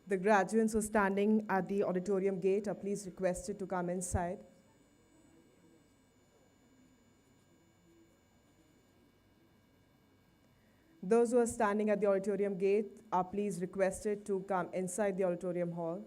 The graduates who are standing at the auditorium gate are please requested to come inside. Those who are standing at the auditorium gate are please requested to come inside the auditorium hall.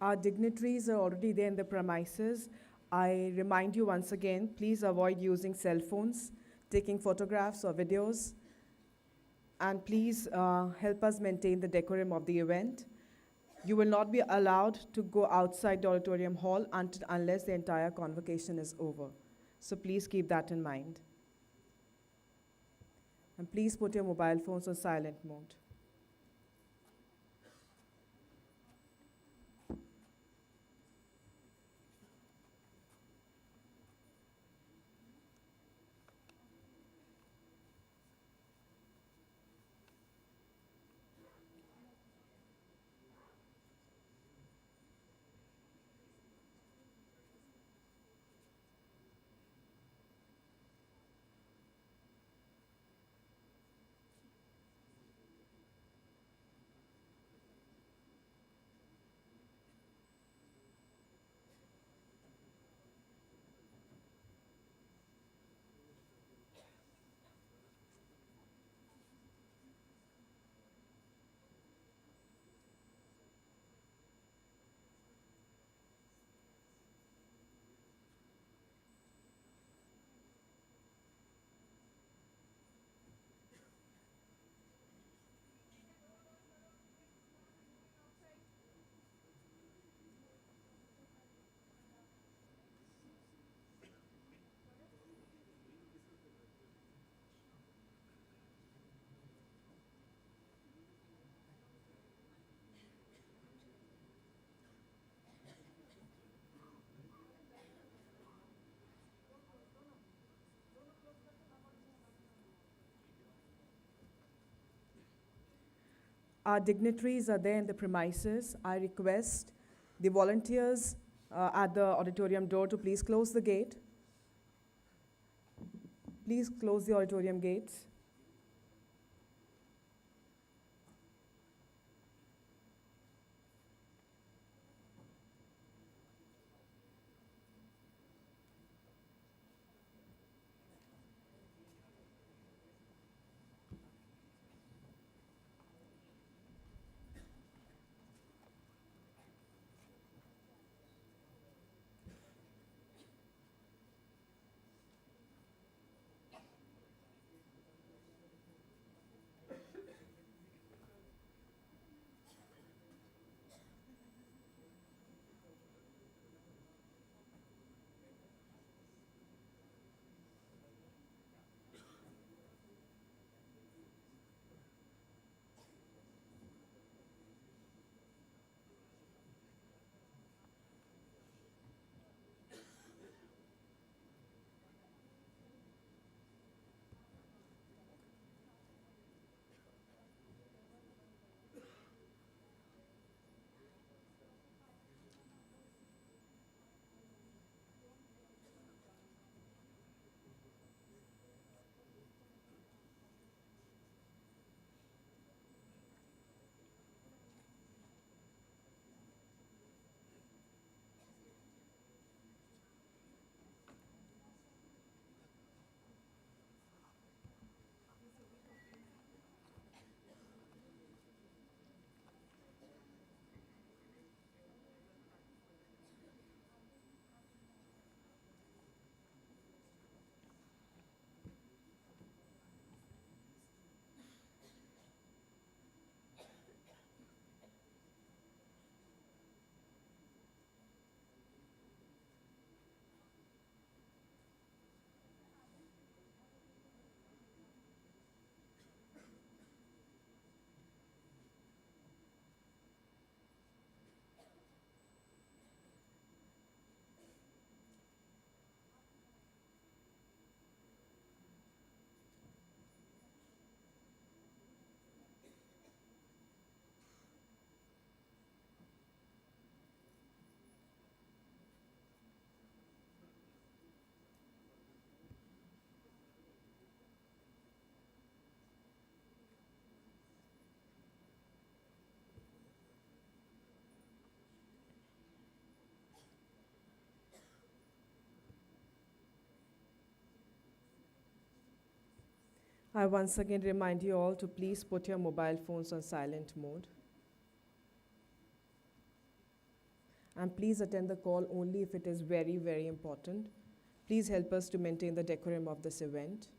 Our dignitaries are already there in the premises. I remind you once again, please avoid using cell phones, taking photographs or videos, and please help us maintain the decorum of the event. You will not be allowed to go outside the auditorium hall unless the entire convocation is over. So please keep that in mind. And please put your mobile phones on silent mode. Our dignitaries are there in the premises. I request the volunteers at the auditorium door to please close the gate. Please close the auditorium gates. I once again remind you all to please put your mobile phones on silent mode. and please attend the call only if it is very, very important. Please help us to maintain the decorum of this event.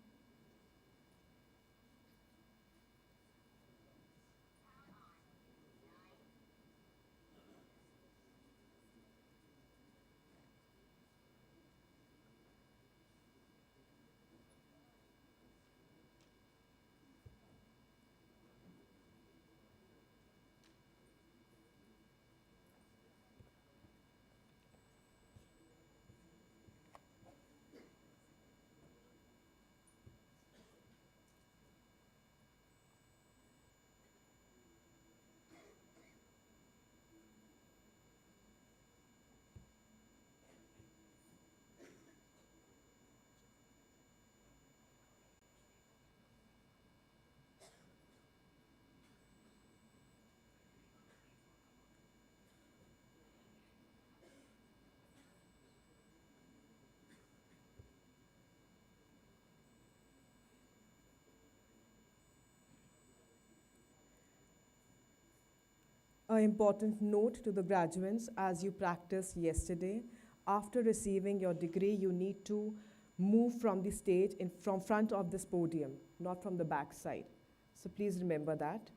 An important note to the graduates: as you practiced yesterday, after receiving your degree, you need to move from the stage from front of this podium, not from the back side. So please remember that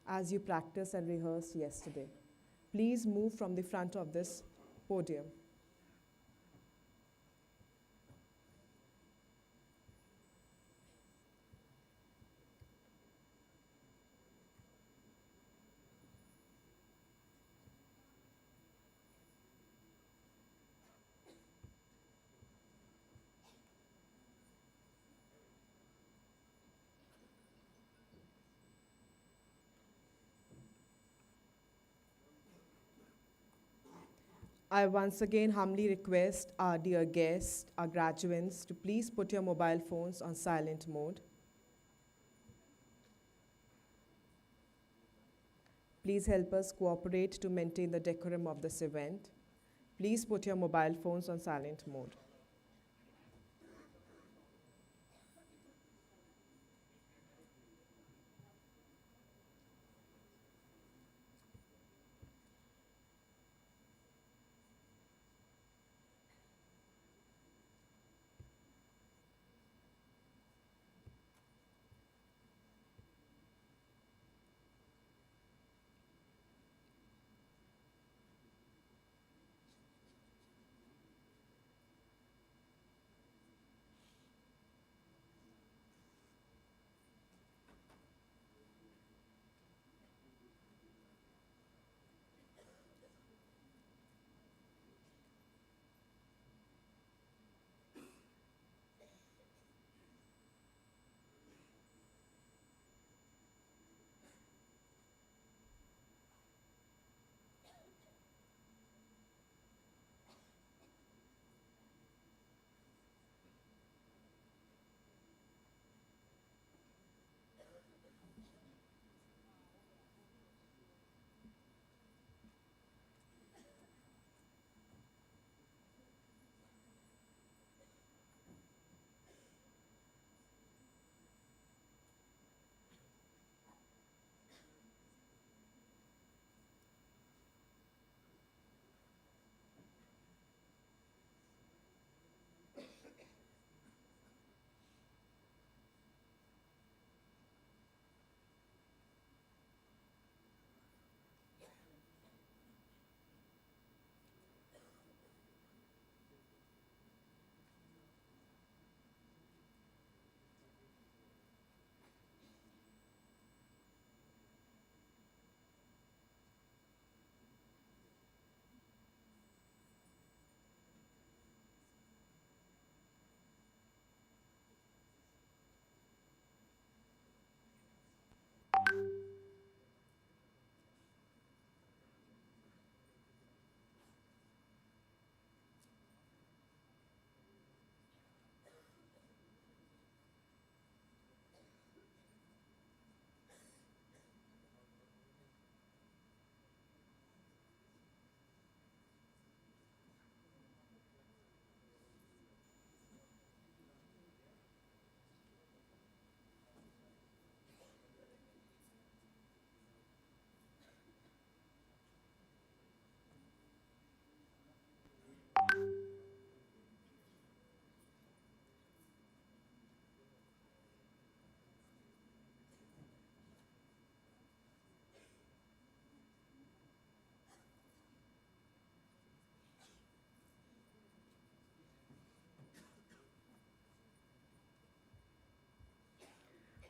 as you practiced and rehearsed yesterday. Please move from the front of this podium. I once again humbly request our dear guests, our graduates, to please put your mobile phones on silent mode. Please help us cooperate to maintain the decorum of this event. Please put your mobile phones on silent mode.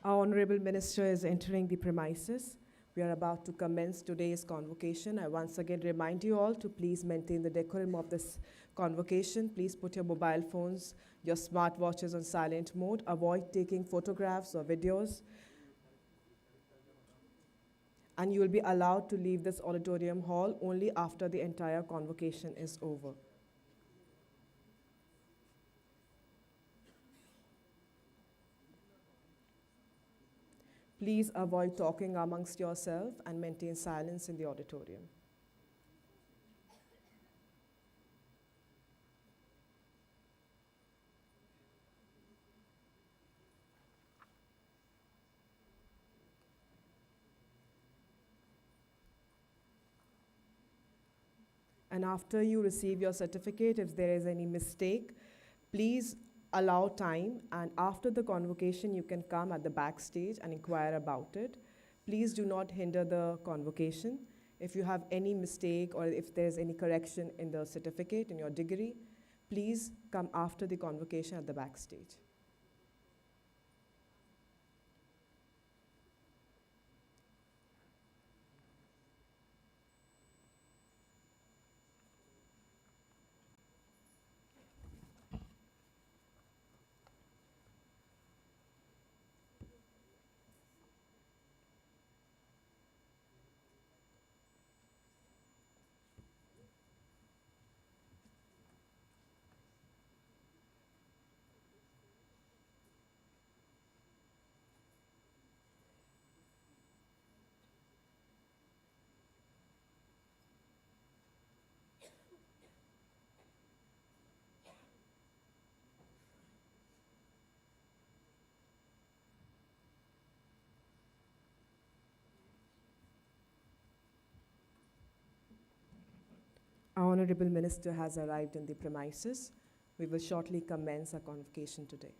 Our Honorable Minister is entering the premises. We are about to commence today's convocation. I once again remind you all to please maintain the decorum of this convocation. Please put your mobile phones, your smartwatches on silent mode. Avoid taking photographs or videos. And you will be allowed to leave this auditorium hall only after the entire convocation is over. Please avoid talking amongst yourself and maintain silence in the auditorium. And after you receive your certificate, if there is any mistake, please allow time, and after the convocation, you can come at the backstage and inquire about it. Please do not hinder the convocation. If you have any mistake or if there's any correction in the certificate, in your degree, please come after the convocation at the backstage. Our Honorable Minister has arrived in the premises. We will shortly commence our convocation today.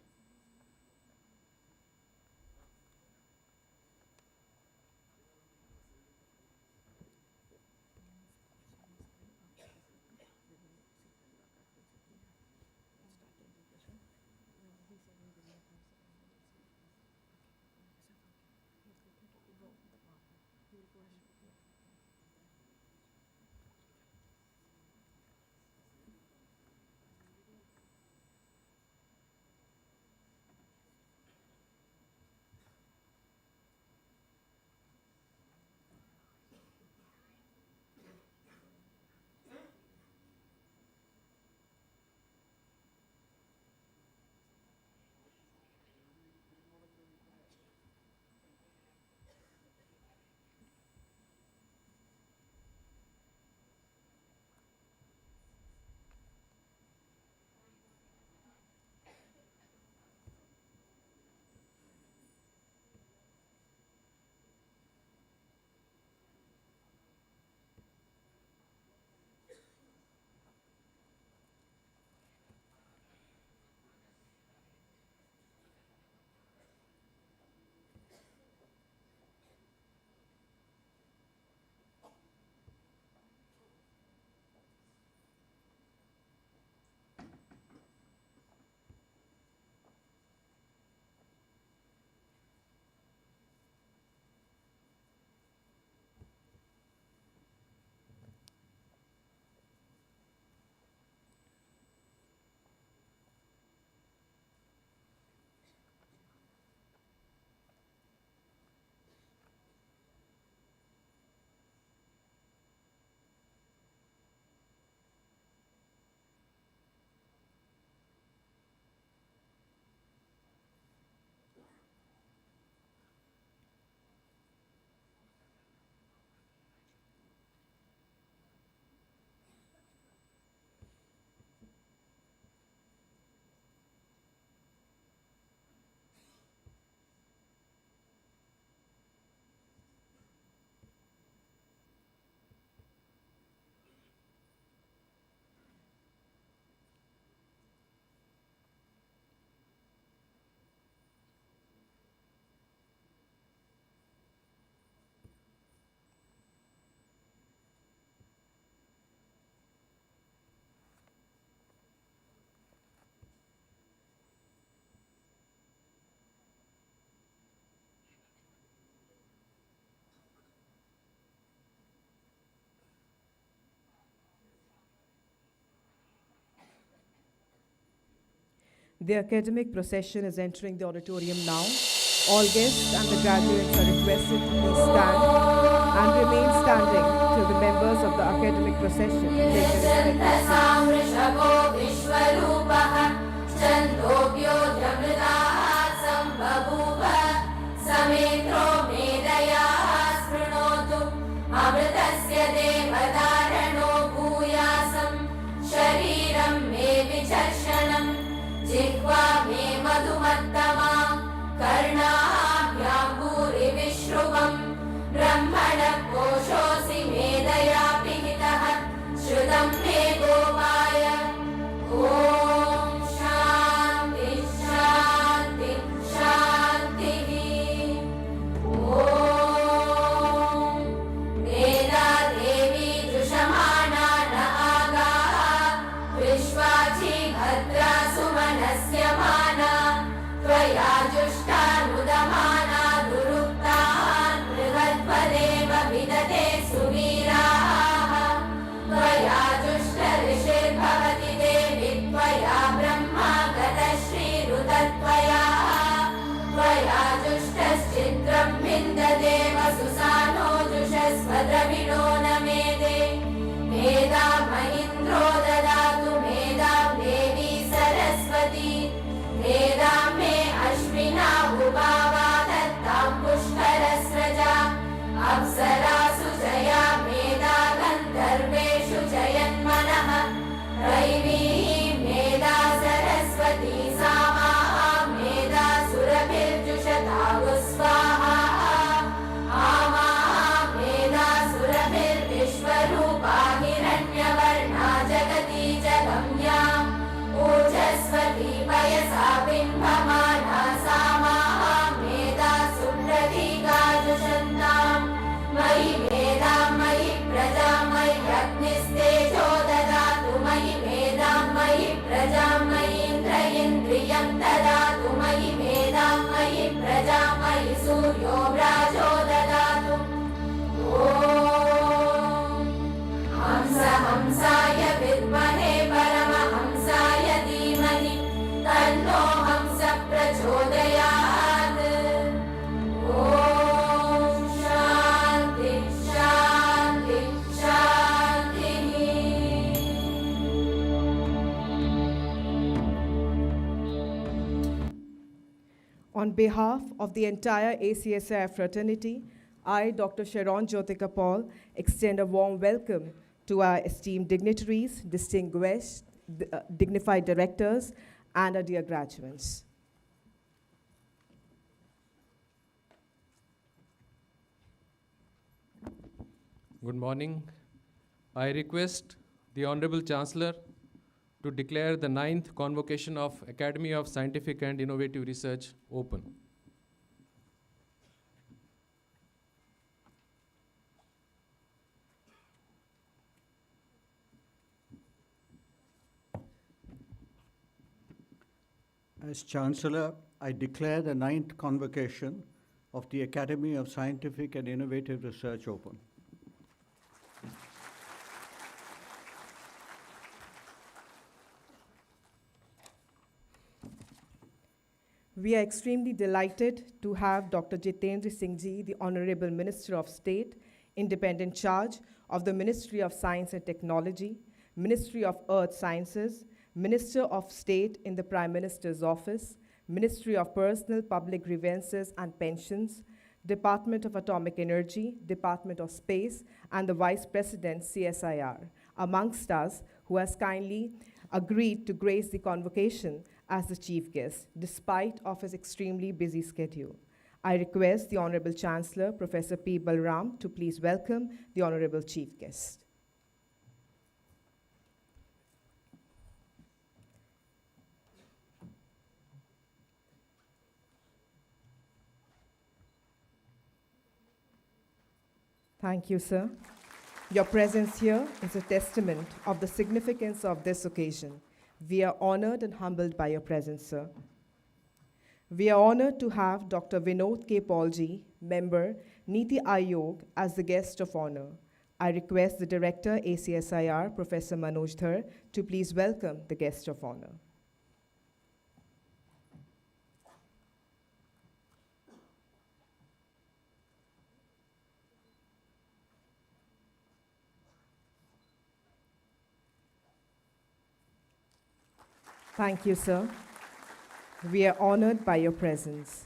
The academic procession is entering the auditorium now. All guests and the graduates are requested to please stand and remain standing till the members of the academic procession take their जिह्वा मे मधुमत्तमा कर्णाभ्यां भूरि विश्रुवम् ब्रह्मणः कोशोऽसि मेधया पिहितः श्रुतं मे गोपाय ॐ शान्ति शान्ति शान्तिः ॐ वेदा देवी जुषमाणा न आगाः विश्वाची भद्रा सुमनस्य माना त्वया जुष्टानुदमाना दुरुक्तान् बृहद्वदेव विदते सुवीराः त्वया जुष्टऋषिर्भवति देवि त्वया ब्रह्मा गतश्रीरुतत्वया त्वया जुष्टश्चित्रं विन्ददेव सुसानो जुषस्व द्रविणो न मेदे मेधा महीन्द्रो ददातु मेधां देवी सरस्वती मेधां मे अश्विना भुवावा दत्तां पुष्करस्रजा अप्सरासु जया मेधा गन्धर्वेषु जयन्मनः दैवीः मेधा सरस्वती सामा मेधा सुरभिर्जुषतागु स्वाहा आमा मेधा सुरभिर्विश्वरूपा हिरण्यवर्णा जगती जगम्या ऊर्जस्वती पयसा बिम्बमाना सामा मेधा सुप्रतीका जुषन्ताम् मयि मेधां मयि प्रजां मयि अग्निस्तेजो ददातु मयि मेधां मयि प्रजां मयीन्द्र इन्द्रियं ददातु मयि मेधां मयि प्रजां मयि सूर्यो व्राजो ददातु ॐ हंस हंसाय विद्महे परमहंसाय धीमहि तन्नो हंस प्रचोदयात् ॐ शान्ति शान्ति शान्तिः On behalf of the entire ACSI fraternity, I, Dr. Sharon Jyotika Paul, extend a warm welcome to our esteemed dignitaries, distinguished, dignified directors, and our dear graduates. Good morning. I request the Honorable Chancellor to declare the 9th Convocation of Academy of Scientific and Innovative Research open. As Chancellor, I declare the 9th Convocation of the Academy of Scientific and Innovative Research open. We are extremely delighted to have Dr. Jitendra Singh Ji, the Honorable Minister of State, independent charge of the Ministry of Science and Technology, Ministry of Earth Sciences, Minister of State in the Prime Minister's Office, Ministry of Personal Public Grievances and Pensions, Department of Atomic Energy, Department of Space, and the Vice President, CSIR, amongst us, who has kindly agreed to grace the convocation as the chief guest, despite of his extremely busy schedule. I request the Honorable Chancellor, Professor P. Balram, to please welcome the Honorable Chief Guest. Thank you, sir. Your presence here is a testament of the significance of this occasion. We are honored and humbled by your presence, sir. We are honored to have Dr. Vinod K. Paulji, member, Niti Aayog, as the guest of honor. I request the Director, ACSIR, Professor Manoj Dhar, to please welcome the guest of honor. Thank you, sir. We are honored by your presence.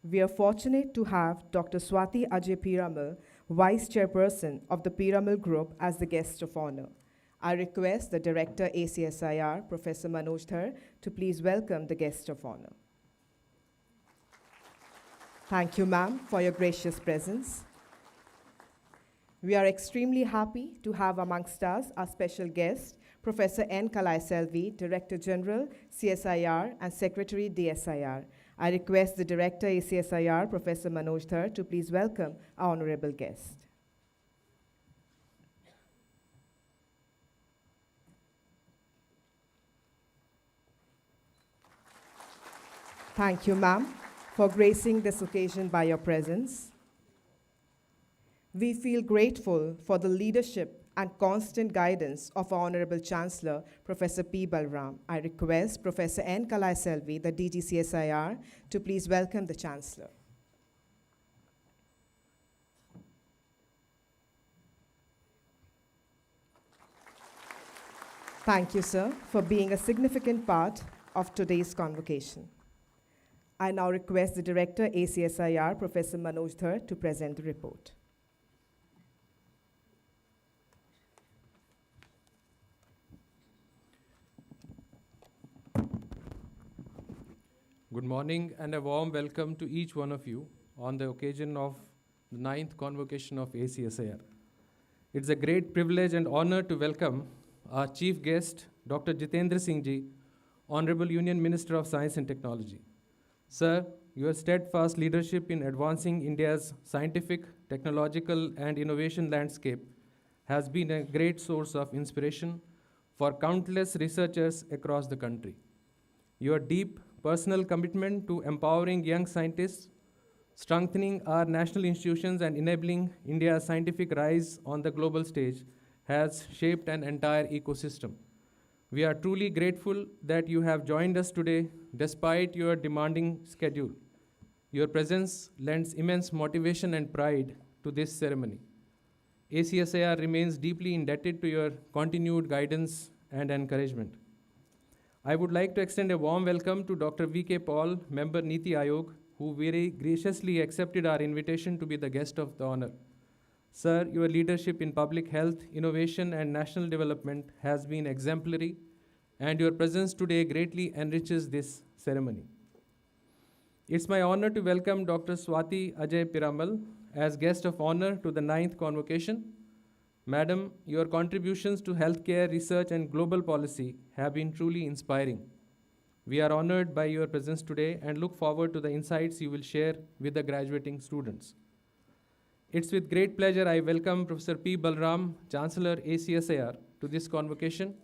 We are fortunate to have Dr. Swati Ajay Piramal, Vice Chairperson of the Piramal Group, as the guest of honor. I request the Director ACSIR, Professor Manoj Dhar, to please welcome the guest of honor. Thank you, ma'am, for your gracious presence. We are extremely happy to have amongst us our special guest, Professor N. Kalai Selvi, Director General, CSIR, and Secretary, DSIR. I request the Director, ACSIR, Professor Manoj Dhar, to please welcome our honorable guest. Thank you, ma'am, for gracing this occasion by your presence. We feel grateful for the leadership and constant guidance of our Honorable Chancellor, Professor P. Balram. I request Professor N. Kalai Selvi, the DGCSIR, to please welcome the Chancellor. Thank you, sir, for being a significant part of today's convocation. I now request the Director, ACSIR, Professor Manoj Dhar, to present the report. Good morning and a warm welcome to each one of you on the occasion of the 9th Convocation of ACSIR. It's a great privilege and honor to welcome our chief guest, Dr. Jitendra Singh Ji, Honorable Union Minister of Science and Technology. Sir, your steadfast leadership in advancing India's scientific, technological, and innovation landscape has been a great source of inspiration for countless researchers across the country. Your deep personal commitment to empowering young scientists, strengthening our national institutions, and enabling India's scientific rise on the global stage has shaped an entire ecosystem. We are truly grateful that you have joined us today despite your demanding schedule. Your presence lends immense motivation and pride to this ceremony. ACSIR remains deeply indebted to your continued guidance and encouragement. I would like to extend a warm welcome to Dr. V.K. Paul, Member Niti Aayog, who very graciously accepted our invitation to be the guest of the honor. Sir, your leadership in public health, innovation, and national development has been exemplary, and your presence today greatly enriches this ceremony. It's my honor to welcome Dr. Swati Ajay Piramal as guest of honor to the 9th Convocation. Madam, your contributions to healthcare, research, and global policy have been truly inspiring. We are honored by your presence today and look forward to the insights you will share with the graduating students. It's with great pleasure I welcome Professor P. Balram, Chancellor ACSIR, to this convocation.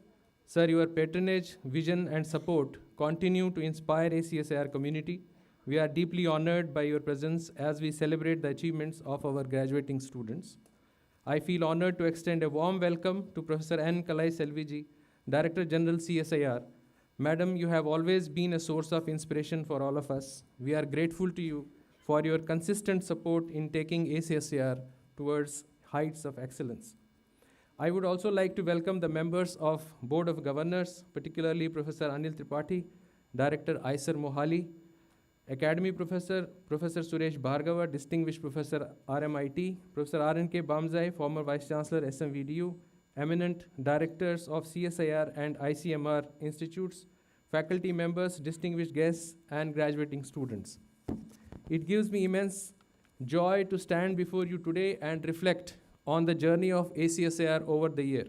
Sir, your patronage, vision, and support continue to inspire ACSIR community. We are deeply honored by your presence as we celebrate the achievements of our graduating students. I feel honored to extend a warm welcome to Professor N. Kalai Selvi Ji, Director General CSIR. Madam, you have always been a source of inspiration for all of us. We are grateful to you for your consistent support in taking ACSIR towards heights of excellence. I would also like to welcome the members of Board of Governors, particularly Professor Anil Tripathi, Director AcSIR Mohali, Academy Professor, Professor Suresh Bhargava, Distinguished Professor RMIT, Professor R.N.K. Bamzai, former Vice Chancellor SMVDU, eminent directors of CSIR and ICMR institutes, faculty members, distinguished guests, and graduating students. It gives me immense joy to stand before you today and reflect on the journey of ACSIR over the year,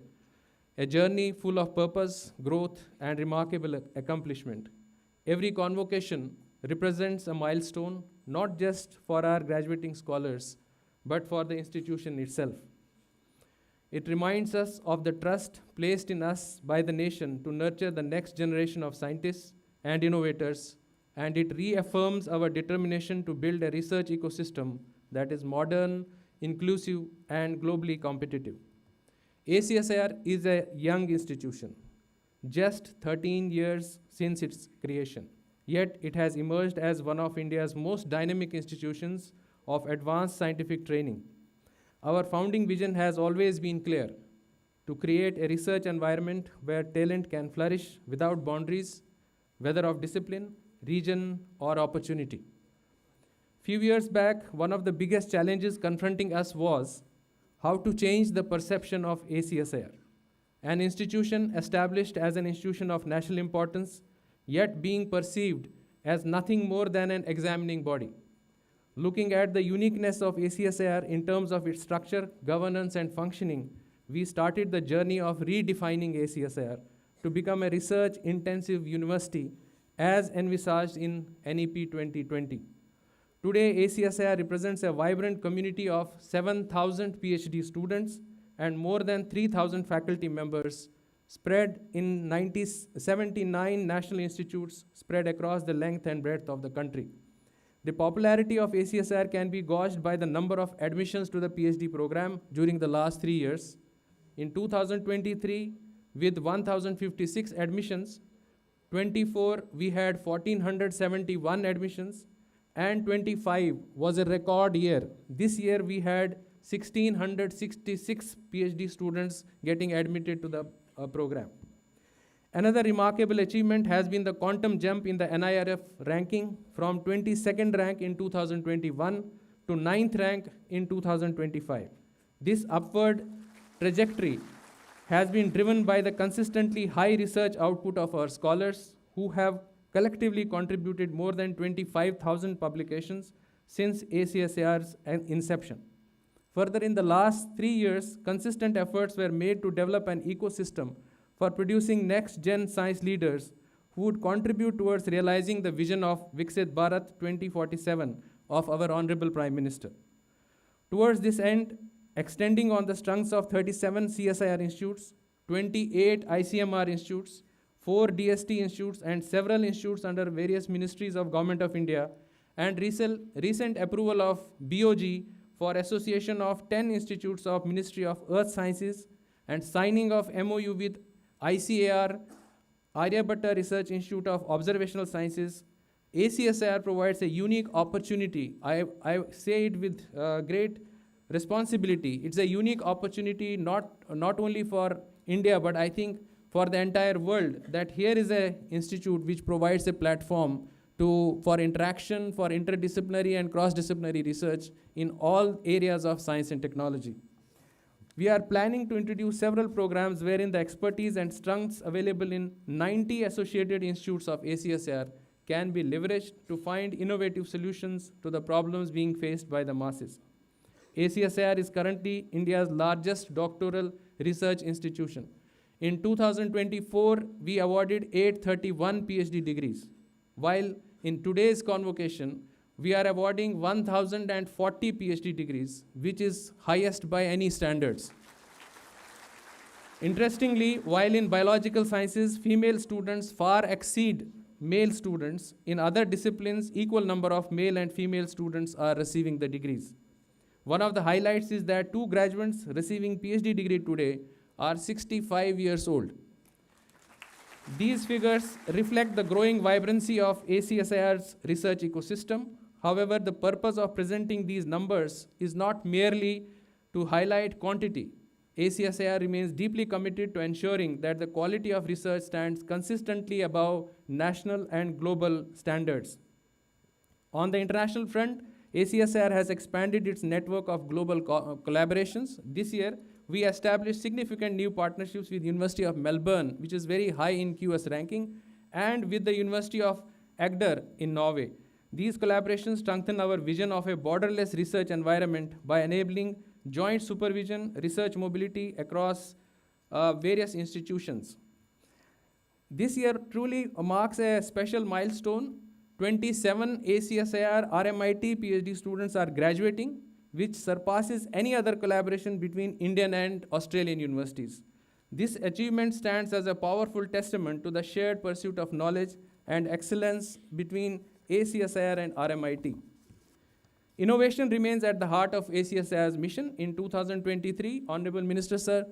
a journey full of purpose, growth, and remarkable accomplishment. Every convocation represents a milestone, not just for our graduating scholars, but for the institution itself. It reminds us of the trust placed in us by the nation to nurture the next generation of scientists and innovators, and it reaffirms our determination to build a research ecosystem that is modern, inclusive, and globally competitive. ACSIR is a young institution, just 13 years since its creation. Yet it has emerged as one of India's most dynamic institutions of advanced scientific training. Our founding vision has always been clear: to create a research environment where talent can flourish without boundaries, whether of discipline, region, or opportunity. Few years back, one of the biggest challenges confronting us was how to change the perception of AcSIR, an institution established as an institution of national importance, yet being perceived as nothing more than an examining body. Looking at the uniqueness of AcSIR in terms of its structure, governance, and functioning, we started the journey of redefining AcSIR to become a research-intensive university as envisaged in NEP 2020. Today, AcSIR represents a vibrant community of 7,000 PhD students and more than 3,000 faculty members spread in 79 national institutes spread across the length and breadth of the country. The popularity of AcSIR can be gauged by the number of admissions to the PhD program during the last 3 years. In 2023, with 1,056 admissions, 24 we had 1,471 admissions, and 25 was a record year. This year we had 1,666 PhD students getting admitted to the program. Another remarkable achievement has been the quantum jump in the NIRF ranking from 22nd rank in 2021 to 9th rank in 2025. This upward trajectory has been driven by the consistently high research output of our scholars who have collectively contributed more than 25,000 publications since AcSIR's inception. Further, in the last 3 years, consistent efforts were made to develop an ecosystem for producing next-gen science leaders who would contribute towards realizing the vision of Viksit Bharat 2047 of our Honorable Prime Minister. Towards this end, extending on the strengths of 37 CSIR institutes, 28 ICMR institutes, 4 DST institutes, and several institutes under various ministries of Government of India, and recent approval of BOG for association of 10 institutes of Ministry of Earth Sciences, and signing of MOU with ICAR, Aryabhatta Research Institute of Observational Sciences. AcSIR provides a unique opportunity. I say it with great responsibility. It's a unique opportunity not only for India, but I think for the entire world, that here is an institute which provides a platform for interaction, for interdisciplinary and cross-disciplinary research in all areas of science and technology. We are planning to introduce several programs wherein the expertise and strengths available in 90 associated institutes of AcSIR can be leveraged to find innovative solutions to the problems being faced by the masses. AcSIR is currently India's largest doctoral research institution. In 2024, we awarded 831 PhD degrees, while in today's convocation, we are awarding 1,040 PhD degrees, which is highest by any standards. Interestingly, while in biological sciences, female students far exceed male students, in other disciplines, equal number of male and female students are receiving the degrees. One of the highlights is that 2 graduates receiving PhD degree today are 65 years old. These figures reflect the growing vibrancy of AcSIR's research ecosystem. However, the purpose of presenting these numbers is not merely to highlight quantity. AcSIR remains deeply committed to ensuring that the quality of research stands consistently above national and global standards. On the international front, AcSIR has expanded its network of global collaborations. This year, we established significant new partnerships with University of Melbourne, which is very high in QS ranking, and with the University of Agder in Norway. These collaborations strengthen our vision of a borderless research environment by enabling joint supervision, research mobility across various institutions. This year truly marks a special milestone. 27 AcSIR RMIT PhD students are graduating, which surpasses any other collaboration between Indian and Australian universities. This achievement stands as a powerful testament to the shared pursuit of knowledge and excellence between AcSIR and RMIT. Innovation remains at the heart of AcSIR's mission. In 2023, Honorable Minister Sir,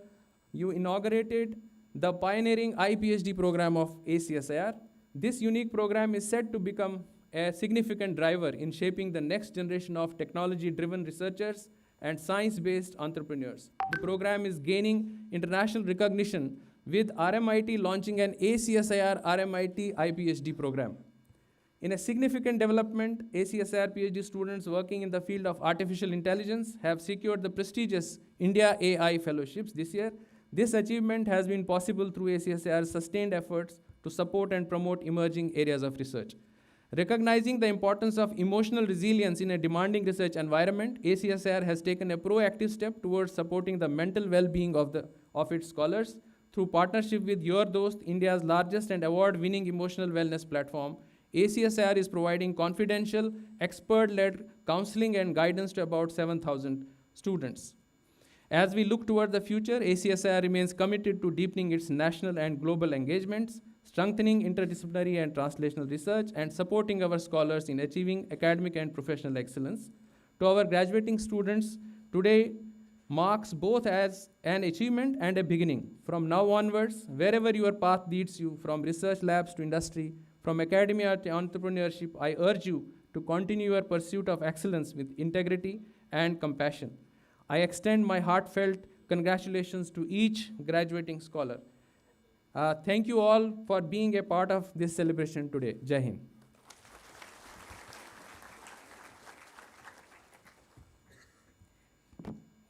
you inaugurated the pioneering iPhD program of AcSIR. This unique program is set to become a significant driver in shaping the next generation of technology-driven researchers and science-based entrepreneurs. The program is gaining international recognition with RMIT launching an ACSIR RMIT iPhD program. In a significant development, ACSIR PhD students working in the field of artificial intelligence have secured the prestigious India AI fellowships this year. This achievement has been possible through ACSIR's sustained efforts to support and promote emerging areas of research. Recognizing the importance of emotional resilience in a demanding research environment, ACSIR has taken a proactive step towards supporting the mental well-being of its scholars through partnership with Your Dost, India's largest and award-winning emotional wellness platform. ACSIR is providing confidential, expert-led counseling and guidance to about 7,000 students. As we look toward the future, ACSIR remains committed to deepening its national and global engagements, strengthening interdisciplinary and translational research, and supporting our scholars in achieving academic and professional excellence. To our graduating students, today marks both as an achievement and a beginning. From now onwards, wherever your path leads you, from research labs to industry, from academia to entrepreneurship, I urge you to continue your pursuit of excellence with integrity and compassion. I extend my heartfelt congratulations to each graduating scholar. Thank you all for being a part of this celebration today. Jai Hind.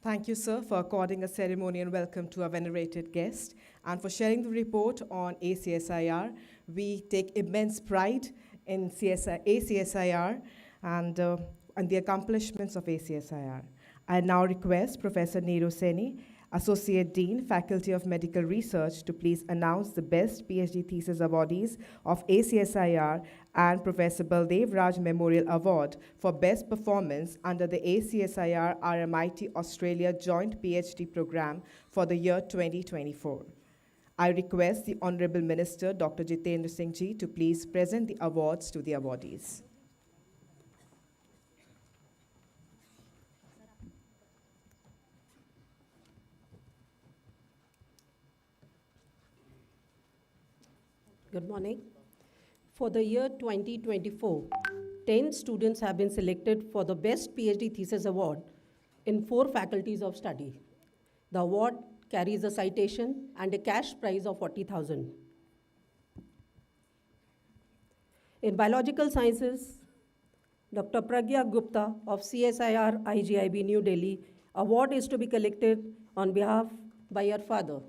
Thank you, sir, for according a ceremonial welcome to our venerated guest and for sharing the report on ACSIR. We take immense pride in ACSIR and the accomplishments of ACSIR. I now request Professor Neeru Seni, Associate Dean, Faculty of Medical Research, to please announce the best PhD thesis awardees of ACSIR and Professor Baldev Raj Memorial Award for Best Performance under the ACSIR RMIT Australia Joint PhD Program for the year 2024. I request the Honorable Minister, Dr. Jitendra Singh Ji, to please present the awards to the awardees. Good morning. For the year 2024, 10 students have been selected for the Best PhD Thesis Award in 4 faculties of study. The award carries a citation and a cash prize of 40,000. In Biological Sciences, Dr. Pragya Gupta of CSIR IGIB New Delhi, award is to be collected on behalf by your father.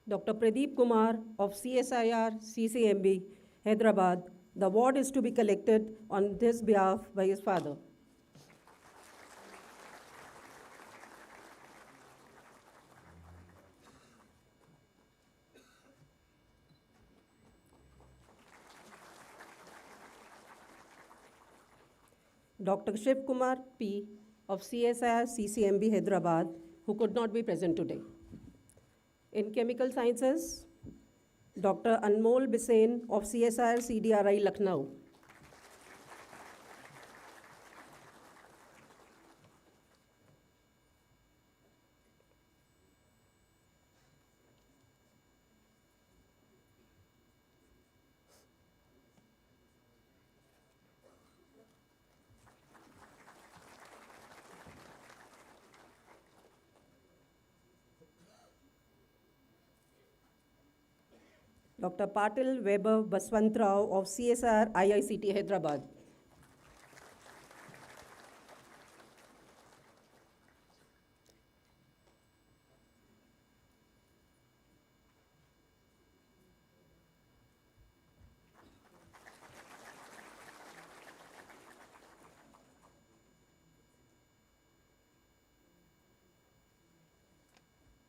Dr. Pradeep Kumar of CSIR CCMB, Hyderabad. The award is to be collected on his behalf by his father. Dr. Shiv Kumar P. of CSIR CCMB, Hyderabad, who could not be present today. In Chemical Sciences, Dr. Anmol Bisain of CSIR CDRI, Lucknow. Dr. Patil Weber Baswantrao of CSIR IICT, Hyderabad.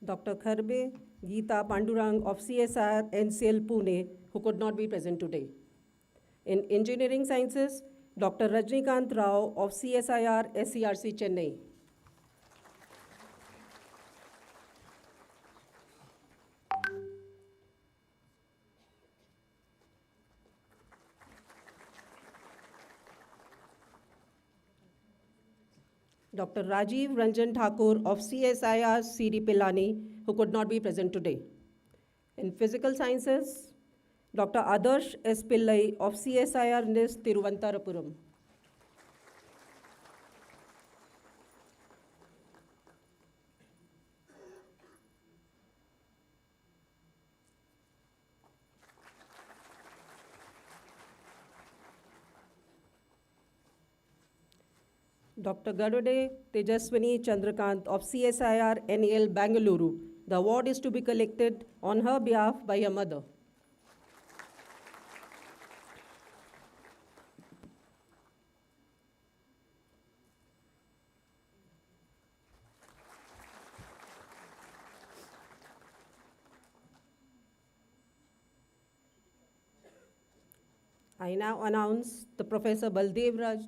Dr. Kharbe Geeta Pandurang of CSIR NCL Pune, who could not be present today. In Engineering Sciences, Dr. Rajnikant Rao of CSIR SCRC Chennai. Dr. Rajiv Ranjan Thakur of CSIR CD Pilani, who could not be present today. In physical sciences, Dr. Adarsh S. Pillai of CSIR NIS Tiruvantarapuram. Dr. Garude Tejaswini Chandrakant of CSIR NAL Bangalore. The award is to be collected on her behalf by her mother. I now announce the Professor Baldev Raj.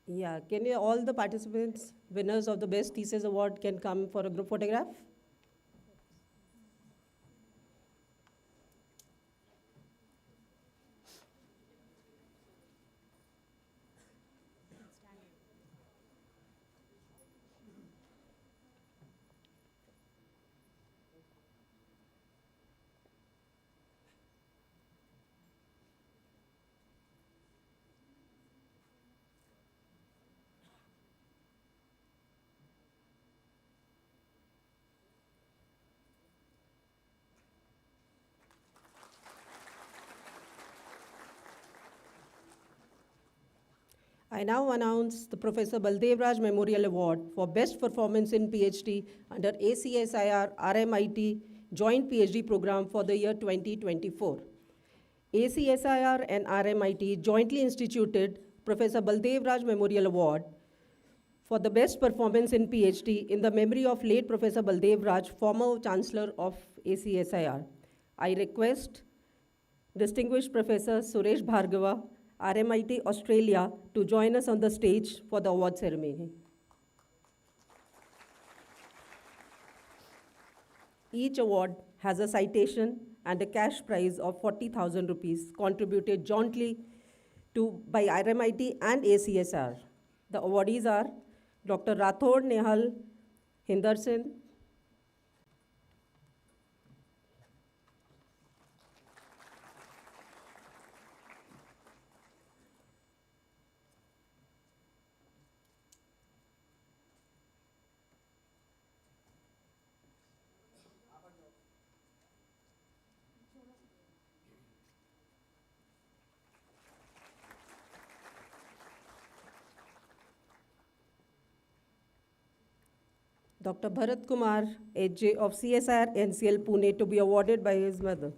Yeah, can you, all the participants, winners of the Best Thesis Award can come for a group photograph? I now announce the Professor Baldev Raj Memorial Award for Best Performance in PhD under ACSIR RMIT Joint PhD Program for the year 2024. ACSIR and RMIT jointly instituted Professor Baldev Raj Memorial Award for the best performance in PhD in the memory of late Professor Baldev Raj, former Chancellor of ACSIR. I request distinguished Professor Suresh Bhargava, RMIT Australia, to join us on the stage for the award ceremony. Each award has a citation and a cash prize of 40,000 rupees contributed jointly by RMIT and ACSR. The awardees are Dr. Rathod Nehal Hinderson, Dr. Bharat Kumar HJ of CSIR NCL Pune, to be awarded by his mother.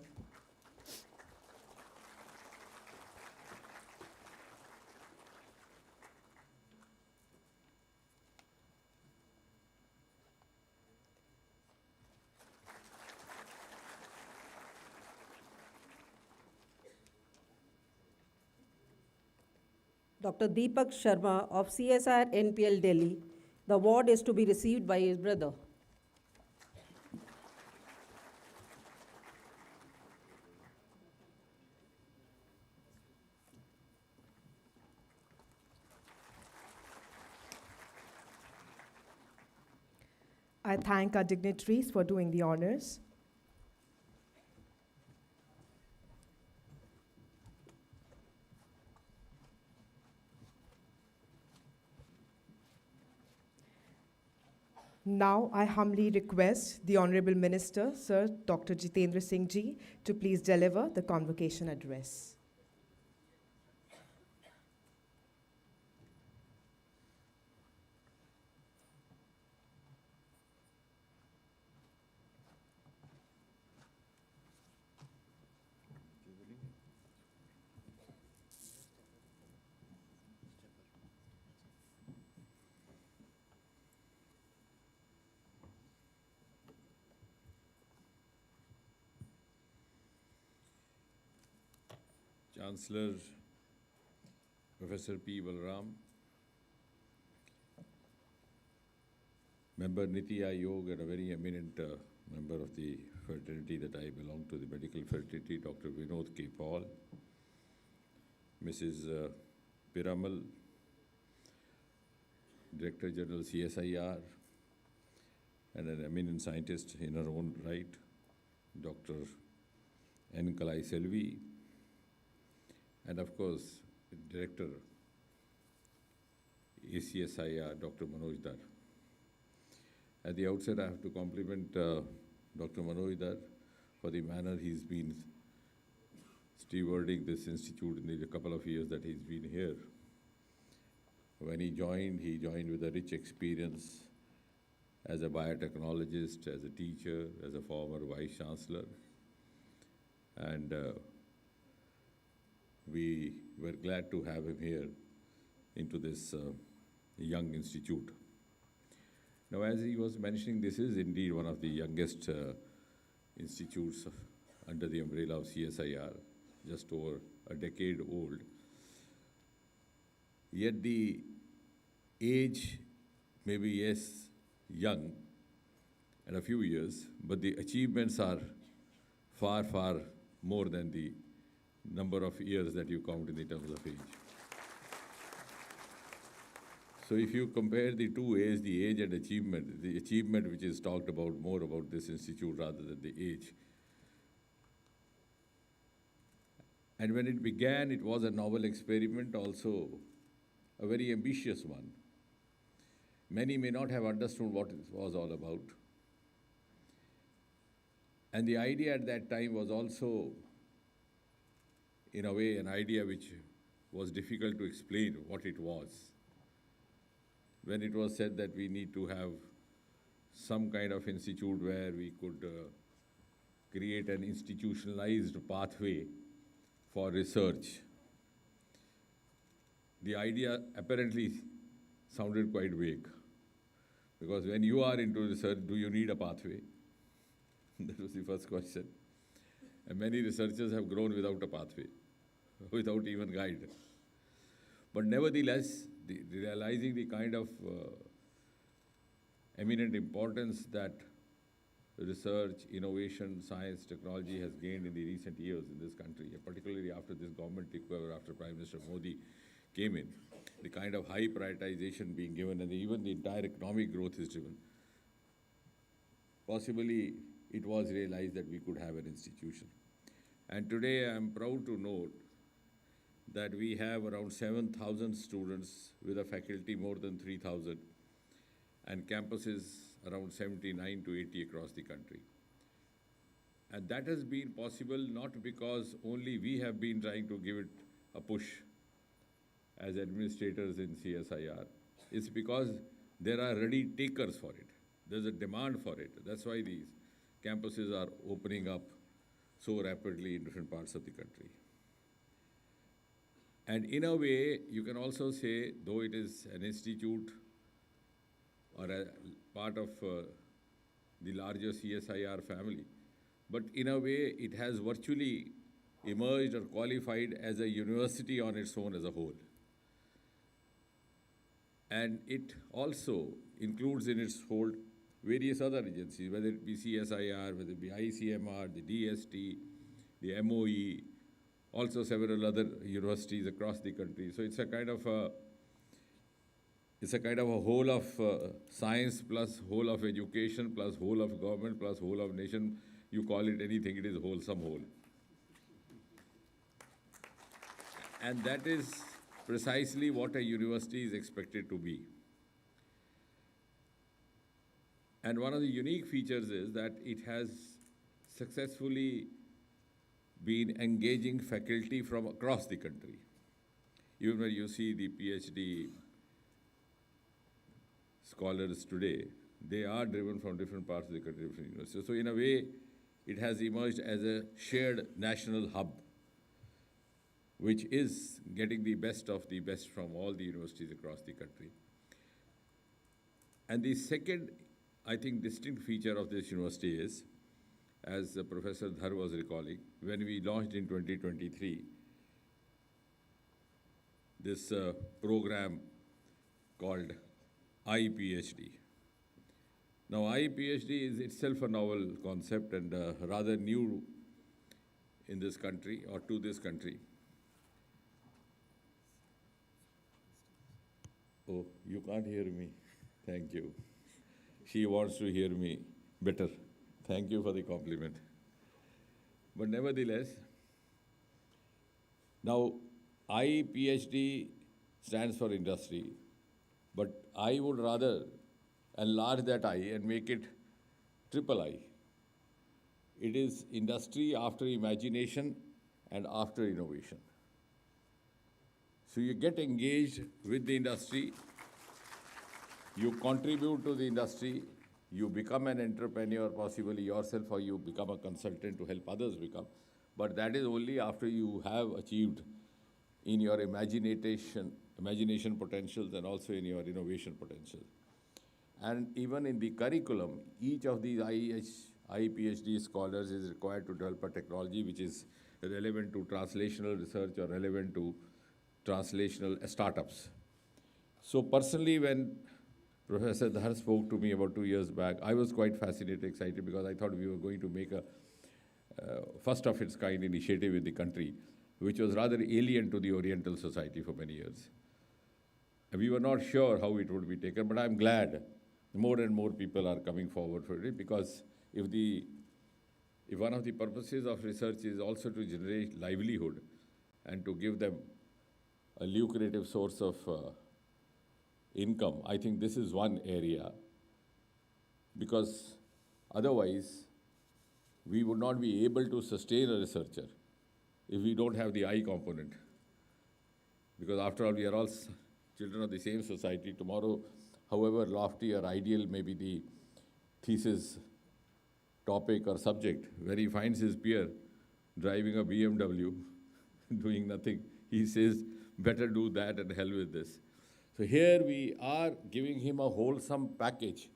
Dr. Deepak Sharma of CSIR NPL Delhi. The award is to be received by his brother. I thank our dignitaries for doing the honors. Now, I humbly request the Honorable Minister, Sir Dr. Jitendra Singh Ji, to please deliver the convocation address. Chancellor Professor P. Balram, Member Niti Aayog, and a very eminent member of the fraternity that I belong to, the medical fraternity, Dr. Vinod K. Paul, Mrs. Piramal, Director General CSIR, and an eminent scientist in her own right, Dr. N. Kalai Selvi, and of course, Director ACSIR, Dr. Manoj Dar. At the outset, I have to compliment Dr. Manoj Dar for the manner he's been stewarding this institute in the couple of years that he's been here. When he joined with a rich experience as a biotechnologist, as a teacher, as a former vice chancellor. And we were glad to have him here into this young institute. Now, as he was mentioning, this is indeed one of the youngest institutes under the umbrella of CSIR, just over a decade old. Yet the age may be, yes, young and a few years, but the achievements are far, far more than the number of years that you count in the terms of age. So if you compare the two A's, the age and achievement, the achievement which is talked about more about this institute rather than the age. And when it began, it was a novel experiment, also a very ambitious one. Many may not have understood what it was all about. And the idea at that time was also, in a way, an idea which was difficult to explain what it was. When it was said that we need to have some kind of institute where we could create an institutionalized pathway for research, the idea apparently sounded quite vague. Because when you are into research, do you need a pathway? That was the first question. And many researchers have grown without a pathway, without even guide. But nevertheless, realizing the kind of eminent importance that research, innovation, science, technology has gained in the recent years in this country, and particularly after this government took over, after Prime Minister Modi came in, the kind of high prioritization being given, and even the entire economic growth is driven. Possibly, it was realized that we could have an institution. And today, I'm proud to note that we have around 7,000 students with a faculty more than 3,000, and campuses around 79 to 80 across the country. And that has been possible not because only we have been trying to give it a push as administrators in CSIR. It's because there are ready takers for it. There's a demand for it. That's why these campuses are opening up so rapidly in different parts of the country. And in a way, you can also say, though it is an institute or a part of the larger CSIR family, but in a way, it has virtually emerged or qualified as a university on its own as a whole. And it also includes in its fold various other agencies, whether it be CSIR, whether it be ICMR, the DST, the MOE, also several other universities across the country. So it's a kind of a whole of science plus whole of education plus whole of government plus whole of nation. You call it anything, it is wholesome whole. And that is precisely what a university is expected to be. And one of the unique features is that it has successfully been engaging faculty from across the country. Even when you see the PhD scholars today, they are driven from different parts of the country, different universities. So in a way, it has emerged as a shared national hub, which is getting the best of the best from all the universities across the country. And the second, I think, distinct feature of this university is, as Professor Dhar was recalling, when we launched in 2023, this program called iPhD. Now, iPhD is itself a novel concept and rather new in this country or to this country. Oh, you can't hear me. Thank you. She wants to hear me better. Thank you for the compliment. But nevertheless, now I PhD stands for industry, but I would rather enlarge that I and make it triple I. It is industry after imagination and after innovation. So you get engaged with the industry, you contribute to the industry, you become an entrepreneur possibly yourself, or you become a consultant to help others become. But that is only after you have achieved in your imagination potentials and also in your innovation potential. And even in the curriculum, each of these PhD scholars is required to develop a technology which is relevant to translational research or relevant to translational startups. So personally, when Professor Dhar spoke to me about 2 years back, I was quite fascinated, excited, because I thought we were going to make a first of its kind initiative in the country, which was rather alien to the Oriental society for many years. And we were not sure how it would be taken, but I'm glad more and more people are coming forward for it, because if one of the purposes of research is also to generate livelihood and to give them a lucrative source of income, I think this is one area, because otherwise we would not be able to sustain a researcher if we don't have the I component. Because after all, we are all children of the same society. Tomorrow, however lofty or ideal may be the thesis topic or subject, when he finds his peer driving a BMW, doing nothing, he says, better do that and hell with this. So here we are giving him a wholesome package,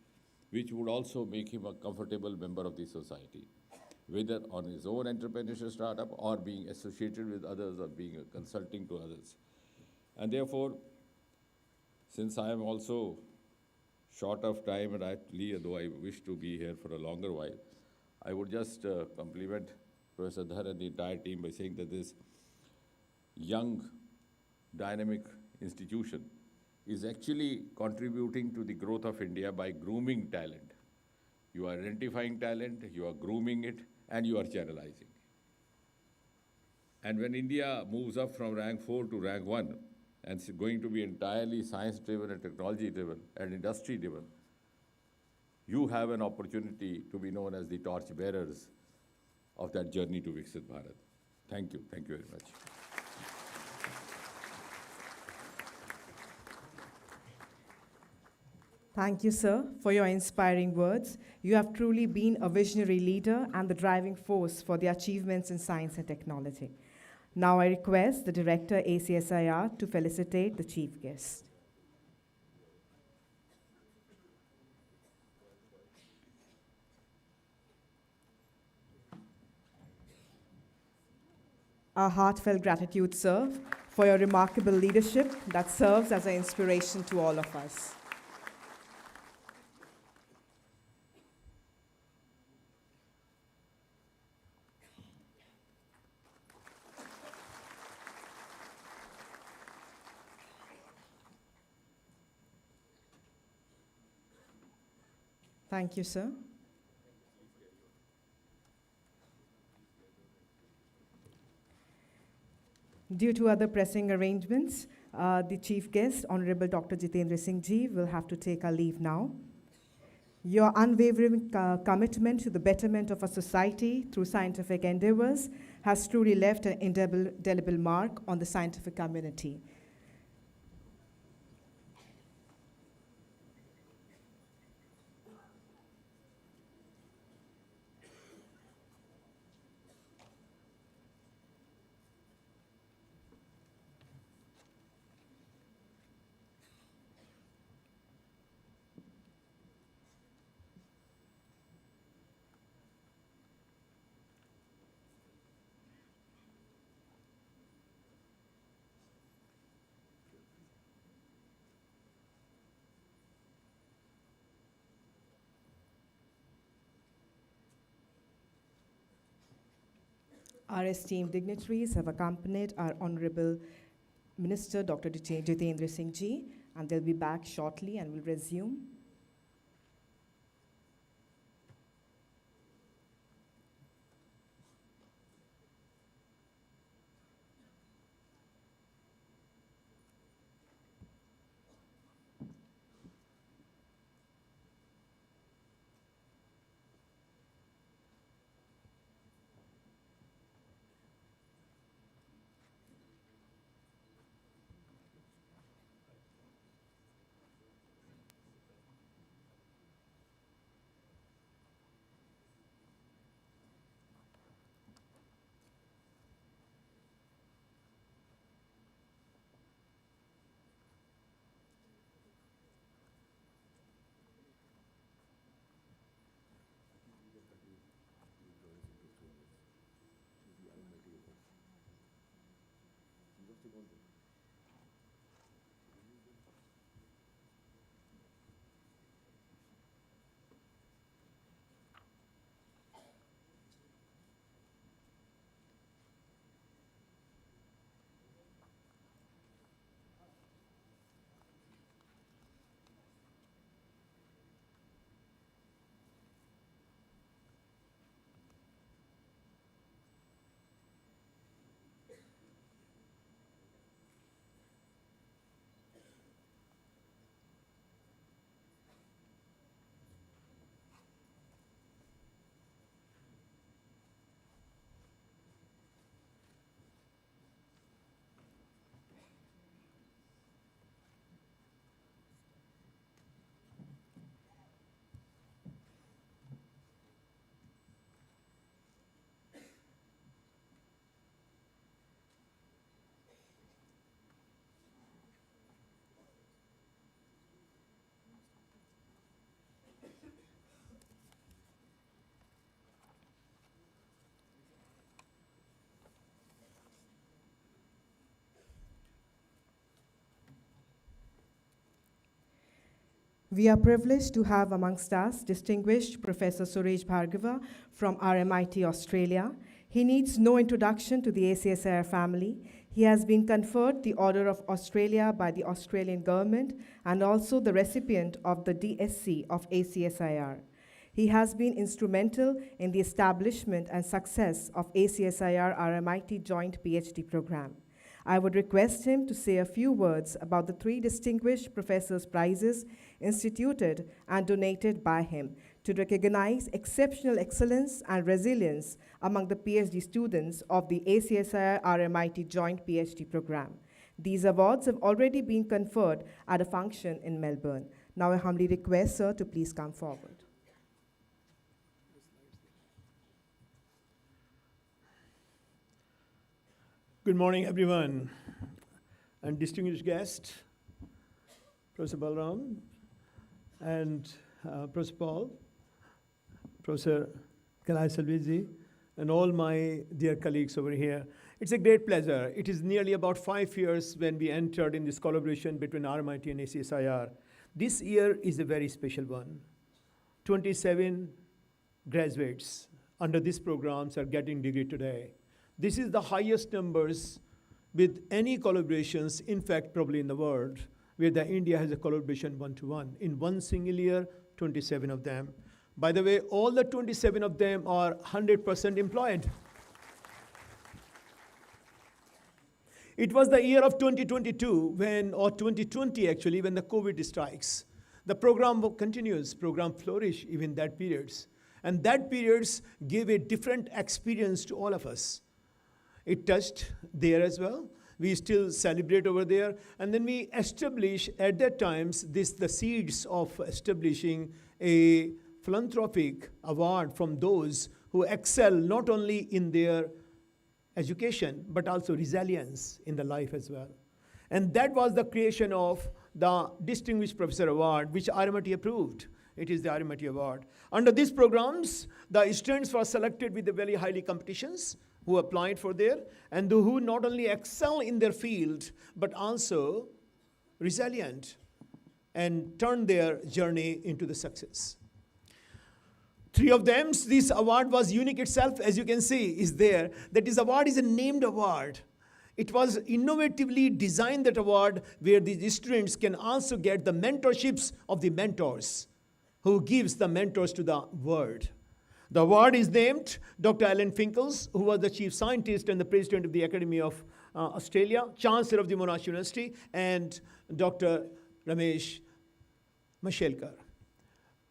which would also make him a comfortable member of the society, whether on his own entrepreneurship startup or being associated with others or being a consulting to others. And therefore, since I am also short of time, and actually, though I wish to be here for a longer while, I would just compliment Professor Dhar and the entire team by saying that this young, dynamic institution is actually contributing to the growth of India by grooming talent. You are identifying talent, you are grooming it, and you are channelizing. And when India moves up from rank 4 to rank 1, and it's going to be entirely science-driven and technology-driven and industry-driven, you have an opportunity to be known as the torch-bearers of that journey to Viksit Bharat. Thank you very much. Thank you, sir, for your inspiring words. You have truly been a visionary leader and the driving force for the achievements in science and technology. Now I request the Director, ACSIR, to felicitate the chief guest. Our heartfelt gratitude, sir, for your remarkable leadership that serves as an inspiration to all of us. Thank you, sir. Due to other pressing arrangements, the chief guest, Honorable Dr. Jitendra Singh Ji, will have to take our leave now. Your unwavering commitment to the betterment of our society through scientific endeavors has truly left an indelible mark on the scientific community. Our esteemed dignitaries have accompanied our Honorable Minister, Dr. Jitendra Singh Ji, and they'll be back shortly and will resume. We are privileged to have amongst us distinguished Professor Suresh Bhargava from RMIT Australia. He needs no introduction to the ACSIR family. He has been conferred the Order of Australia by the Australian government and also the recipient of the DSC of ACSIR. He has been instrumental in the establishment and success of ACSIR RMIT joint PhD program. I would request him to say a few words about the 3 distinguished professors' prizes instituted and donated by him to recognize exceptional excellence and resilience among the PhD students of the ACSIR RMIT joint PhD program. These awards have already been conferred at a function in Melbourne. Now I humbly request, sir, to please come forward. Good morning, everyone, and distinguished guest, Professor Balram, and Professor Paul, Professor Kalai Salviji, and all my dear colleagues over here. It's a great pleasure. It is nearly about 5 years when we entered in this collaboration between RMIT and ACSIR. This year is a very special one. 27 graduates under these programs are getting degree today. This is the highest numbers with any collaborations, in fact, probably in the world, where the India has a collaboration 1-to-1. In one single year, 27 of them. By the way, all the 27 of them are 100% employed. It was the year of 2022 or 2020 actually, when the COVID strikes. The program continues, program flourish even that periods. And that periods gave a different experience to all of us. It touched there as well. We still celebrate over there. And then we establish at that times the seeds of establishing a philanthropic award from those who excel not only in their education, but also resilience in the life as well. And that was the creation of the Distinguished Professor Award, which RMIT approved. It is the RMIT Award. Under these programs, the students were selected with the very highly competitions, who applied for there, and who not only excel in their field, but also resilient and turn their journey into the success. 3 of them, this award was unique itself, as you can see, is there. That is award is a named award. It was innovatively designed, that award, where these students can also get the mentorships of the mentors, who gives the mentors to the world. The award is named Dr. Alan Finkel's, who was the chief scientist and the president of the Academy of Australia, chancellor of the Monash University, and Dr. Ramesh Mashelkar.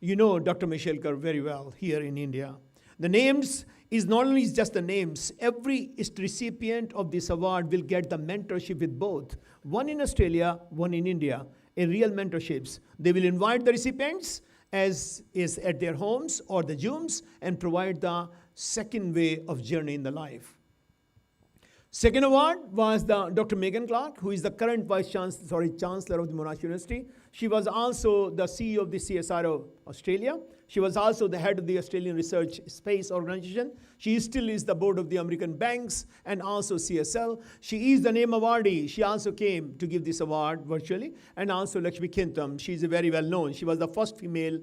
You know Dr. Mashelkar very well here in India. The names is not only just the names, every recipient of this award will get the mentorship with both, one in Australia, one in India, a real mentorships. They will invite the recipients as is at their homes or the Zooms and provide the second way of journey in the life. Second award was the Dr. Megan Clark, who is the current Chancellor of the Monash University. She was also the CEO of the CSIRO Australia. She was also the head of the Australian Research Space Organization. She still is the board of the American Banks and also CSL. She is the name awardee. She also came to give this award virtually. And also Lakshmi Kintam. She's very well known. She was the first female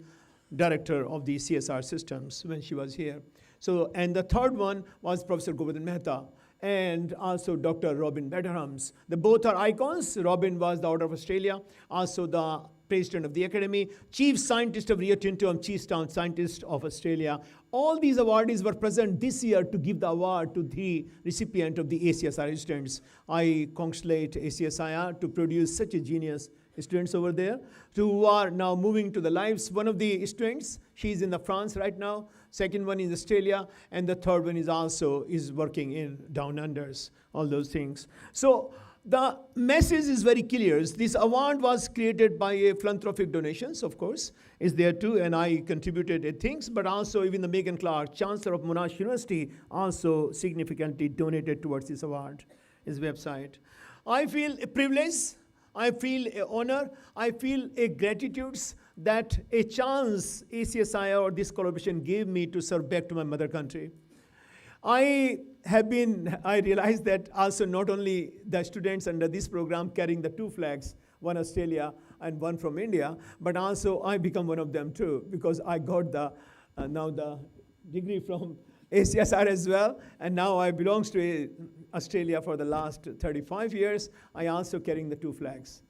director of the CSR systems when she was here. So, and the third one was Professor Govardhan Mehta and also Dr. Robin Betterhams. They both are icons. Robin was the Order of Australia, also the president of the Academy, chief scientist of Rio Tinto and chief scientist of Australia. All these awardees were present this year to give the award to the recipient of the ACSR students. I congratulate ACSIR to produce such a genius students over there who are now moving to the lives. One of the students, she's in the France right now. Second one is Australia, and the third one is also working in Down Unders, all those things. So the message is very clear. This award was created by a philanthropic donations, of course, is there too, and I contributed things, but also even the Megan Clark, Chancellor of Monash University, also significantly donated towards this award, his website. I feel a privilege, I feel an honor, I feel a gratitude that a chance ACSIR or this collaboration gave me to serve back to my mother country. I realized that also not only the students under this program carrying the two flags, one Australia and one from India, but also I become one of them too, because I got now the degree from ACSR as well, and now I belong to Australia for the last 35 years. I also carrying the two flags.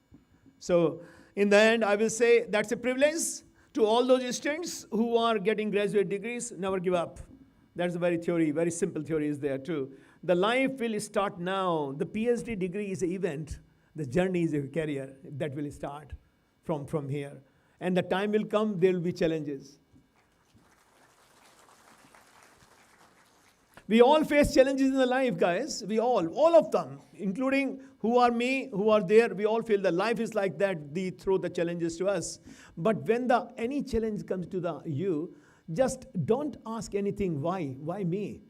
So in the end, I will say that's a privilege to all those students who are getting graduate degrees. Never give up. That's a very simple theory is there too. The life will start now. The PhD degree is an event. The journey is a career that will start from here. And the time will come, there will be challenges. We all face challenges in the life, guys. We all of them, including who are me, who are there, we all feel that life is like that. They throw the challenges to us. But when any challenge comes to you, just don't ask anything, why me?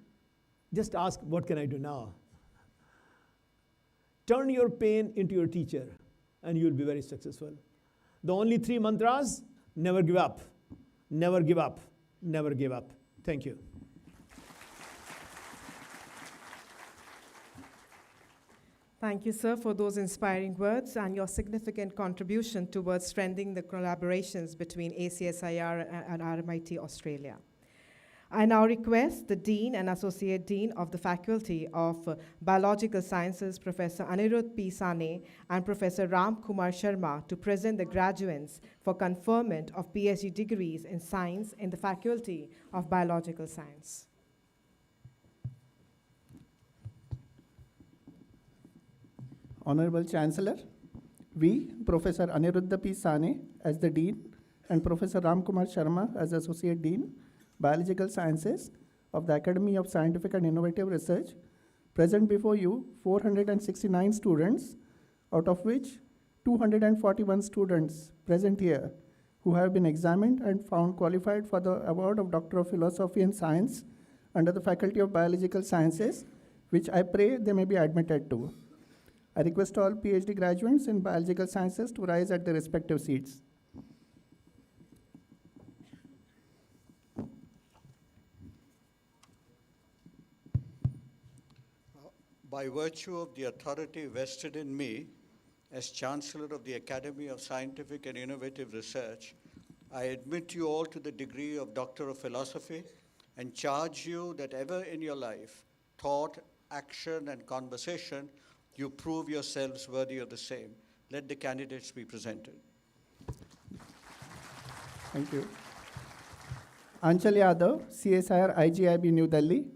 Just ask, what can I do now? Turn your pain into your teacher, and you'll be very successful. The only 3 mantras: never give up, never give up, never give up. Thank you. Thank you, sir, for those inspiring words and your significant contribution towards strengthening the collaborations between ACSIR and RMIT Australia. I now request the Dean and Associate Dean of the Faculty of Biological Sciences, Professor Anirudh P. Sane and Professor Ram Kumar Sharma, to present the graduates for conferment of PhD degrees in science in the Faculty of Biological Science. Honorable Chancellor, we, Professor Aniruddha P. Sane as the Dean and Professor Ram Kumar Sharma as Associate Dean, Biological Sciences of the Academy of Scientific and Innovative Research, present before you 469 students, out of which 241 students present here who have been examined and found qualified for the award of Doctor of Philosophy and Science under the Faculty of Biological Sciences, which I pray they may be admitted to. I request all PhD graduates in biological sciences to rise at their respective seats. By virtue of the authority vested in me as Chancellor of the Academy of Scientific and Innovative Research, I admit you all to the degree of Doctor of Philosophy and charge you that ever in your life, thought, action, and conversation, you prove yourselves worthy of the same. Let the candidates be presented. Thank you. Anchal Yadav, CSIR IGIB New Delhi.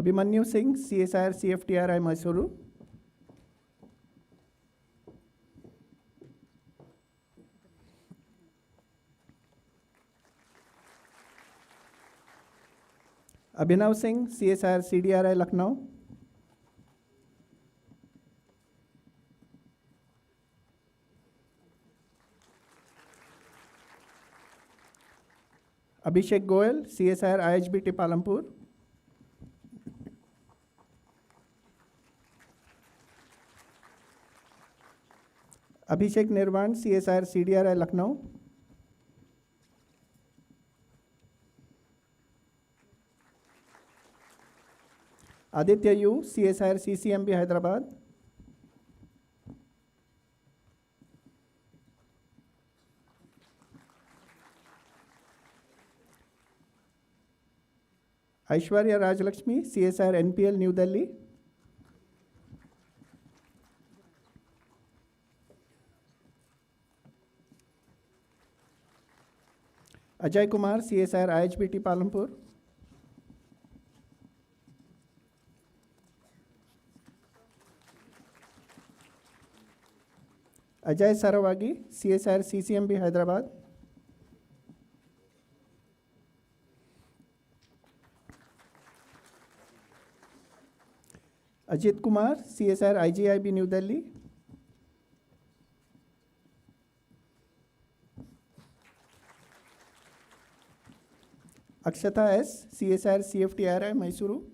Abhimanyu Singh, CSIR CFTRI Mysuru. Abhinav Singh, CSIR CDRI Lucknow. Abhishek Goel, CSIR IHBT Palampur. Abhishek Nirvan, CSIR CDRI Lucknow. Aditya Yu, CSIR CCMB Hyderabad. Aishwarya Rajalakshmi, CSIR NPL New Delhi. Ajay Kumar, CSIR IHBT Palampur. Ajay Saravagi, CSIR CCMB Hyderabad. Ajit Kumar, CSIR IGIB New Delhi. Akshata S, CSIR CFTRI Mysuru.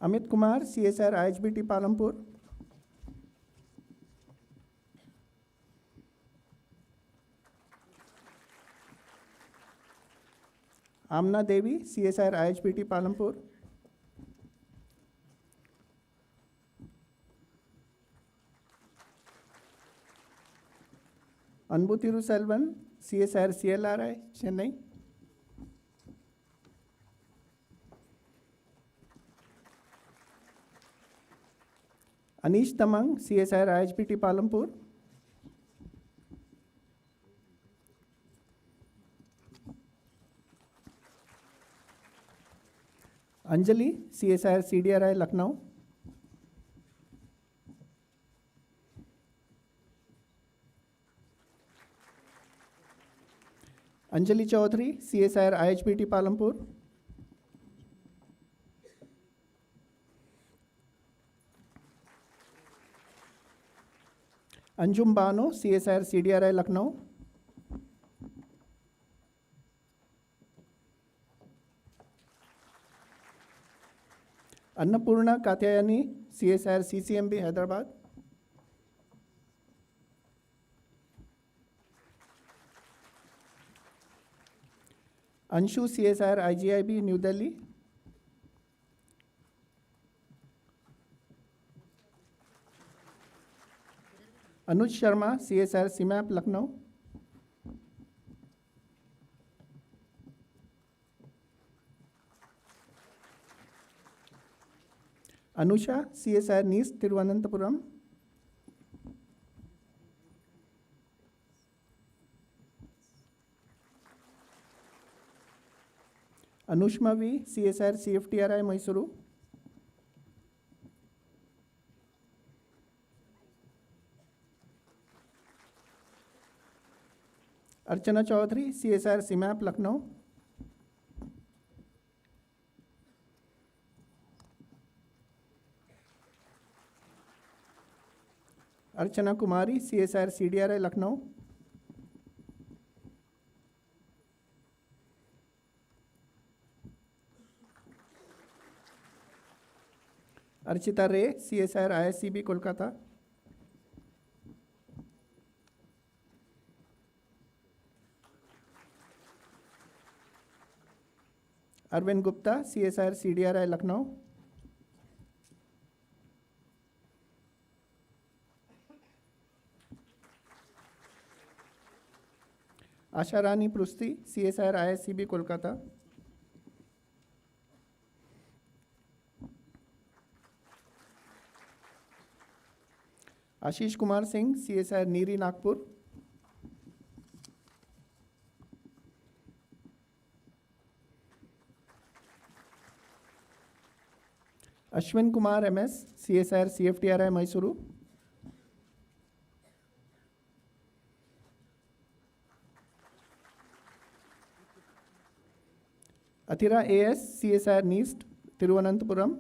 Amit Kumar, CSIR IHBT Palampur. Amna Devi, CSIR IHBT Palampur. Anbuthiru Selvan, CSIR CLRI, Chennai. Anish Tamang, CSIR IHBT Palampur. Anjali, CSIR CDRI Lucknow. Anjali Chaudhary, CSIR IHBT Palampur. Anjum Bano, CSIR CDRI Lucknow. Annapurna Katyayani, CSIR CCMB Hyderabad. Anshu, CSIR IGIB New Delhi. Anuj Sharma, CSIR CMAP Lucknow. Anusha, CSIR NIST Thiruvananthapuram. Anushma V, CSIR CFTRI Mysuru. Archana Chaudhary, CSIR CMAP Lucknow. Archana Kumari, CSIR CDRI Lucknow. Archita Ray, CSIR ISCB Kolkata. Arvind Gupta, CSIR CDRI Lucknow. Asha Rani Prithvi, CSIR ISCB Kolkata. Ashish Kumar Singh, CSIR NEERI Nagpur. Ashwin Kumar MS, CSIR CFTRI Mysuru. Athira AS, CSIR NIIST Thiruvananthapuram.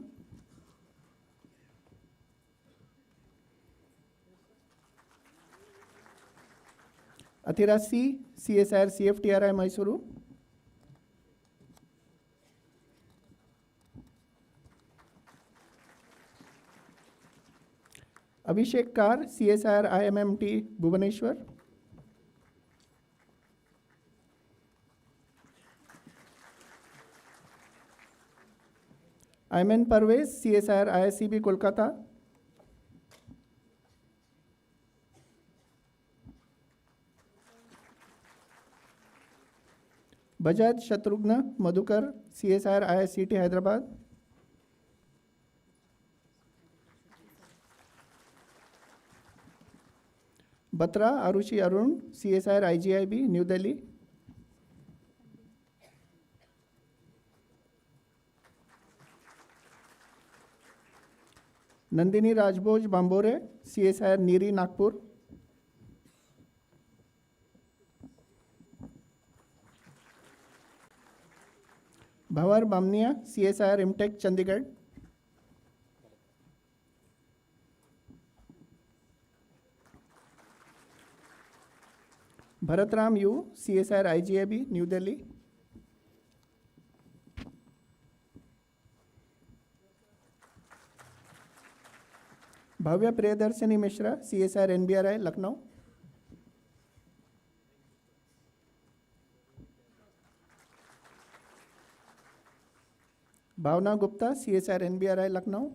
Athira C, CSIR CFTRI Mysuru. Abhishek Kar, CSIR IMMT Bhubaneswar. Ayman Parvez, CSIR ISCB Kolkata. Bajaj Shatrughan Madhukar, CSIR ISCT Hyderabad. Batra Arushi Arun, CSIR IGIB new Delhi. Nandini Rajbhoj Bambore, CSIR NEERI Nagpur. Bhanwar Bamniya, CSIR IMTECH Chandigarh. Bharatram U, CSIR IGIB new Delhi. Bhavya Priyadarshini Mishra, CSIR NBRI Lucknow. Bhavna Gupta, CSIR NBRI Lucknow.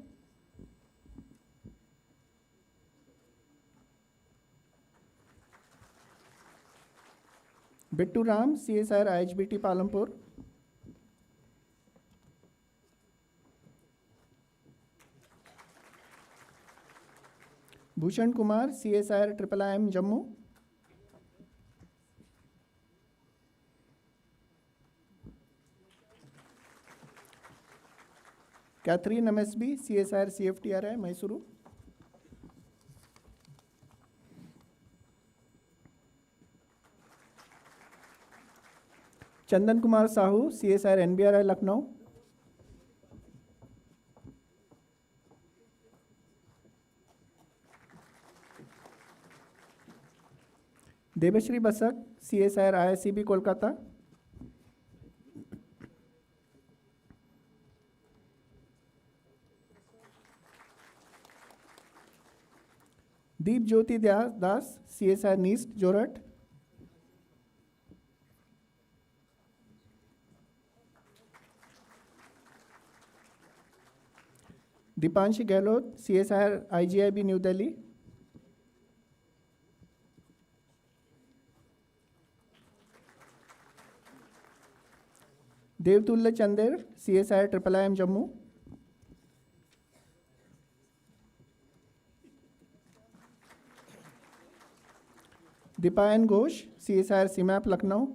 Bittu Ram, CSIR IHBT Palampur. Bhushan Kumar, CSIR IIIM Jammu. Catherine MSB, CSIR CFTRI Mysuru. Chandan Kumar Sahu, CSIR NBRI Lucknow. Debashree Basak, CSIR ISCB Kolkata. Deep Jyoti Das, CSIR NIIST Jorhat. Deepanshi Gahlot, CSIR IGIB new Delhi. Devtulya Chander, CSIR IIIM Jammu. Dipayan Ghosh, CSIR CMAP Lucknow.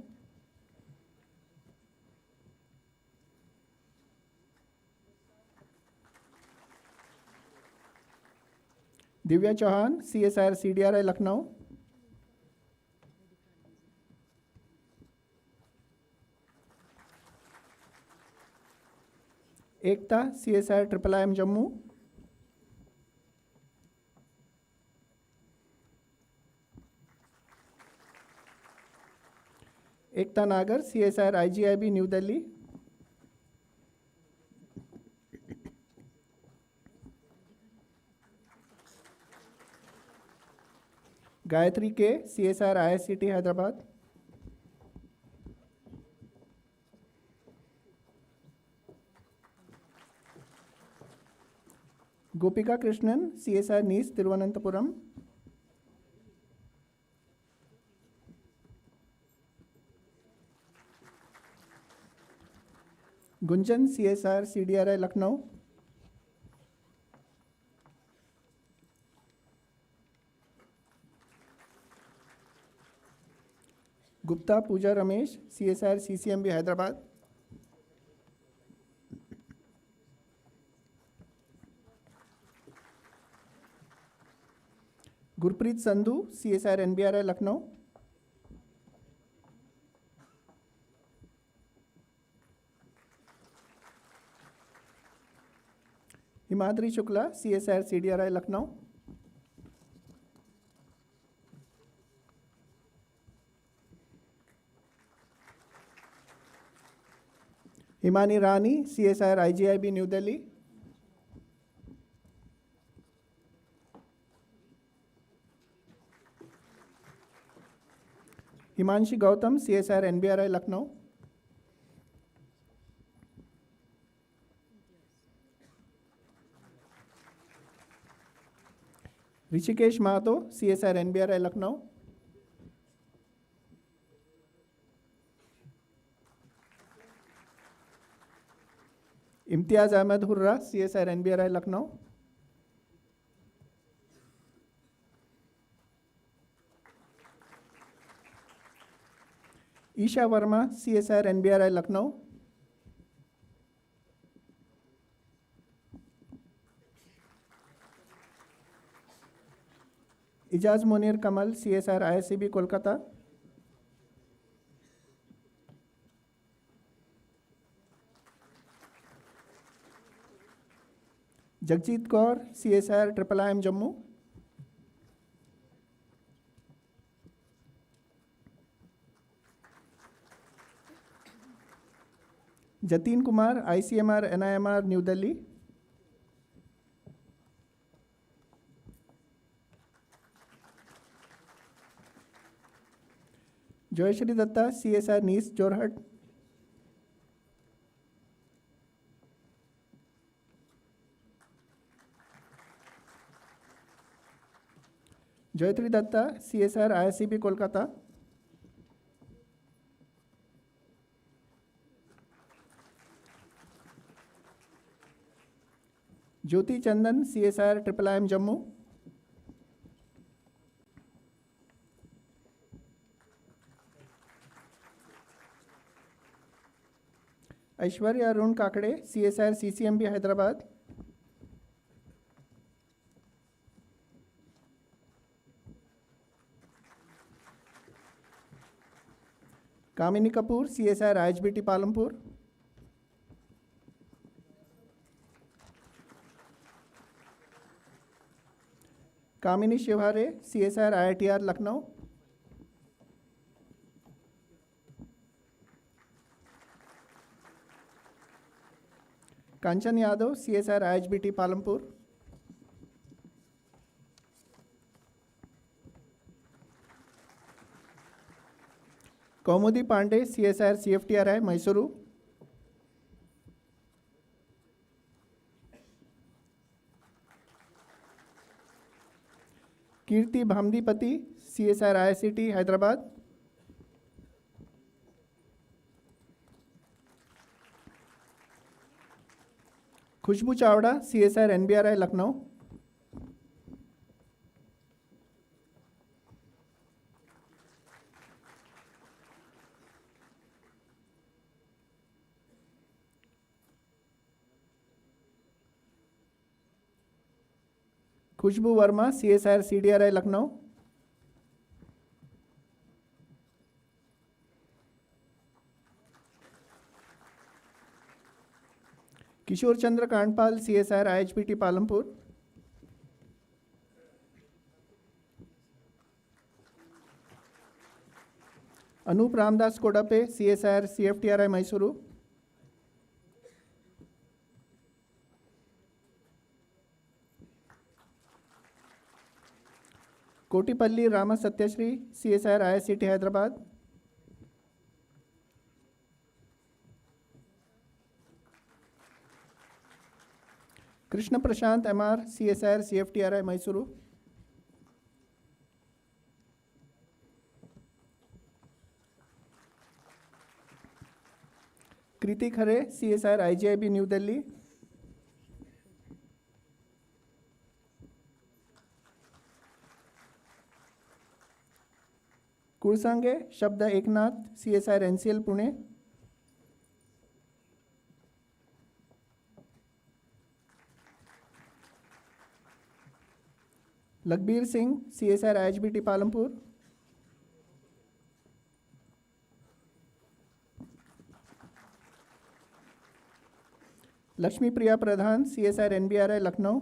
Divya Chauhan, CSIR CDRI Lucknow. Ekta, CSIR IIIM Jammu. एकता नागर, CSIR IGIB new Delhi. Gayatri K, CSR IICT Hyderabad. Gopika Krishnan, CSR NIS Thiruvananthapuram. Gunjan, CSR CDRI Lucknow. Gupta Pooja Ramesh, CSR CCMB Hyderabad. Gurpreet Sandhu, CSR NBRI Lucknow. Himadri Shukla, CSR CDRI Lucknow. Himani Rani, CSR IGIB New Delhi. Himanshi Gautam, CSR NBRI Lucknow. Rishikesh Mahato, CSR NBRI Lucknow. Imtiaz Ahmed Hurra, CSR NBRI Lucknow. Isha Verma, CSR NBRI Lucknow. Ijaz Munir Kamal, CSR ISCB Kolkata. Jagjit Kaur, CSR IIIM Jammu. Jatin Kumar, ICMR NIMR New Delhi. Joyshri Datta, CSR NIS Jorhat. Joyatri Datta, CSR ISCB Kolkata. Jyoti Chandan, CSR IIIM Jammu. Aishwarya Arun Kakade, CSR CCMB Hyderabad. Kamini Kapoor, CSR IHBT Palampur. Kamini Shivhare, CSR IITR Lucknow. Kanchan Yadav, CSR IHBT Palampur. Kaumudi Pandey, CSR CFTRI Mysuru. Kirti Bhamdipati, CSR IICT Hyderabad. Khushbu Chawda, CSR NBRI Lucknow. Khushbu Verma, CSR CDRI Lucknow. Kishore Chandra Kandpal, CSR IHBT Palampur. Anup Ramdas Kodape, CSR CFTRI Mysuru. Kotipalli Rama Satyashree CSIR IICT Hyderabad, Krishna Prashant MR CSIR CFTRI Mysuru, Kriti Khare CSIR IGIB new Delhi, Kulsange Shabd Eknath CSIR NCL Pune, Lakhbir Singh CSIR IHBT Palampur, Lakshmi Priya Pradhan CSIR NBRI Lucknow,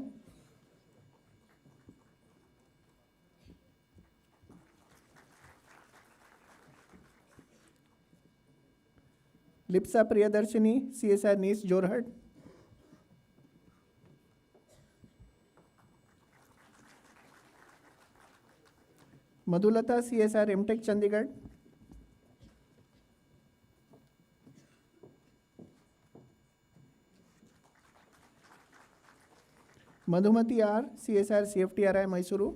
Lipsa Priyadarshini CSIR gneiss Jorhat, Madhulata CSIR MTech Chandigarh, Madhumati R CSIR CFTRI Mysuru,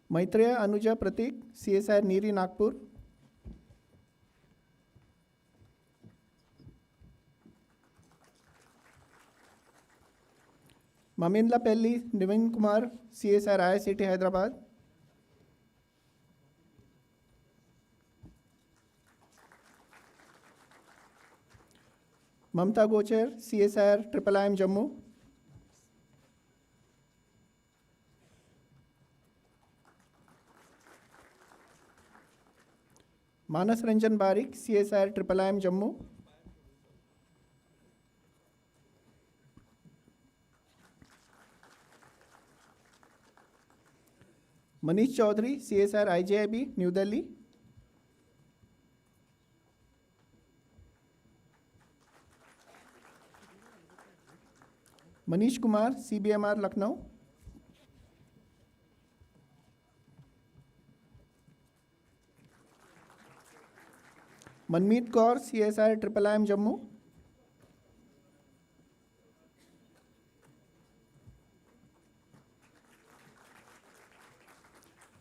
Maitreya Anuja Prateek CSIR NEERI Nagpur, ममिंदला Pelli Nivin Kumar CSIR IICT Hyderabad, Mamata Gochar CSIR IIIM Jammu, Manas Ranjan Barik CSIR IIIM Jammu, Manish Chaudhary CSIR IJIB New Delhi, Manish Kumar CBMR Lucknow, Manmeet Kaur CSIR IIIM Jammu,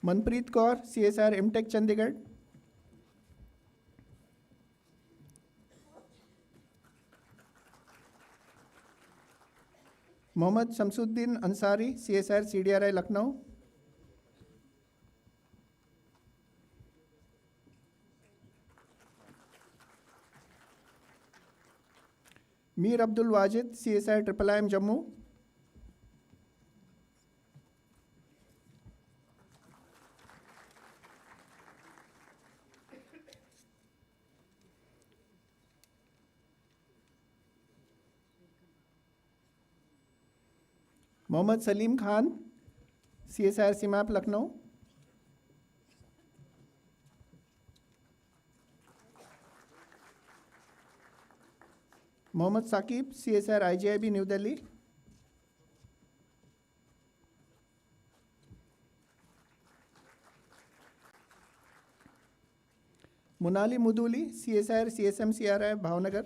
Manpreet Kaur CSIR MTech Chandigarh, Mohammad Shamsuddin Ansari CSIR CDRI Lucknow, Mir Abdul Wajid CSIR IIIM Jammu, Mohammad Salim Khan CSIR CIMAP Lucknow, Mohammad Saqib CSIR IJIB New Delhi, Munali Muduli CSIR CSM CRI Bhavnagar,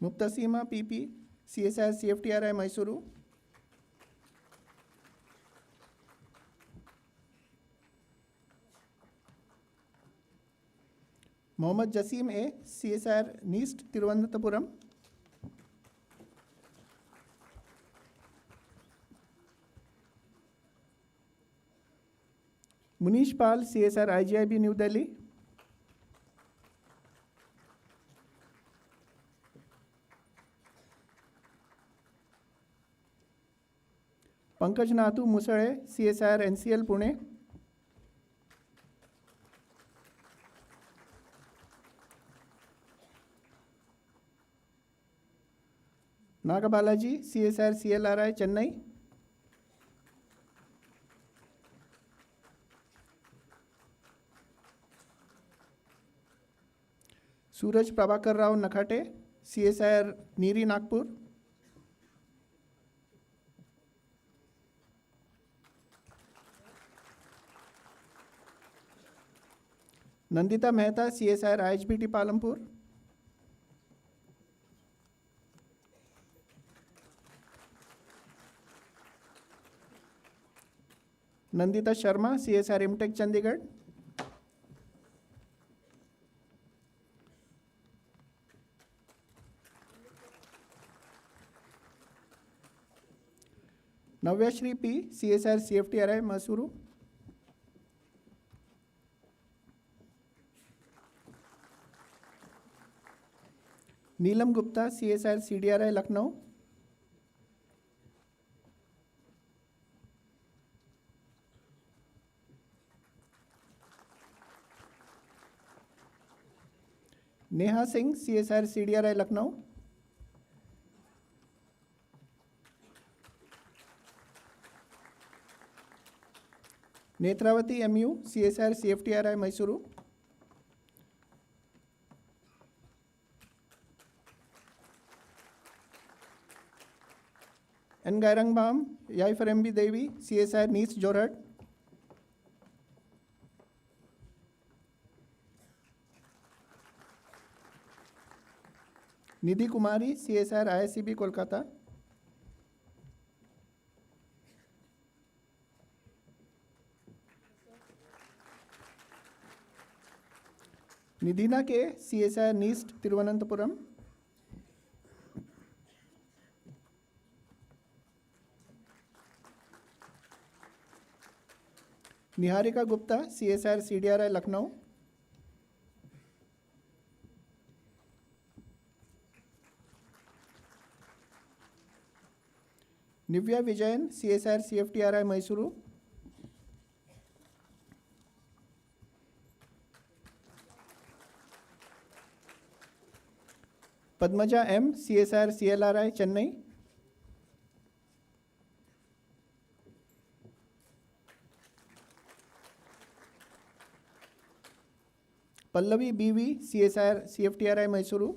Muptasima PP CSIR CFTRI Mysuru, Mohammad Jasim A CSIR NIIST Thiruvananthapuram, Munish Pal CSIR IJIB New Delhi, Pankaj Nathu Musale CSIR NCL Pune, Nagabalaji CSIR CLRI Chennai, Suraj Prabhakar Rao Nakhate, CSIR NEERI Nagpur. Nandita Mehta, CSIR IHBT Palampur. Nandita Sharma, CSIR IMTECH Chandigarh. Navyashree P, CSIR CFTRI Mysuru. Neelam Gupta, CSIR CDRI Lucknow. Neha Singh, CSIR CDRI Lucknow. Netravati MU, CSIR CFTRI Mysuru. N. Gairangbam, Yaifer MB Devi, CSIR Nice Jorhat. Nidhi Kumari, CSIR ISCB Kolkata. Nidhina के, CSIR NIIST Thiruvananthapuram. Niharika Gupta, CSIR CDRI Lucknow. Nivya Vijayan, CSIR CFTRI Mysuru. Padmaja M, CSIR CLRI Chennai. Pallavi BV, CSIR CFTRI Mysuru.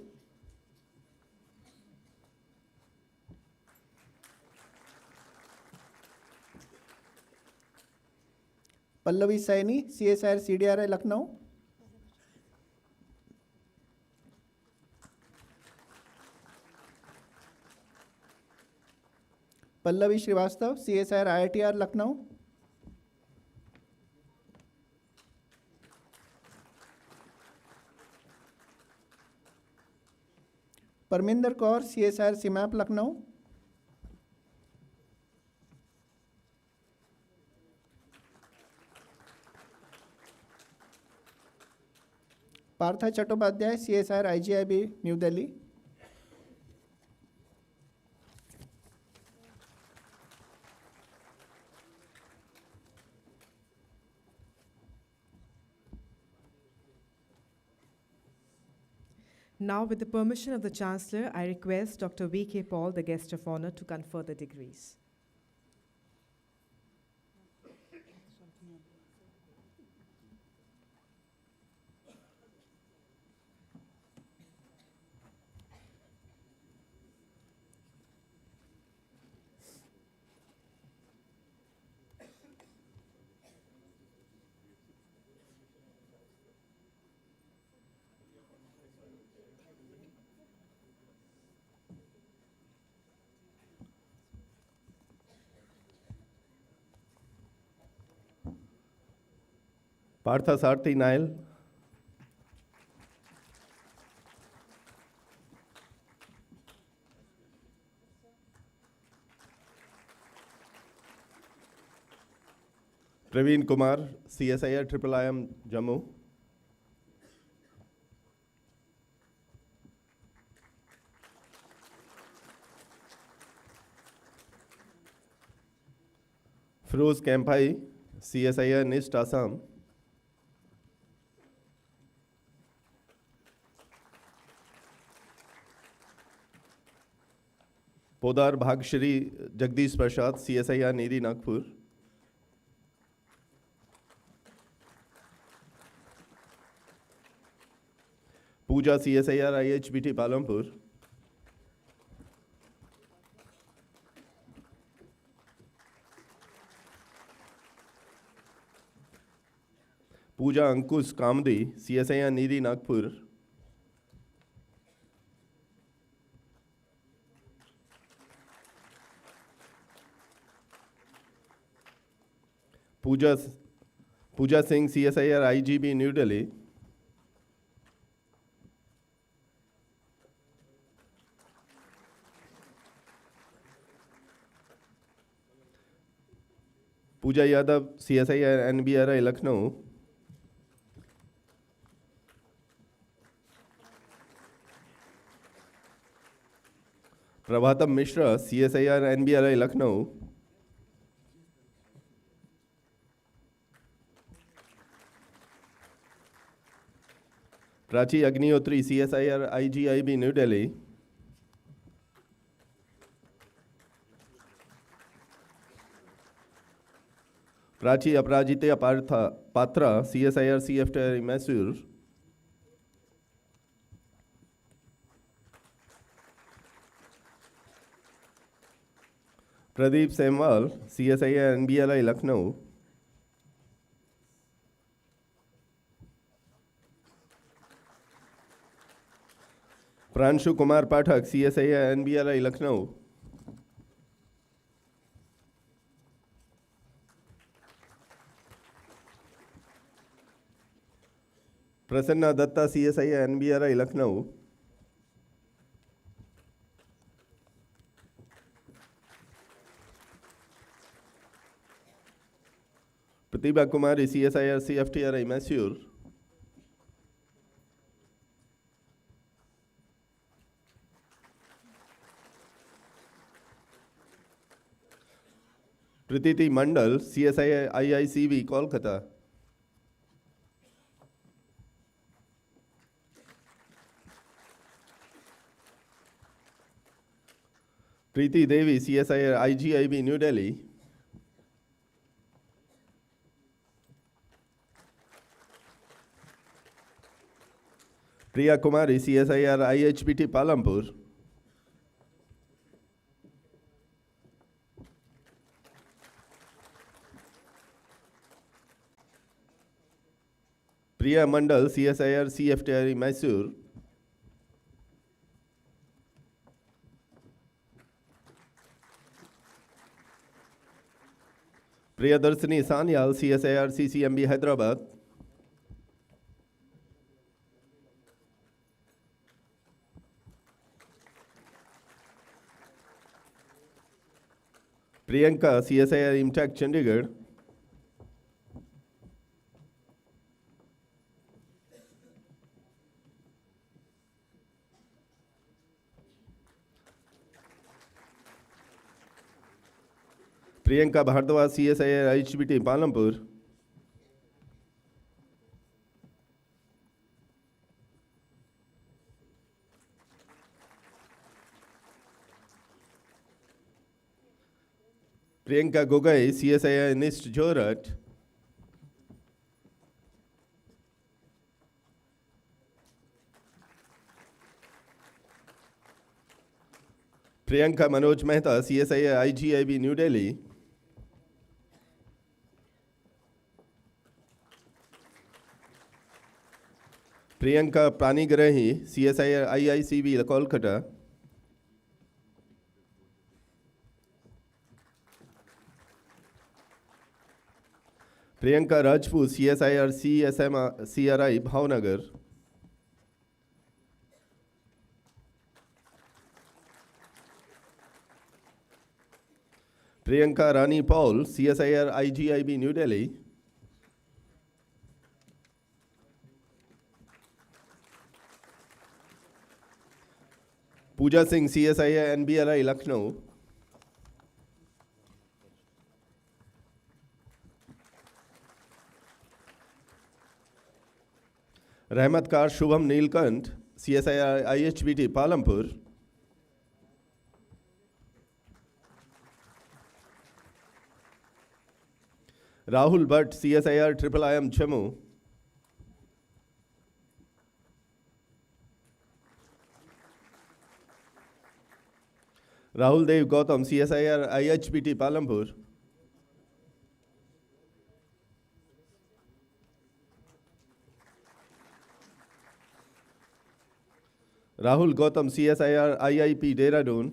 Pallavi Saini, CSIR CDRI Lucknow. Pallavi Srivastava, CSIR IITR Lucknow. Parminder Kaur, CSIR CIMAP Lucknow. Partha Chattopadhyay, CSIR IGIB new Delhi. Now, with the permission of the Chancellor, I request Dr. V.K. Paul, the guest of honor, to confer the degrees. Parthasarthi Nail. Praveen Kumar, CSIR IIIM Jammu. Feroz Kampai, CSIR NIST Assam. Podar Bhagyashree Jagdish Prasad, CSIR NEERI Nagpur. Pooja, CSIR IHBT Palampur. Pooja Ankush Kamdi, CSIR Niri Nagpur. Pooja Singh, CSIR IGB New Delhi. Pooja Yadav, CSIR NBRI Lucknow. Prabhatam Mishra, CSIR NBRI Lucknow. Prachi Agnihotri, CSIR IGIB New Delhi. Prachi Aprajitya Patra, CSIR CFTR Mysore. Pradeep Semwal, CSIR NBLI Lucknow. Pranshu Kumar Pathak, CSIR NBLI Lucknow. Prasanna Datta, CSIR NBRI Lucknow. Pratibha Kumari, CSIR CFTRI Mysore. Prititi Mandal, CSIR IICB Kolkata. Preeti Devi, CSIR IGIB New Delhi. Priya Kumari, CSIR IHBT Palampur. Priya Mandal, CSIR CFTRI Mysore. Priyadarshini Sanyal, CSIR CCMB Hyderabad. Priyanka, CSIR IMTAC Chandigarh. Priyanka Bhardwaj, CSIR IHBT Palampur. Priyanka Gogai, CSIR NIST Jorat. Priyanka Manoj Mehta, CSIR IGIB New Delhi. Priyanka Panigrahi, CSIR IICB Kolkata. Priyanka Rajput, CSIR CSM CRI Bhavnagar. Priyanka Rani Paul, CSIR IGIB New Delhi. Pooja Singh, CSIR NBRI Lucknow. Rahmatkar Shubham Neelkant, CSIR IHBT Palampur. Rahul Bhatt, CSIR IIM Jammu. Rahul Dev Gautam, CSIR IHBT Palampur. Rahul Gautam, CSIR IIP Dehradun.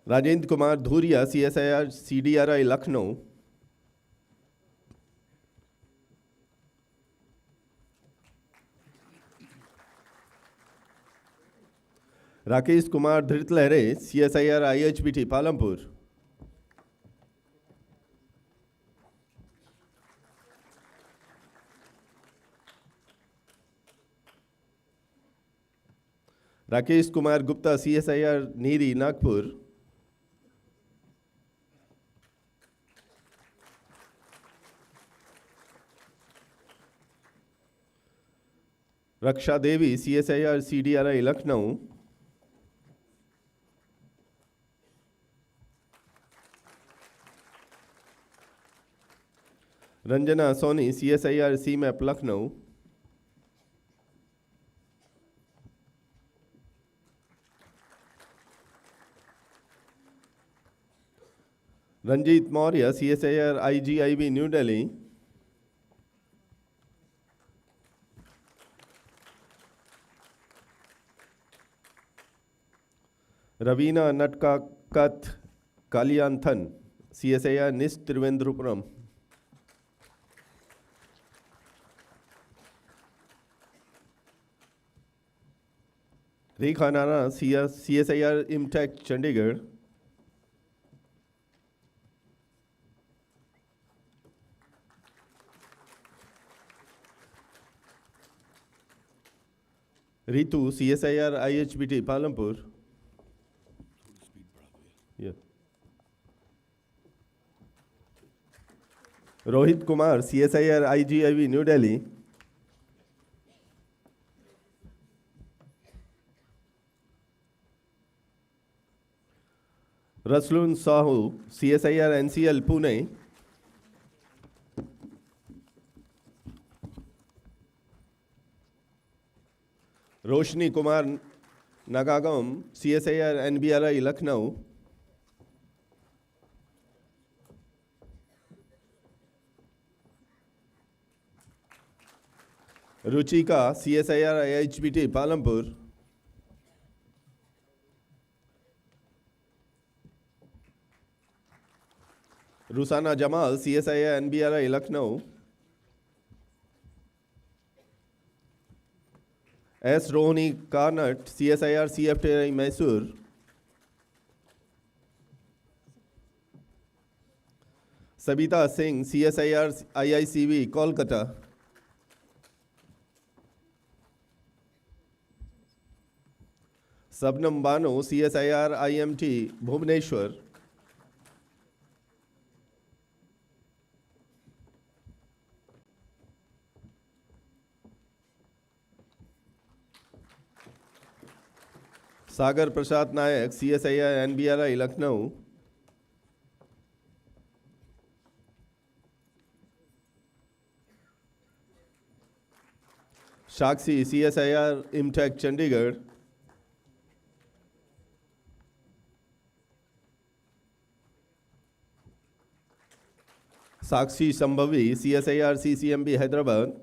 Rajendra Kumar Dhuria, CSIR CDRI Lucknow. Rakesh Kumar Dhritlehre, CSIR IHBT Palampur. Rakesh Kumar Gupta, CSIR Niri Nagpur. Raksha Devi, CSIR CDRI Lucknow. Ranjana Soni, CSIR CMAP Lucknow. Ranjit Maurya, CSIR IGIB New Delhi. Ravina Natkakat Kalyanthan, CSIR NIST Trivandrupuram. Rekha Nana, CSIR IMTech Chandigarh. Ritu, CSIR IHBT Palampur. Yeah. Rohit Kumar, CSIR IGIV New Delhi. Raslun Sahu, CSIR NCL Pune. Roshni Kumar Nagagam, CSIR NBRI Lucknow. Ruchika, CSIR IHBT Palampur. Rusana Jamal, CSIR NBRI Lucknow. S. Rohini Karnat, CSIR CFTI Mysore. Sabita Singh, CSIR IICV Kolkata. Sabnam Bano, CSIR IMT Bhubaneswar. Sagar Prasad Nayak, CSIR NBRI Lucknow. Shakshi, CSIR IMTech Chandigarh. Sakshi Sambhavi, CSIR CCMB Hyderabad.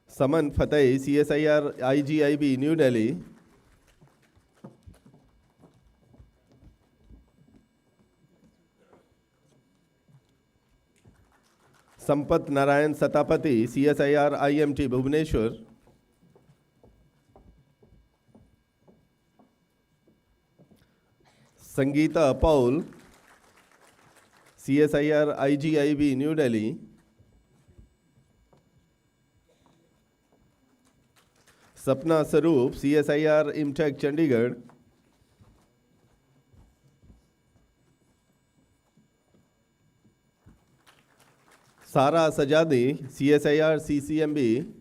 Saman Fateh, CSIR IGIB New Delhi. Sampath Narayan Satapati, CSIR IMT Bhubaneswar. Sangeeta Paul, CSIR IGIB New Delhi. Sapna Saroop, CSIR IMTech Chandigarh. Sara Sajadi, CSIR CCMB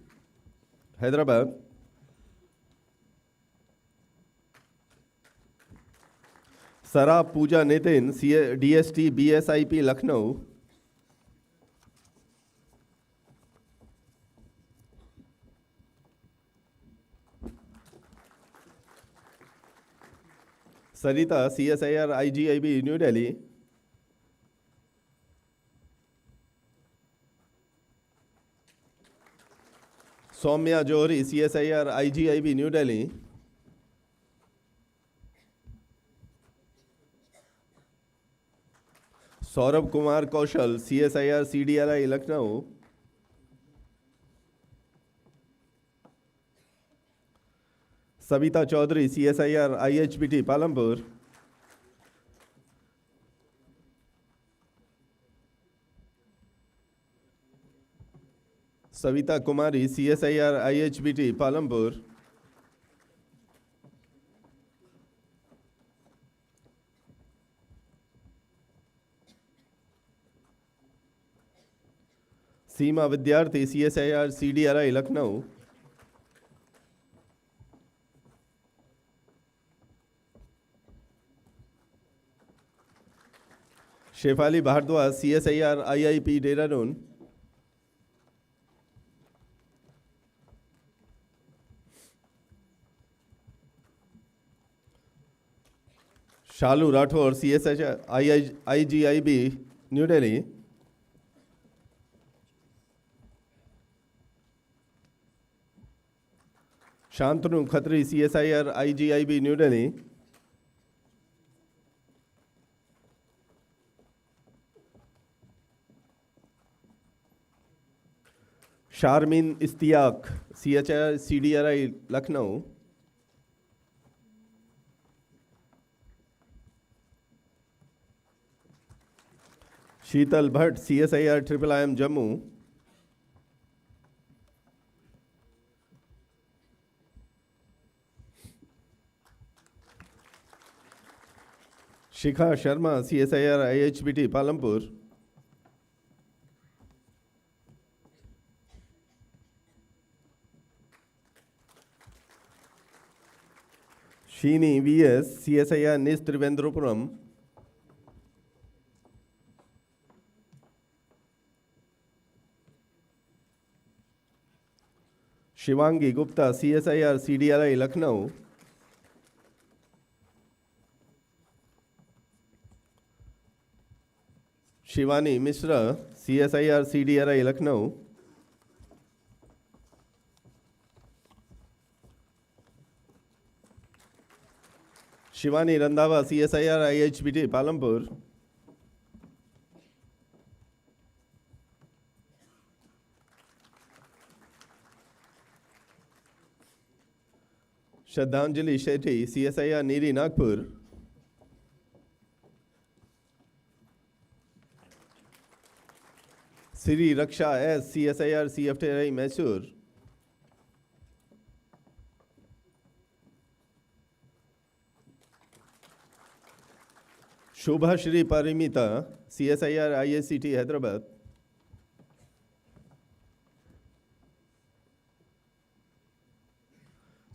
Hyderabad. Sara Pooja Nitin, DST BSIP Lucknow. Sarita, CSIR IGIB New Delhi. Soumya Johri, CSIR IGIB New Delhi. Saurabh Kumar Kaushal, CSIR CDRI Lucknow. Savita Chaudhary, CSIR IHBT Palampur. Savita Kumari, CSIR IHBT Palampur. Seema Vidyarthi, CSIR CDRI Lucknow. Shefali Bhardwaj, CSIR IIP Dehradun. Shalu Rathore, CSIR IGIB New Delhi. Shantanu Khatri, CSIR IGIB New Delhi. Sharmin Istiaq, CHR CDRI Lucknow. Sheetal Bhatt, CSIR IIM Jammu. Shikha Sharma, CSIR IHBT Palampur. Sheeni VS, CSIR NIS Trivandrupuram. Shivangi Gupta, CSIR CDRI Lucknow. Shivani Mishra, CSIR CDRI Lucknow. Shivani Randhawa, CSIR IHBT Palampur. Shraddhanjali Shetty, CSIR Niri Nagpur. Siri Raksha S, CSIR CFTRI Mysore. Shobha Shri Parimita, CSIR ISCT Hyderabad.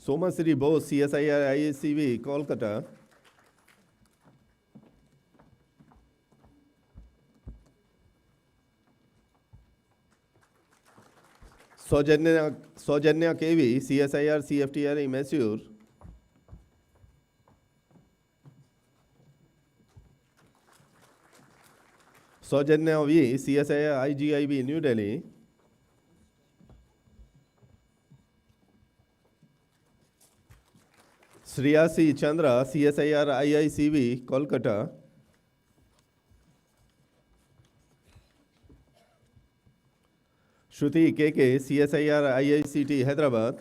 Somasri Bose, CSIR ISCV Kolkata. Sojanya KV, CSIR CFTRI Mysore. Sojanya V, CSIR IGIB New Delhi. Sriyasi Chandra, CSIR IICV Kolkata. Shruti KK, CSIR IICT Hyderabad.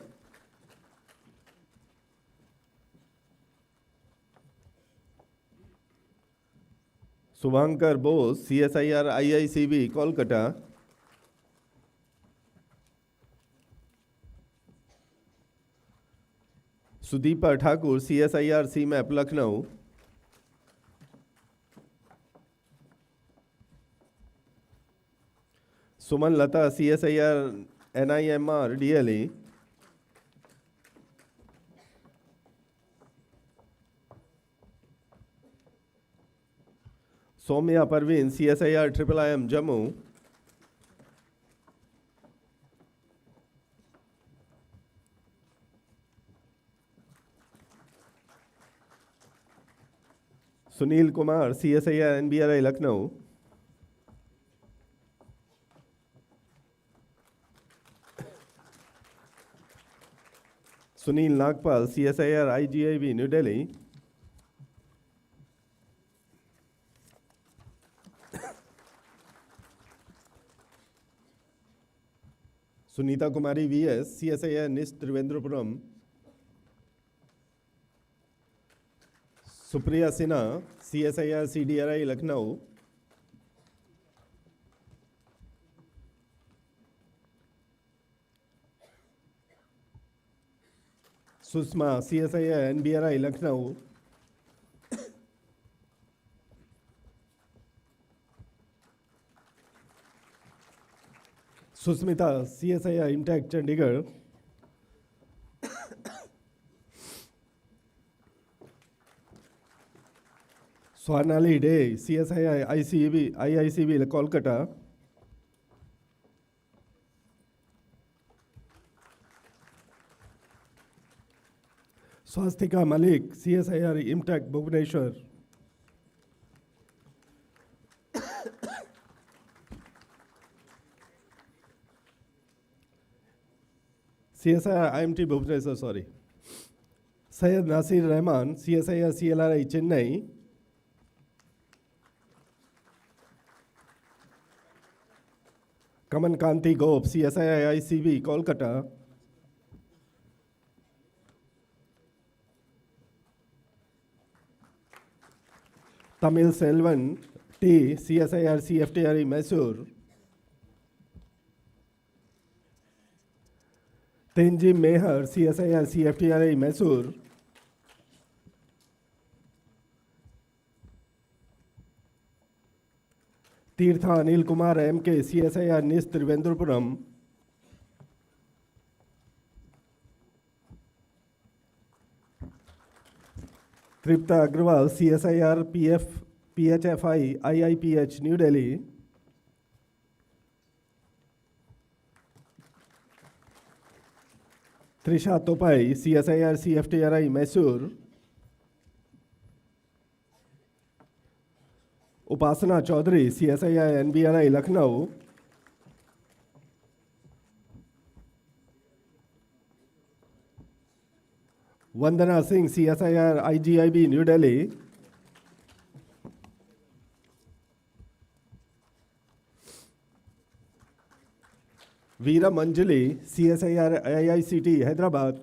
Subhankar Bose, CSIR IICB Kolkata. Sudeepa Thakur, CSIR CMAP Lucknow. Suman Lata, CSIR NIMR DLE. Soumya Parveen, CSIR IIIM Jammu. Sunil Kumar, CSIR NBRI Lucknow. Sunil Nagpal, CSIR IGIB New Delhi. Sunita Kumari VS, CSIR NIST Trivendrapuram. Supriya Sinha, CSIR CDRI Lucknow. Susma, CSIR NBRI Lucknow. Susmita, CSIR Impact Chandigarh. Swarnali Day, CSIR IICB Kolkata. Swastika Malik, CSIR Impact Bhubaneswar. CSIR IMT Bhubaneswar, sorry. Syed Nasir Rahman, CSIR CLRI Chennai. Kaman Kanti Gop, CSIR ICB Kolkata. Tamil Selvan T, CSIR CFTRE Mysore. Tenji Meher, CSIR CFTRE Mysore. Tirtha Anil Kumar MK, CSIR NIST Trivendrapuram. Tripta Agrawal, CSIR PHFI IIPH New Delhi. Trisha Topai, CSIR CFTRI Mysore. Upasana Chaudhary, CSIR NBRI Lucknow. Vandana Singh, CSIR IGIB New Delhi. Veera Manjali, CSIR IICT Hyderabad.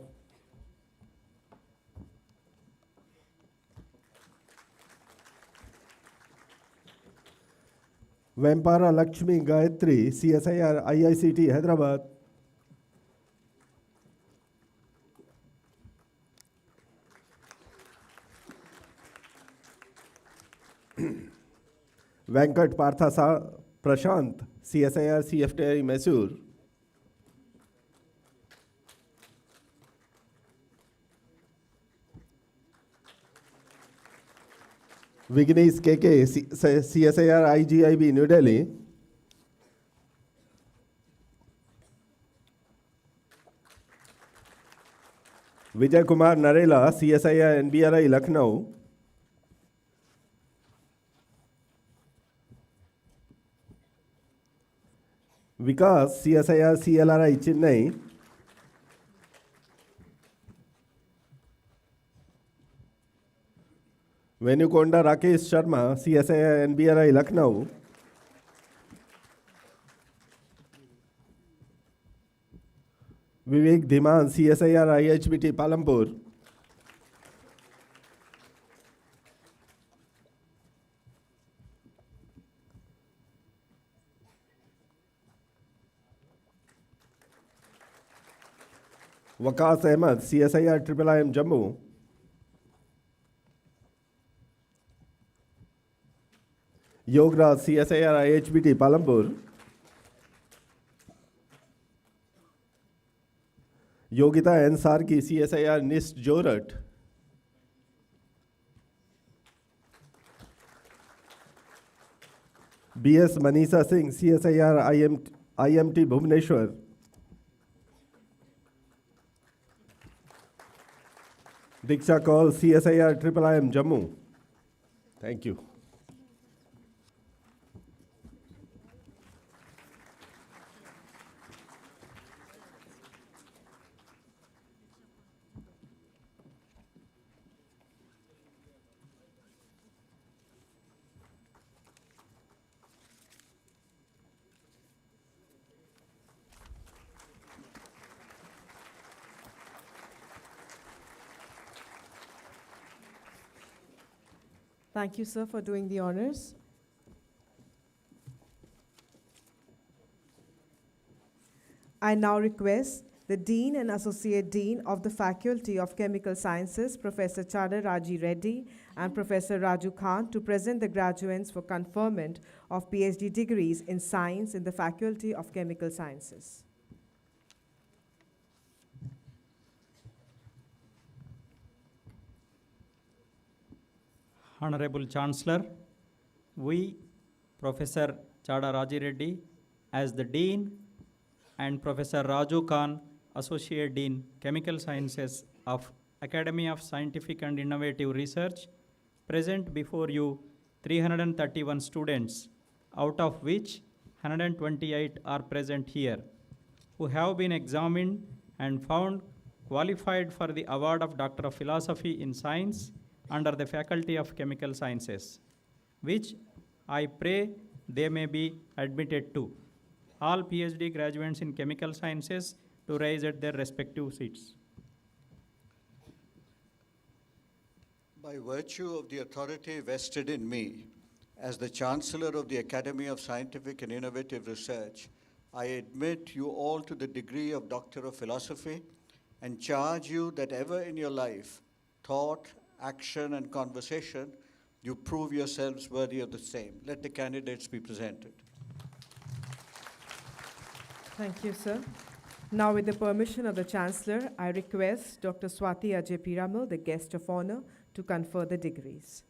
Vampara Lakshmi Gayatri, CSIR IICT Hyderabad. Venkat Partha Prashant, CSIR CFTRE Mysore. Vignesh KK, CSIR IGIB New Delhi. Vijay Kumar Narela, CSIR NBRI Lucknow. Vikas, CSIR CLRI Chennai. Venukonda Rakesh Sharma, CSIR NBRI Lucknow. Vivek Dhiman, CSIR IHBT Palampur. Waqas Ahmed, CSIR IIIM Jammu. Yograj, CSIR IHBT Palampur. Yogita N. Sarki, CSIR NIST Jorat. B.S. Manisha Singh, CSIR IMT Bhubaneswar. Diksha Kaul, CSIR IIM Jammu. Thank you. Thank you, sir, for doing the honors. I now request the Dean and Associate Dean of the Faculty of Chemical Sciences, Professor Chada Raji Reddy and Professor Raju Khan, to present the graduates for conferment of PhD degrees in science in the Faculty of Chemical Sciences. Honorable Chancellor, we, Professor Chada Raji Reddy, as the Dean, and Professor Raju Khan, Associate Dean, Chemical Sciences of Academy of Scientific and Innovative Research, present before you 331 students, out of which 128 are present here, who have been examined and found qualified for the award of Doctor of Philosophy in Science under the Faculty of Chemical Sciences, which I pray they may be admitted to. All PhD graduates in Chemical Sciences to rise at their respective seats. By virtue of the authority vested in me as the Chancellor of the Academy of Scientific and Innovative Research, I admit you all to the degree of Doctor of Philosophy and charge you that ever in your life, thought, action, and conversation, you prove yourselves worthy of the same. Let the candidates be presented. Thank you, sir. Now, with the permission of the Chancellor, I request Dr. Swati Ajay Piramal, the guest of honor, to confer the degrees.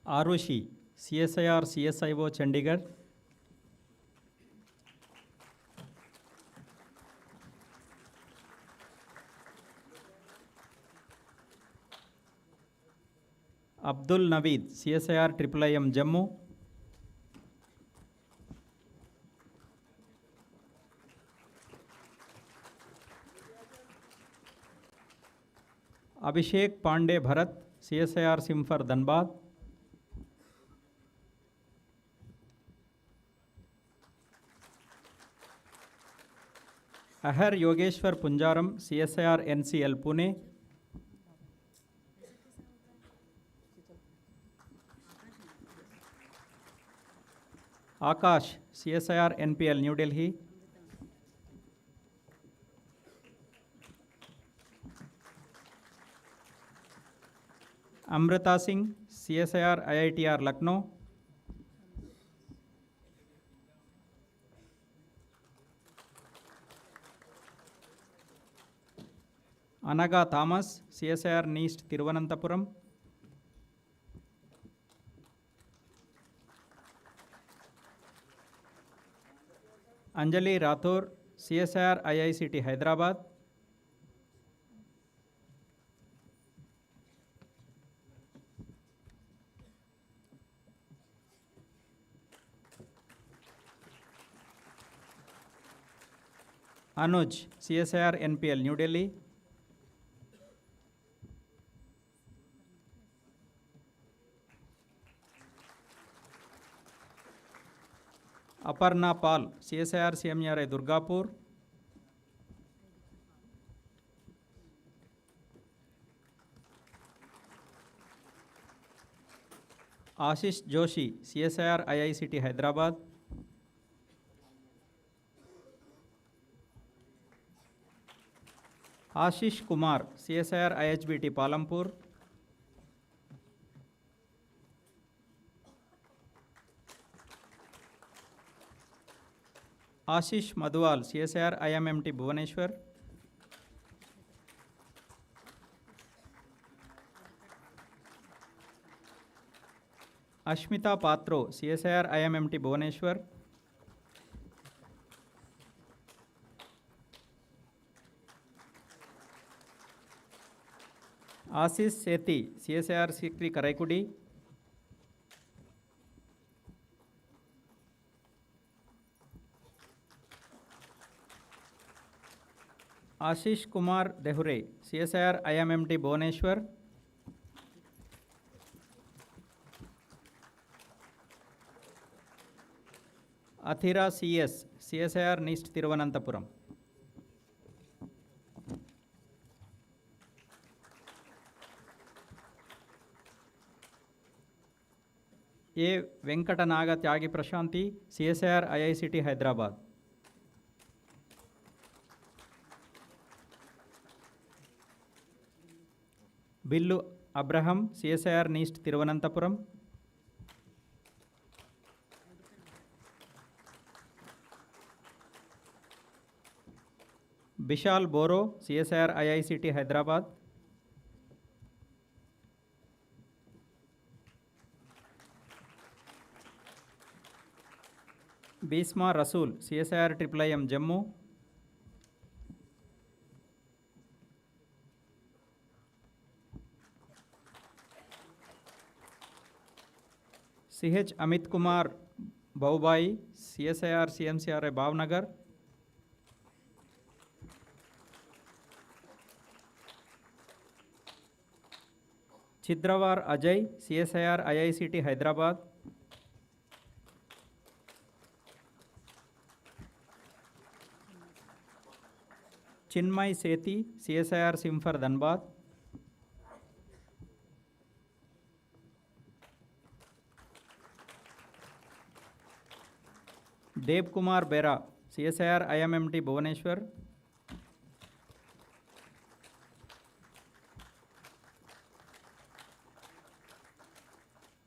Arushi, CSIR CSIO Chandigarh. Abdul Naveed, CSIR IIIM Jammu. Abhishek Pandey Bharat, CSIR Simfar Dhanbad. Ahar Yogeshwar Punjaram, CSIR NCL Pune. Akash, CSIR NPL New Delhi. Amrita Singh, CSIR IITR Lucknow. Anaga Thomas, CSIR NEAST Thiruvananthapuram. Anjali Rathore, CSIR IICT Hyderabad. Anuj, CSIR NPL New Delhi. Aparna Pal, CSIR CMRI Durgapur. Ashish Joshi, CSIR IICT Hyderabad. Ashish Kumar, CSIR IHBT Palampur. Ashish Madhuwal, CSIR IMMT Bhubaneswar. Ashmita Patro, CSIR IMMT Bhubaneswar. Asis Sethi, CSIR Sikri Karaikudi. Ashish Kumar Dehure, CSIR IMMT Bhubaneswar. Athira CS, CSIR NIST Thiruvananthapuram. A. Venkatanaga Tyagi Prashanti, CSIR IICT Hyderabad. Billu Abraham, CSIR NIST Thiruvananthapuram. Bishal Boro, CSIR IICT Hyderabad. Bisma Rasul, CSIR IIIM Jammu. CH Amit Kumar Baubai, CSIR CMCRI Bhavnagar. Chidravar Ajay, CSIR IICT Hyderabad. Chinmay Sethi, CSIR Simfar Dhanbad. Dev Kumar Bera, CSIR IMMT Bhubaneswar.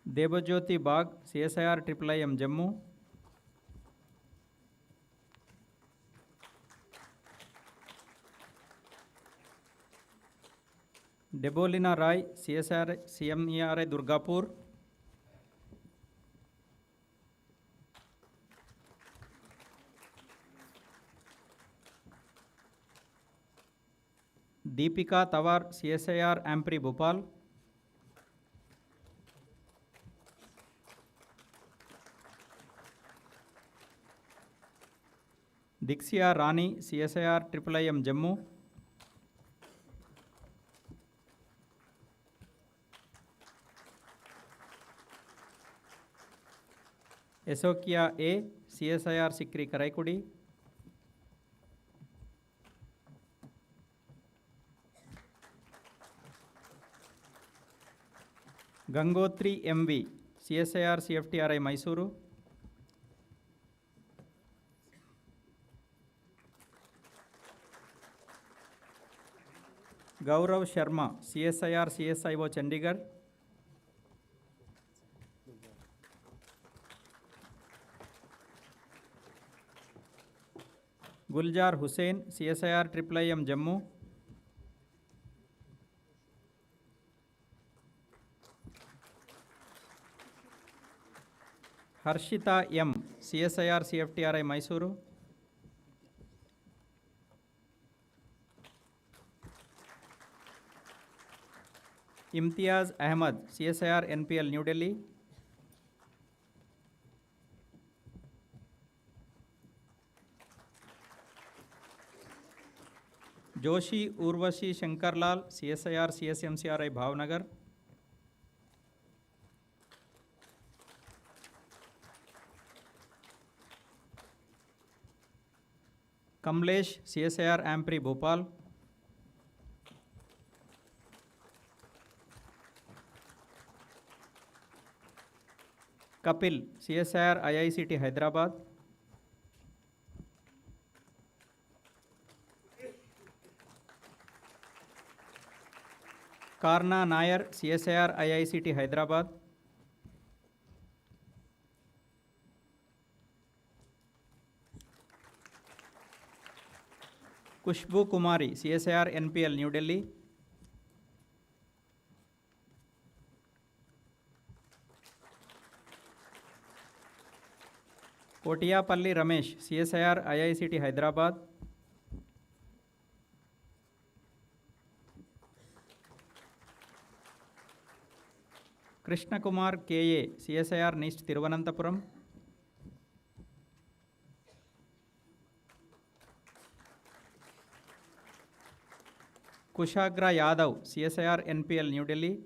Debajyoti Bagh, CSIR IIIM Jammu. Debolina Rai, CSIR CMERI Durgapur. Deepika Tawar, CSIR Ampri Bhopal. Dixia Rani, CSIR IIIM Jammu. Esokia A, CSIR Sikri Karaikudi. Gangotri MV, CSIR CFTRI Mysuru. Gaurav Sharma, CSIR CSIO Chandigarh. Guljar Hussain, CSIR IIIM Jammu. Harshita M, CSIR CFTRI Mysuru. Imtiaz Ahmad, CSIR NPL New Delhi. Joshi Urvashi Shankarlal, CSIR CSMCRI Bhavnagar. Kamlesh, CSIR Ampri Bhopal. Kapil, CSIR IICT Hyderabad. Karna Nair, CSIR IICT Hyderabad. Kushbu Kumari, CSIR NPL, New Delhi. Kotiyapalli Ramesh, CSIR IICT, Hyderabad. Krishna Kumar KA, CSIR NIST, Thiruvananthapuram. Kushagra Yadav, CSIR NPL, New Delhi.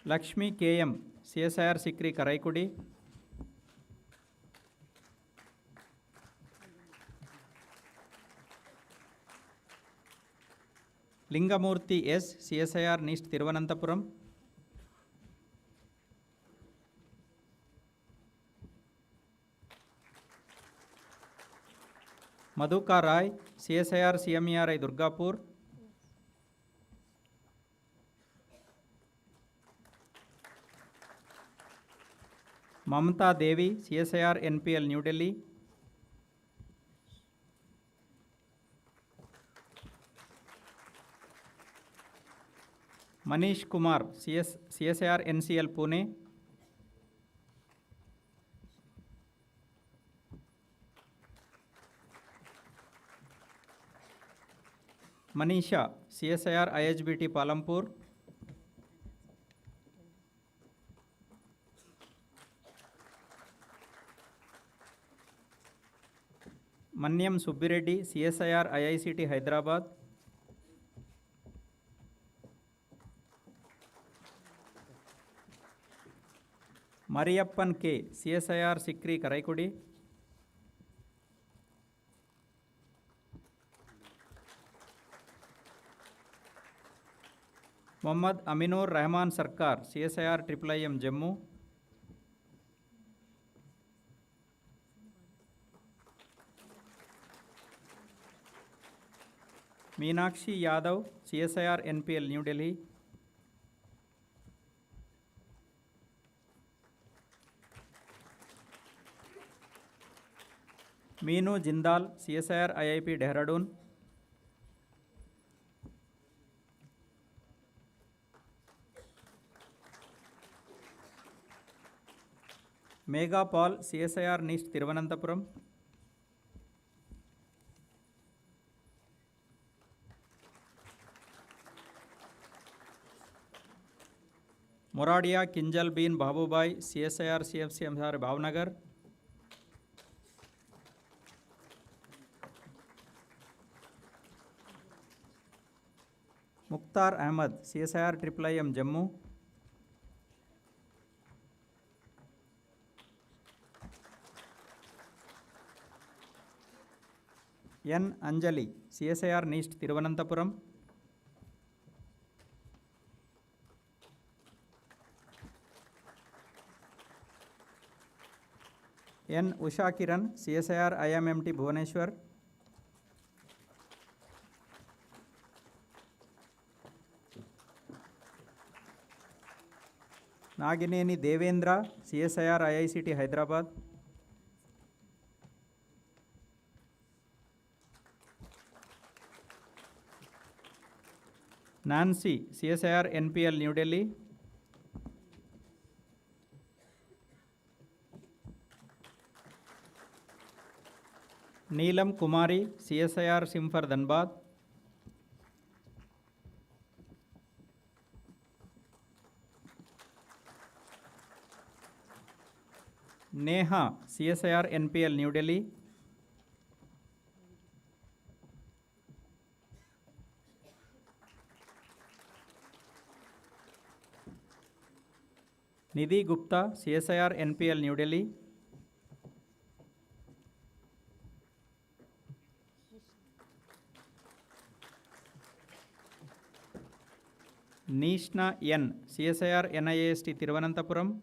Lakshmi KM, CSIR Sikri, Karaikudi. Lingamurthy S, CSIR NIST, Thiruvananthapuram. Madhuka Rai, CSIR CMERI, Durgapur. Mamta Devi, CSIR NPL, New Delhi. Manish Kumar, CSIR NCL, Pune. Manisha, CSIR IHBT, Palampur. Manyam Subbireddy, CSIR IICT, Hyderabad. Mariyappan K, CSIR Sikri, Karaikudi. Muhammad Aminur Rahman Sarkar, CSIR IIM, Jammu. Meenakshi Yadav, CSIR NPL, New Delhi. Meenu Jindal, CSIR IIP, Dehradun. Mega Paul, CSIR NIST, Thiruvananthapuram. Moradia Kinjal Bean Babubai, CSIR CFCMR, Bhavnagar. Mukhtar Ahmad, CSIR IIM, Jammu. N. Anjali, CSIR NIST, Thiruvananthapuram. N. Usha Kiran, CSIR IMMT, Bhubaneswar. Nagineni Devendra, CSIR IICT, Hyderabad. Nancy, CSIR NPL, New Delhi. Neelam Kumari, CSIR Simfar, Dhanbad. Neha, CSIR NPL, New Delhi. Nidhi Gupta, CSIR NPL, New Delhi. Nishna N, CSIR NIAST, Thiruvananthapuram.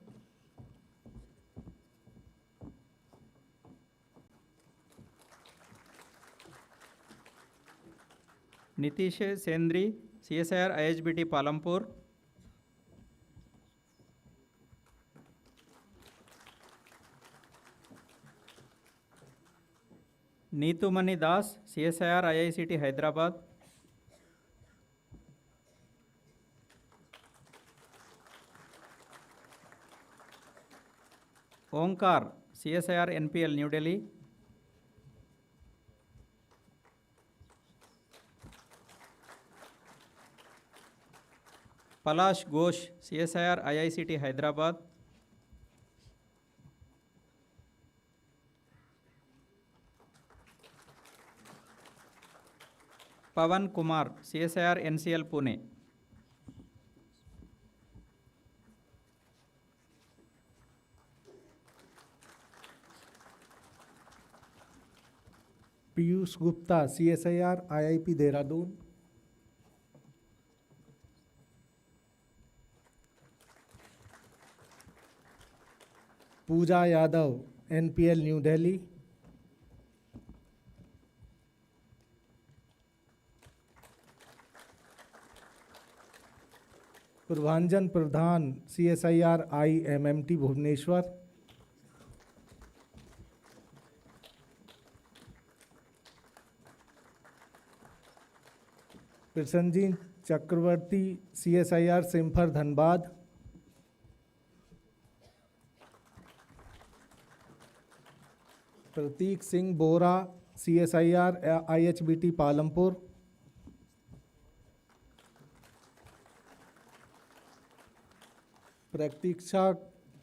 Nitish Sendri, CSIR IHBT, Palampur. Neetumani Das, CSIR IICT Hyderabad. Omkar, CSIR NPL New Delhi. Palash Ghosh, CSIR IICT Hyderabad. Pavan Kumar, CSIR NCL Pune. Piyush Gupta CSIR IIP Dehradun. Pooja Yadav NPL New Delhi. Purvanjan Pradhan CSIR IMMT Bhubaneswar. Prasenjit Chakraborty CSIR CIMFR Dhanbad. Pratik Singh Bora CSIR IHBT Palampur. Pratiksha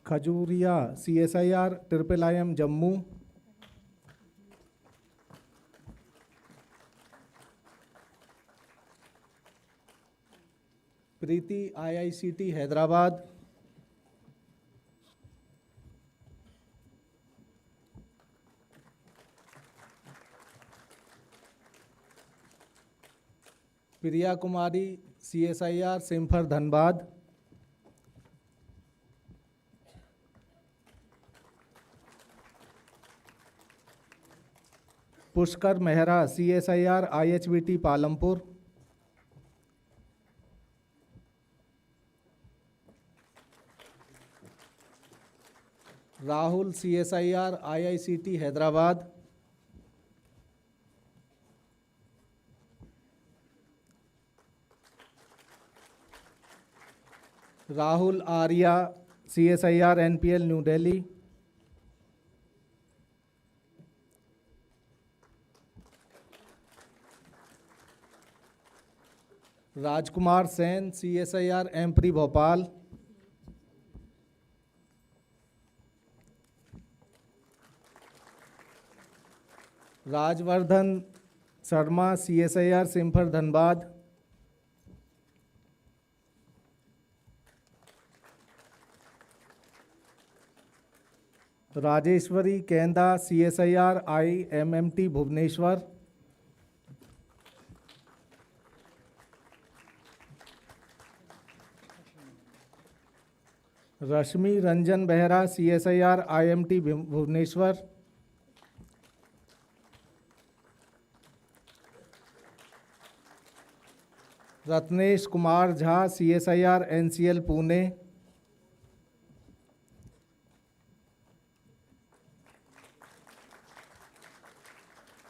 Khajuria CSIR IIM Jammu. Preeti IICT Hyderabad. Priya Kumari CSIR CIMFR Dhanbad. Pushkar Mehra CSIR IHBT Palampur. Rahul CSIR IICT Hyderabad. Rahul Arya CSIR NPL New Delhi. Rajkumar Sen CSIR AMPRI Bhopal. Rajvardhan Sharma CSIR CIMFR Dhanbad. Rajeshwari केंदा CSIR IMMT Bhubaneswar. Rashmi Ranjan Behera CSIR IMT Bhubaneswar. Ratnesh Kumar Jha CSIR NCL Pune.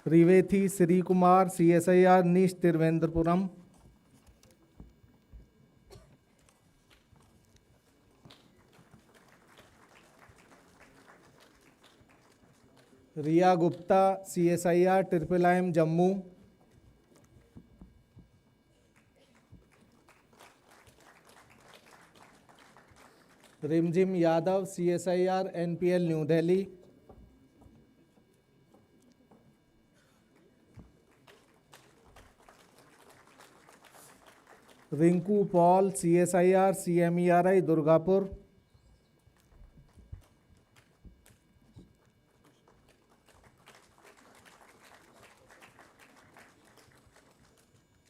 Revathi Sri Kumar CSIR NIIST Thiruvananthapuram. Riya Gupta CSIR IIM Jammu. Rimjhim Yadav CSIR NPL New Delhi. Rinku Paul CSIR CMERI Durgapur.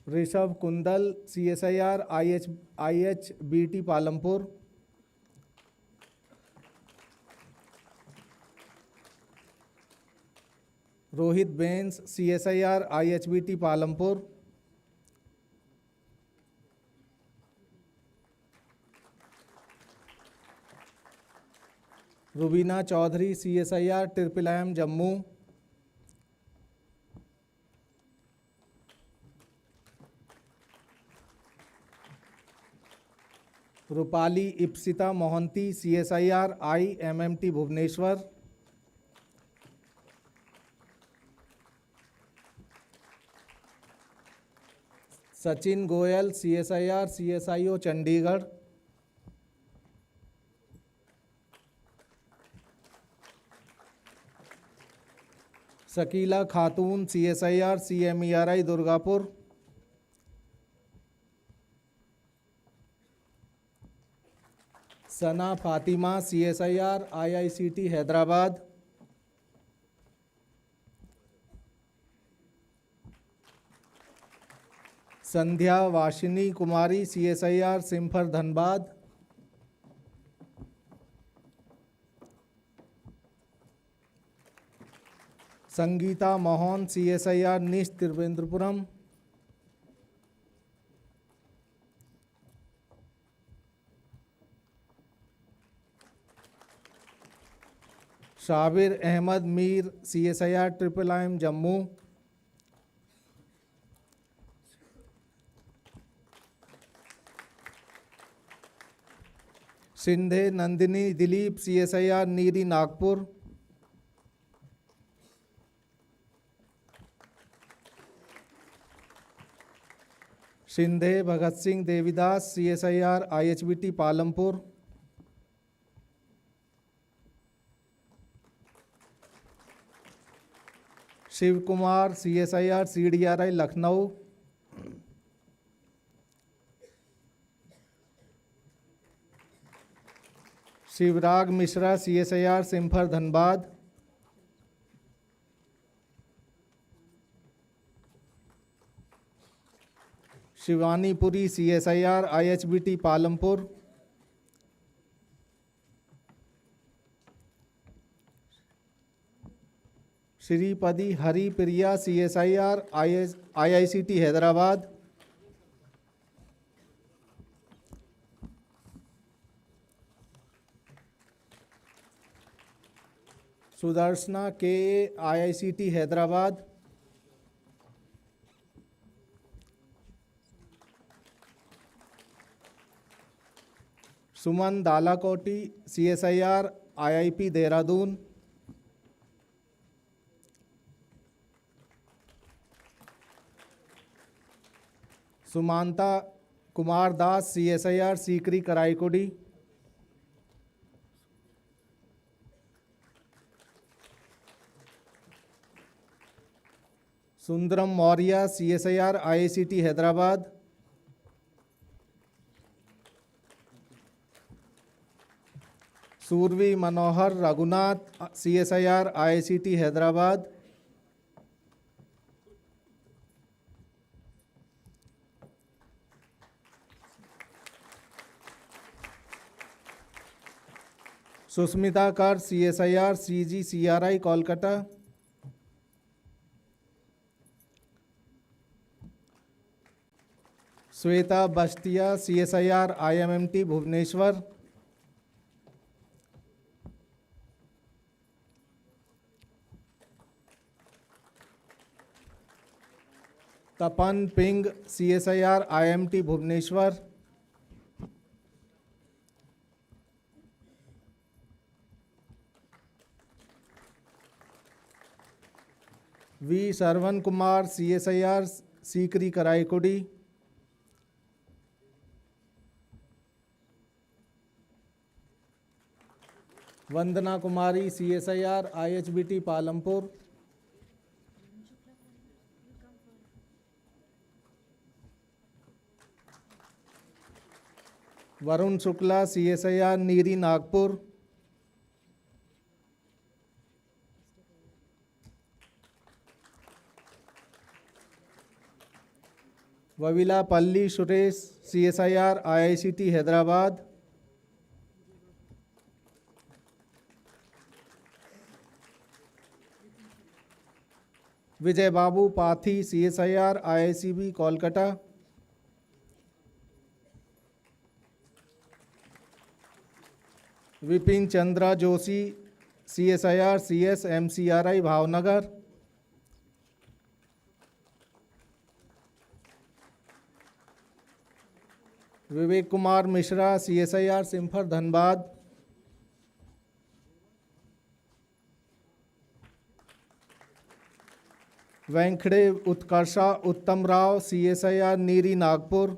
Rishabh Kundal CSIR IHBT Palampur. Rohit Bains CSIR IHBT Palampur. Rubina Chaudhary CSIR IIM Jammu. Rupali Ipsita Mohanty CSIR IMMT Bhubaneswar, Sachin Goyal CSIR CSIO Chandigarh, Shakila Khatoon CSIR CMERI Durgapur, Sana Fatima CSIR IICT Hyderabad, Sandhya Vashini Kumari CSIR CIMFR Dhanbad, Sangeeta Mohan CSIR NIIST Thiruvananthapuram, Shabir Ahmad Mir CSIR IIIM Jammu, Sindhe Nandini Dilip CSIR NEERI Nagpur, Shinde Bhagat Singh Devidas CSIR IHBT Palampur, Shiv Kumar CSIR CDRI Lucknow, Shivrag Mishra CSIR CIMFR Dhanbad, Shivani Puri CSIR IHBT Palampur, Shripadi Hari Priya CSIR IICT Hyderabad, Sudarshana K IICT Hyderabad, Suman दालाकोटी CSIR IIP Dehradun, सुमांता Kumar Das CSIR CECRI Karaikudi, Sundaram Maurya CSIR IICT Hyderabad, सूर्वी Manohar Raghunath CSIR IICT Hyderabad, Sushmita Kar CSIR CGCRI Kolkata, Shweta Bastia CSIR IMMT Bhubaneswar, Tapan Ping CSIR IMT Bhubaneswar, V Shravan Kumar CSIR CECRI Karaikudi, Vandana Kumari CSIR IHBT Palampur, Varun Shukla CSIR NEERI Nagpur, Vavilapalli Suresh CSIR IICT Hyderabad, Vijay Babu Pathi CSIR IICB Kolkata, Vipin Chandra Joshi CSIR CS MCRI Bhavnagar, Vivek Kumar Mishra CSIR CIMFR Dhanbad, Venkate Utkarsha Uttam Rao CSIR NEERI Nagpur,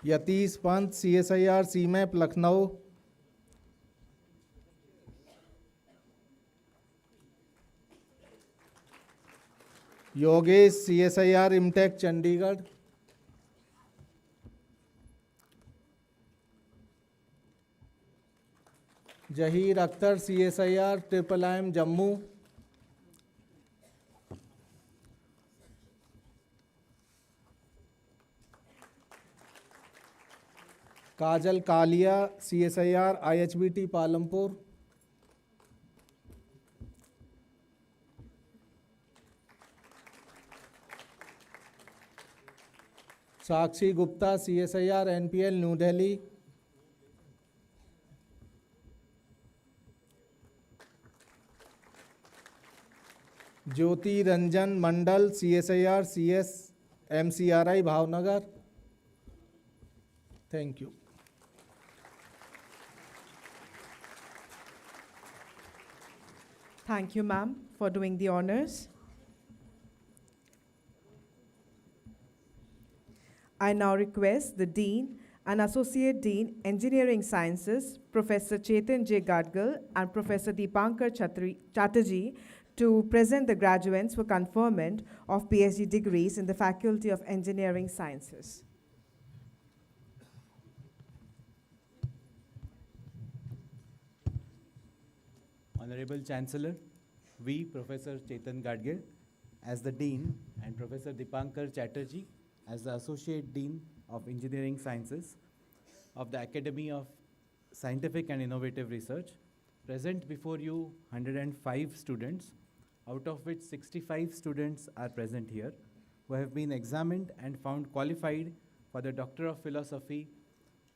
Yatish Pant CSIR CIMAP Lucknow, Yogesh CSIR IMTECH Chandigarh, Zaheer Akhtar CSIR IIM Jammu, Kajal Kalia CSIR IHBT Palampur, Sakshi Gupta CSIR NPL New Delhi, Jyoti Ranjan Mandal CSIR CS MCRI Bhavnagar. Thank you. Thank you, ma'am, for doing the honors. I now request the Dean and Associate Dean, Engineering Sciences, Professor Chetan J. Gadgal and Professor Deepankar Chatterjee to present the graduates for conferment of PhD degrees in the Faculty of Engineering Sciences. Honorable Chancellor, we, Professor Chetan Gadgil, as the Dean, and Professor Deepankar Chatterjee, as the Associate Dean of Engineering Sciences of the Academy of Scientific and Innovative Research, present before you 105 students, out of which 65 students are present here, who have been examined and found qualified for the Doctor of Philosophy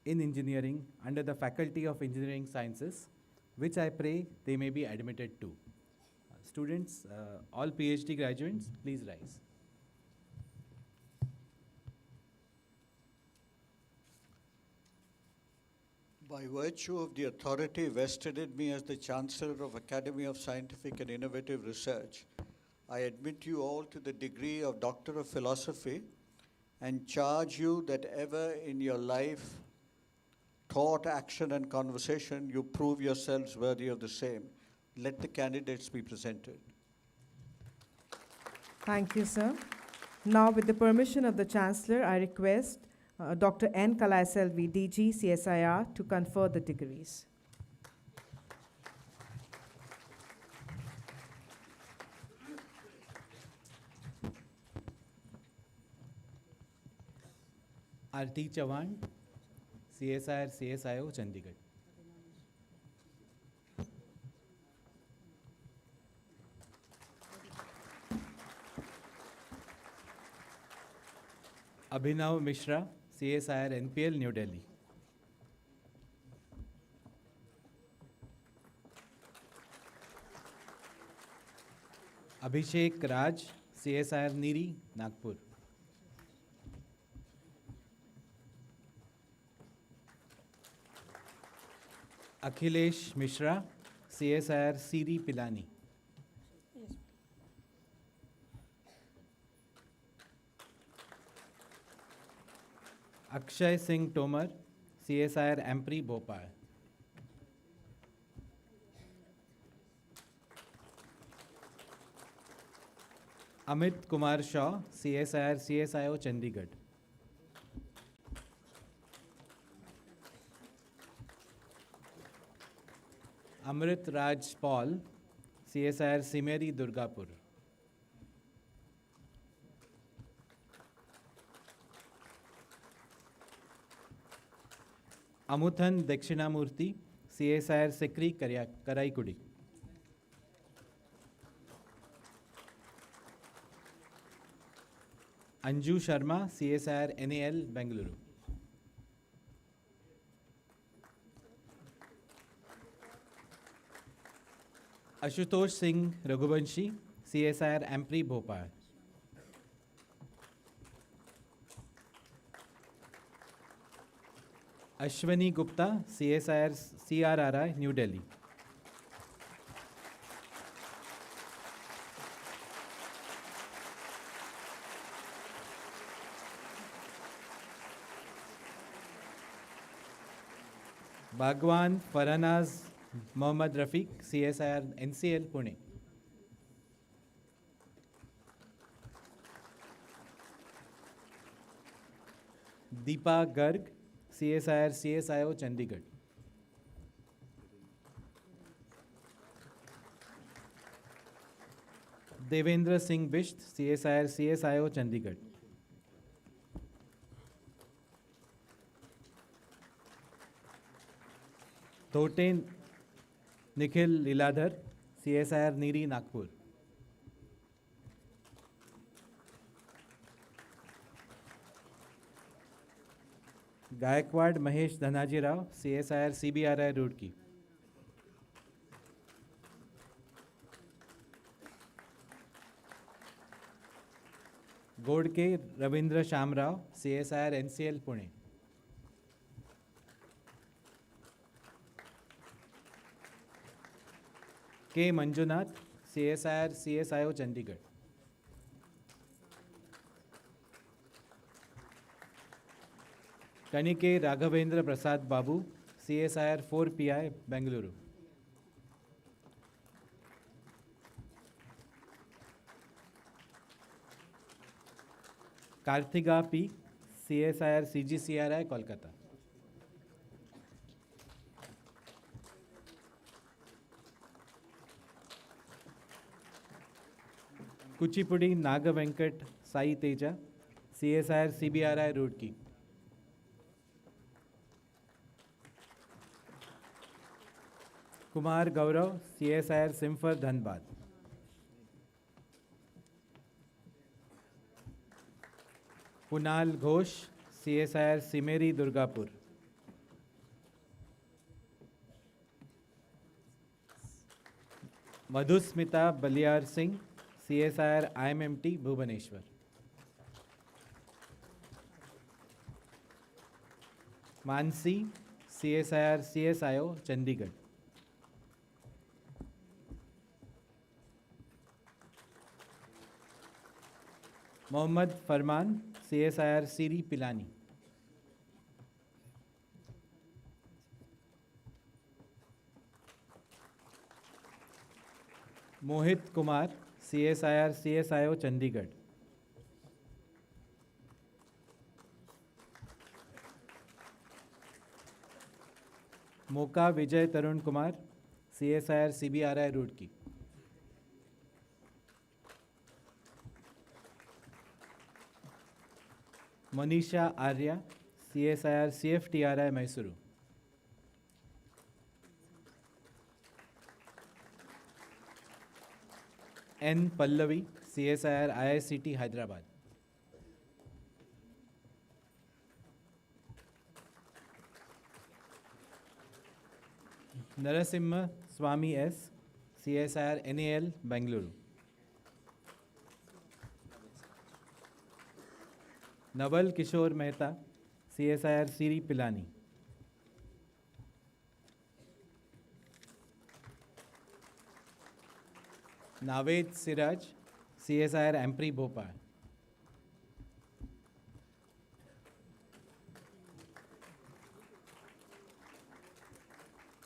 in Engineering under the Faculty of Engineering Sciences, which I pray they may be admitted to. Students, all PhD graduates, please rise. By virtue of the authority vested in me as the Chancellor of Academy of Scientific and Innovative Research, I admit you all to the degree of Doctor of Philosophy and charge you that ever in your life, thought, action, and conversation, you prove yourselves worthy of the same. Let the candidates be presented. Thank you, sir. Now, with the permission of the Chancellor, I request Dr. N. Kalaiselvi, DG, CSIR, to confer the degrees. R.T. Chavan, CSIR, CSIO, Chandigarh. Abhinav Mishra, CSIR, NPL, New Delhi. Abhishek Raj, CSIR, Niri, Nagpur. Akhilesh Mishra, CSIR, Siri, Pilani. Akshay Singh Tomar, CSIR, Ampri, Bhopal. Amit Kumar Shaw, CSIR, CSIO, Chandigarh. Amrit Raj Paul, CSIR, Simeri, Durgapur. Amuthan Dakshinamurthy, CSIR, Sikri, Karaikudi. Anju Sharma, CSIR, NAL, Bengaluru. Ashutosh Singh Raghuvanshi, CSIR Ampri Bhopal. Ashwani Gupta, CSIR CRRI, New Delhi. Bhagwan Farhanaz Mohammad Rafiq, CSIR NCL, Pune. Deepa Garg, CSIR CSIO, Chandigarh. Devendra Singh Bisht, CSIR CSIO, Chandigarh. Thote Nikhil Liladhar, CSIR Niri, Nagpur. Gaikwad Mahesh Dhanaji Rao, CSIR CBRI, Roorkee. Godke Ravindra Shamrao, CSIR NCL, Pune. K. Manjunath, CSIR CSIO, Chandigarh. Kanike Raghavendra Prasad Babu, CSIR 4PI, Bengaluru. Karthiga P, CSIR CGCRI, Kolkata. Kuchipudi Naga Venkat Sai Teja, CSIR CBRI, Roorkee. Kumar Gaurav, CSIR Simfar, Dhanbad. Kunal Ghosh, CSIR Simeri, Durgapur. Madhusmita Baliar Singh, CSIR IMMT, Bhubaneswar. Mansi, CSIR CSIO, Chandigarh. Mohammad Farman, CSIR Siri, Pilani. Mohit Kumar, CSIR CSIO, Chandigarh. Moka Vijay Tarun Kumar, CSIR CBRI, Roorkee. Manisha Arya, CSIR CFTRI, Mysuru. N. Pallavi, CSIR IICT, Hyderabad. Narasimha Swami S, CSIR NAL, Bengaluru. Naval Kishore Mehta, CSIR Siri, Pilani. Naved Siraj, CSIR Ampri, Bhopal.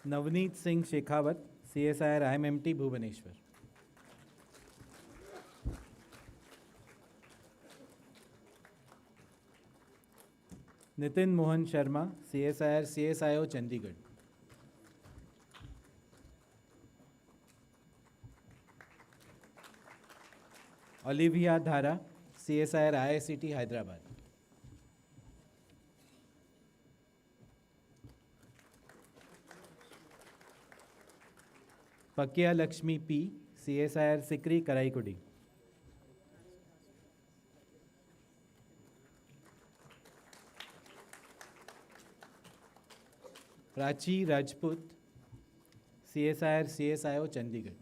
Navneet Singh Shekhawat, CSIR IMMT, Bhubaneswar. Nitin Mohan Sharma, CSIR CSIO, Chandigarh. Olivia Dhara, CSIR IICT, Hyderabad. Pakya Lakshmi P, CSIR Sikri, Karaikudi. Prachi Rajput, CSIR CSIO, Chandigarh.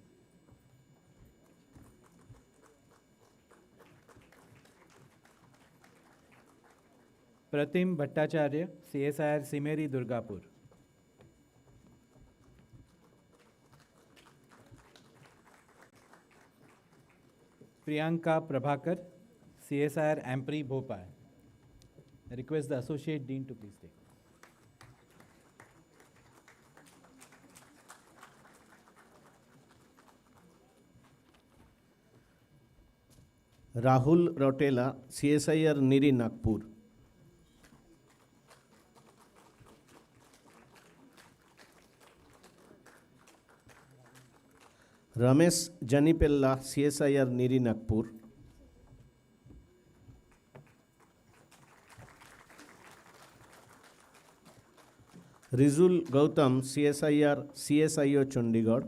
Pratim Bhattacharya, CSIR Simeri Durgapur. Priyanka Prabhakar, CSIR Ampri Bhopal. I request the Associate Dean to please take. Rahul Rotela, CSIR Niri Nagpur. Ramesh Janipella, CSIR Niri Nagpur. Rizul Gautam, CSIR CSIO Chandigarh.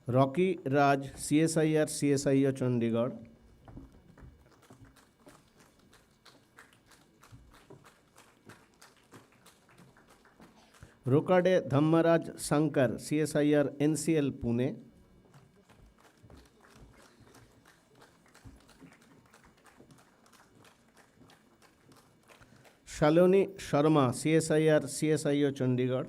Rocky Raj, CSIR CSIO Chandigarh. Rokade Dhammaraj Sankar, CSIR NCL Pune. Shaloni Sharma, CSIR CSIO Chandigarh.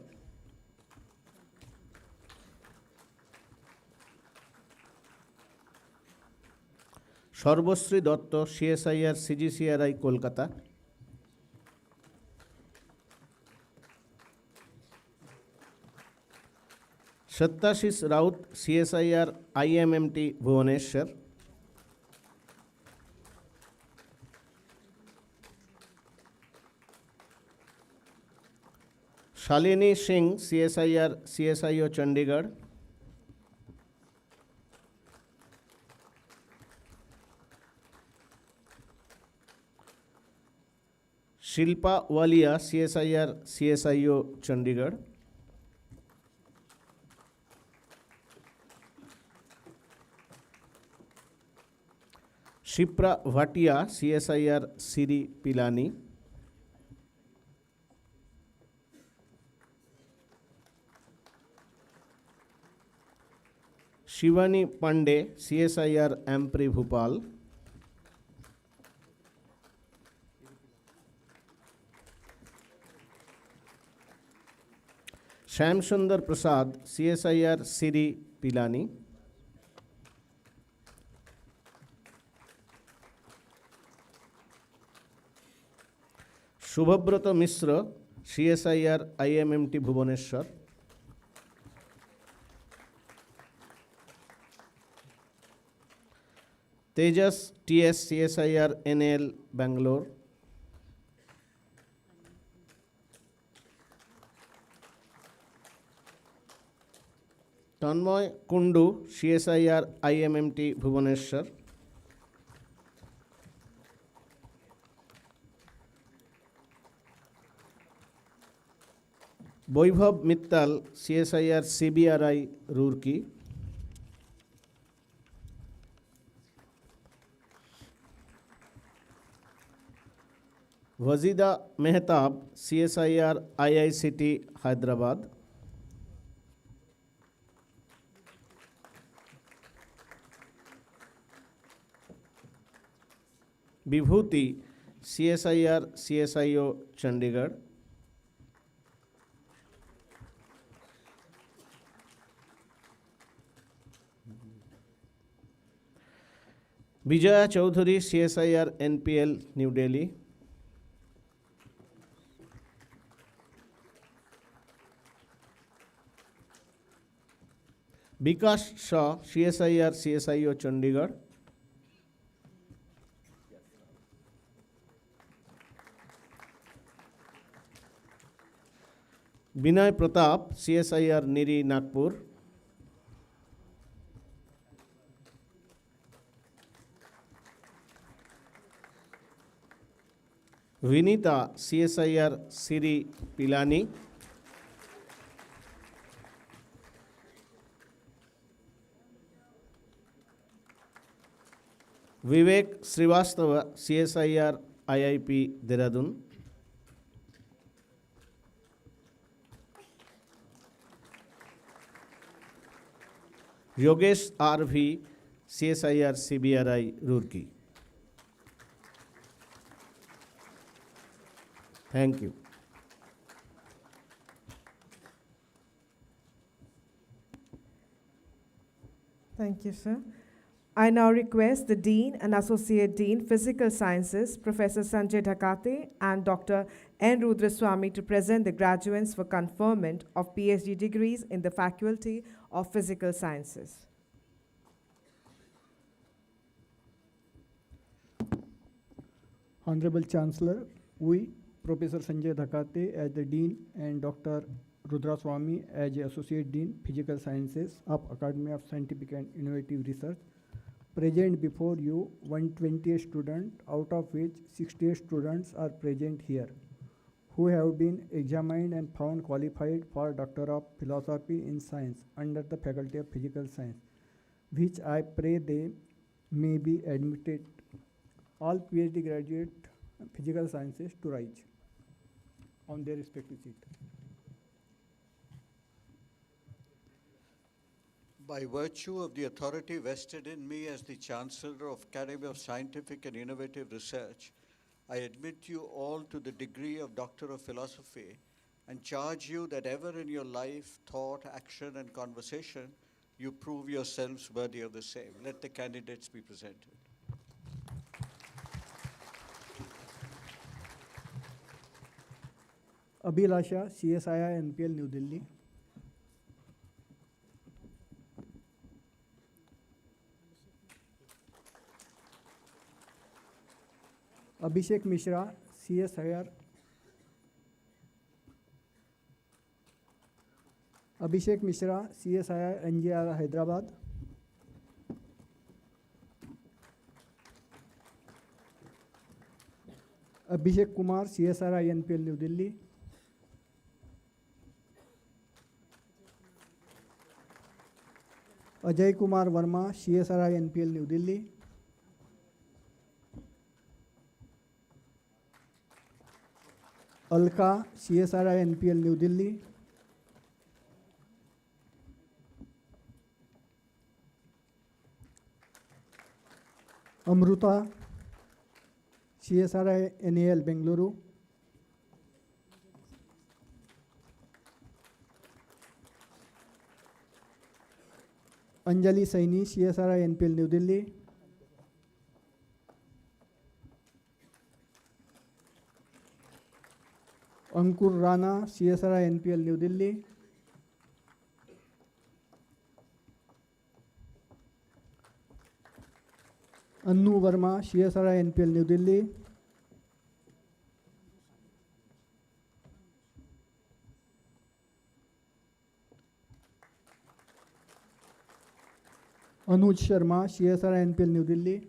Sharbosri Dotto, CSIR CGCRI Kolkata. Satyashis Raut, CSIR IMMT Bhubaneswar. Shalini Singh, CSIR CSIO Chandigarh. Shilpa Walia, CSIR CSIO Chandigarh. Shipra Bhatia, CSIR Siri Pilani. Shivani Pandey, CSIR Ampri Bhopal. Sham Sundar Prasad, CSIR Siri Pilani. Shubhabrata Mishra, CSIR IMMT Bhubaneswar. Tejas TS, CSIR NL Bangalore. Tanmoy Kundu, CSIR IMMT Bhubaneswar. Boibhav Mittal, CSIR CBRI Roorkee. Wazida Mehtab, CSIR IICT Hyderabad. Vibhuti, CSIR CSIO Chandigarh. Vijaya Chaudhary, CSIR NPL New Delhi. Bikash Shah, CSIR CSIO Chandigarh. Binay Pratap, CSIR Niri Nagpur. Vinita, CSIR Siri Pilani. Vivek Srivastava, CSIR IIP Dehradun. Yogesh R.V., CSIR CBRI, Roorkee. Thank you. Thank you, sir. I now request the Dean and Associate Dean, Physical Sciences, Professor Sanjay Dhakate and Dr. N. Rudraswamy to present the graduates for conferment of PhD degrees in the Faculty of Physical Sciences. Honorable Chancellor, we, Professor Sanjay Dhakate as the Dean and Dr. Rudraswamy as the Associate Dean, Physical Sciences of Academy of Scientific and Innovative Research, present before you 120 students, out of which 60 students are present here, who have been examined and found qualified for Doctor of Philosophy in Science under the Faculty of Physical Science, which I pray they may be admitted. All PhD graduate Physical Sciences to rise on their respective seat. By virtue of the authority vested in me as the Chancellor of Academy of Scientific and Innovative Research, I admit you all to the degree of Doctor of Philosophy and charge you that ever in your life, thought, action, and conversation, you prove yourselves worthy of the same. Let the candidates be presented. Abhilasha, CSII NPL, New Delhi. Abhishek Mishra, CSIR. Abhishek Mishra, CSIR NGR, Hyderabad. Abhishek Kumar, CSRI NPL, New Delhi. Ajay Kumar Verma, CSRI NPL, New Delhi. Alka, CSRI NPL, New Delhi. Amruta, CSRI NAL, Bengaluru. Anjali Saini, CSRI NPL, New Delhi. Ankur Rana, CSRI NPL, New Delhi. Annu Verma, CSRI NPL, New Delhi. Anuj Sharma, CSRI NPL, New Delhi.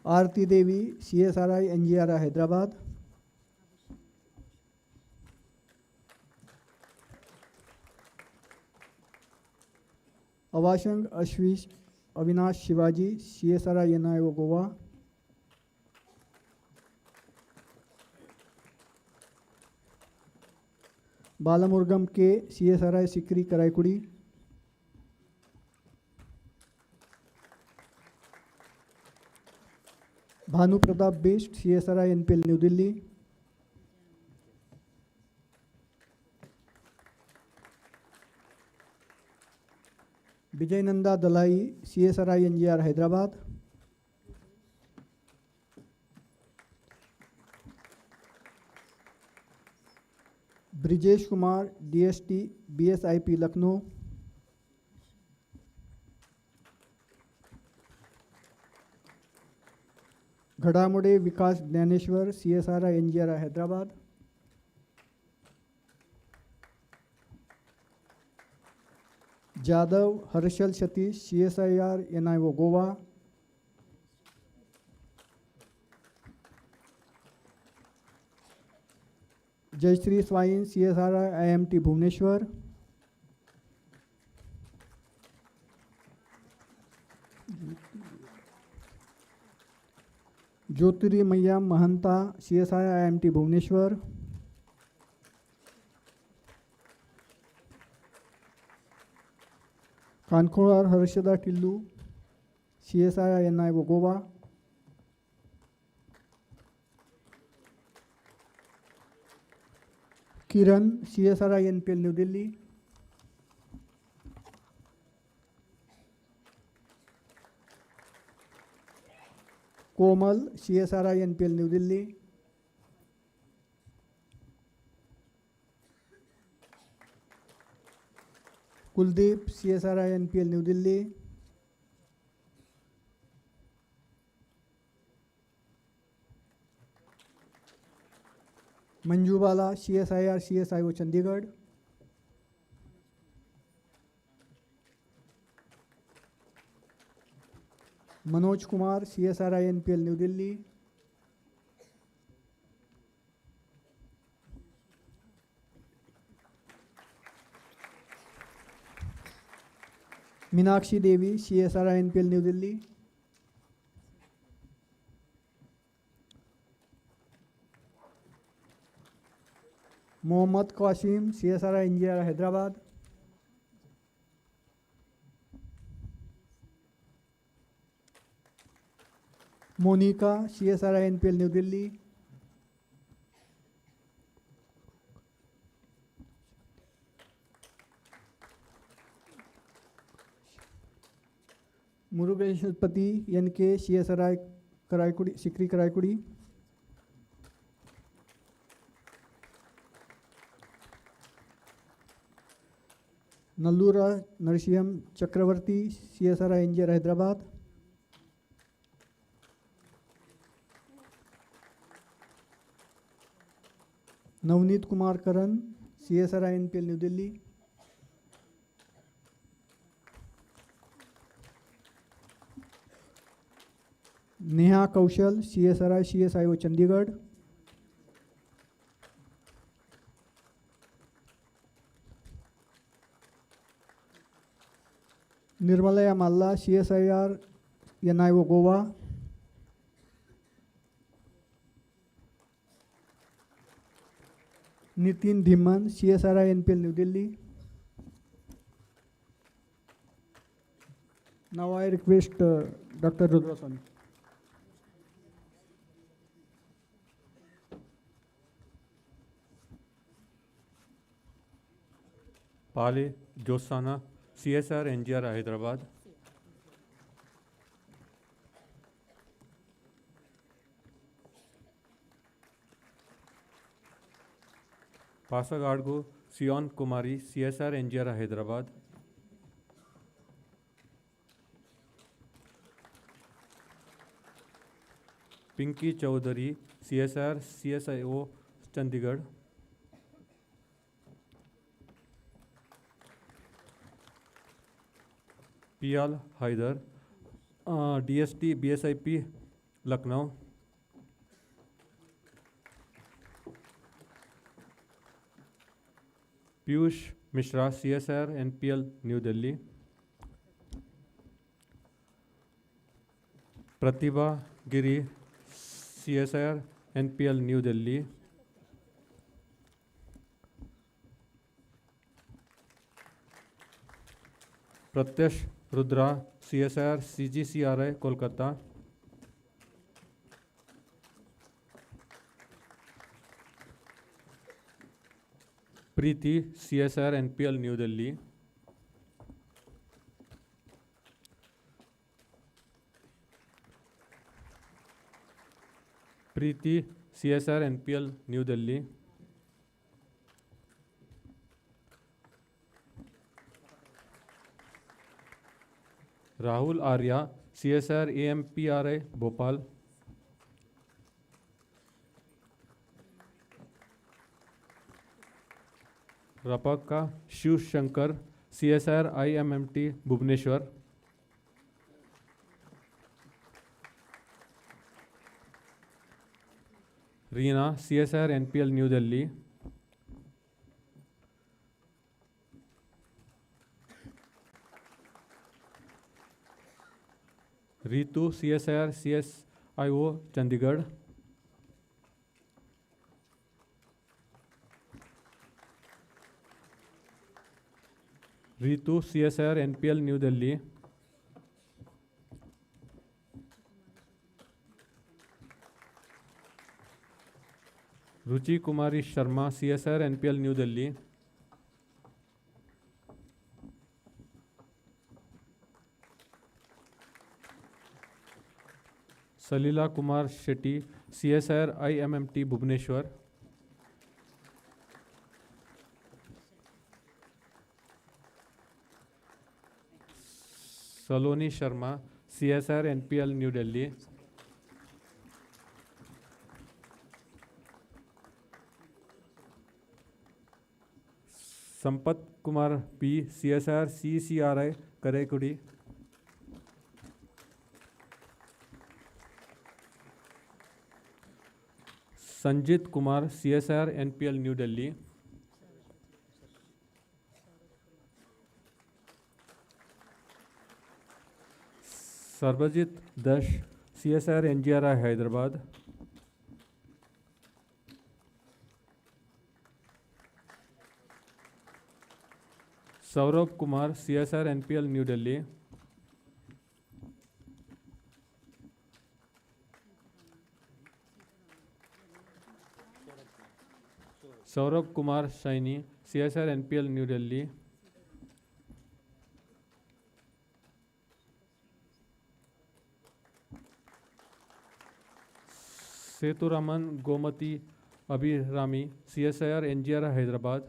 Aarti Devi, CSRI NGR, Hyderabad. Avashang Avinash Shivaji, CSRI NIO, Goa. Balamurgam K, CSRI Sikri, Karaikudi. Bhanu Pratap Best, CSRI NPL, New Delhi. Vijay Nanda Dalai, CSRI NGR, Hyderabad. Brijesh Kumar, DST, BSIP, Lucknow. Ghadamude Vikas Dnyaneshwar, CSRI NGR, Hyderabad. Jadav Harshal Satish, CSIR NIO, Goa. Jayashree Swain, CSRI IMT, Bhubaneswar. Jyotiri Mayam Mahanta, CSI IMT, Bhubaneswar. Kankhor Harshada Tillu, CSIR NIO Goa. Kiran, CSRI NPL New Delhi. Komal, CSRI NPL New Delhi. Kuldeep, CSRI NPL New Delhi. Manjubala, CSIR CSIO Chandigarh. Manoj Kumar, CSRI NPL New Delhi. Meenakshi Devi, CSRI NPL New Delhi. Mohammad Qasim, CSRI NGR Hyderabad. Monica, CSRI NPL New Delhi. Murugesh Pati, NK, CSRI Karaikudi, Sikri Karaikudi. Nallura Narsimham Chakravarti, CSRI NGR Hyderabad. Navneet Kumar Karan, CSRI NPL New Delhi. Neha Kaushal, CSRI CSIO Chandigarh. Nirmalaya Malla, CSIR NIO Goa. Nitin Dhiman, CSRI NPL New Delhi. Now I request Dr. Rudraswamy. Pale Josana, CSR NGR Hyderabad. Pasagadgo Sion Kumari, CSR NGR Hyderabad. Pinky Chaudhary, CSR CSIO Chandigarh. Pial Haider, DST BSIP Lucknow. Piyush Mishra, CSR NPL New Delhi. Pratibha Giri, CSR NPL New Delhi. Pratyash Rudra, CSR CGCRI Kolkata. Preeti, CSR NPL New Delhi. Preeti, CSR NPL New Delhi. Rahul Arya, CSR AMPRI Bhopal. Rapaka Shiv Shankar, CSR IMMT Bhubaneswar. Reena, CSR NPL New Delhi. Ritu, CSIR CSIO Chandigarh. Ritu, CSIR NPL, New Delhi. Ruchi Kumari Sharma, CSIR NPL, New Delhi. Salila Kumar Shetty, CSIR IMMT, Bhubaneswar. Saloni Sharma, CSIR NPL, New Delhi. Sampat Kumar P, CSIR CCRI, Karaikudi. Sanjit Kumar, CSIR NPL, New Delhi. Sarbajit Dash, CSIR NGRI, Hyderabad. Saurabh Kumar, CSIR NPL, New Delhi. Saurabh Kumar Shaini, CSIR NPL, New Delhi. Seturaman Gomati Abhirami, CSIR NGRI, Hyderabad.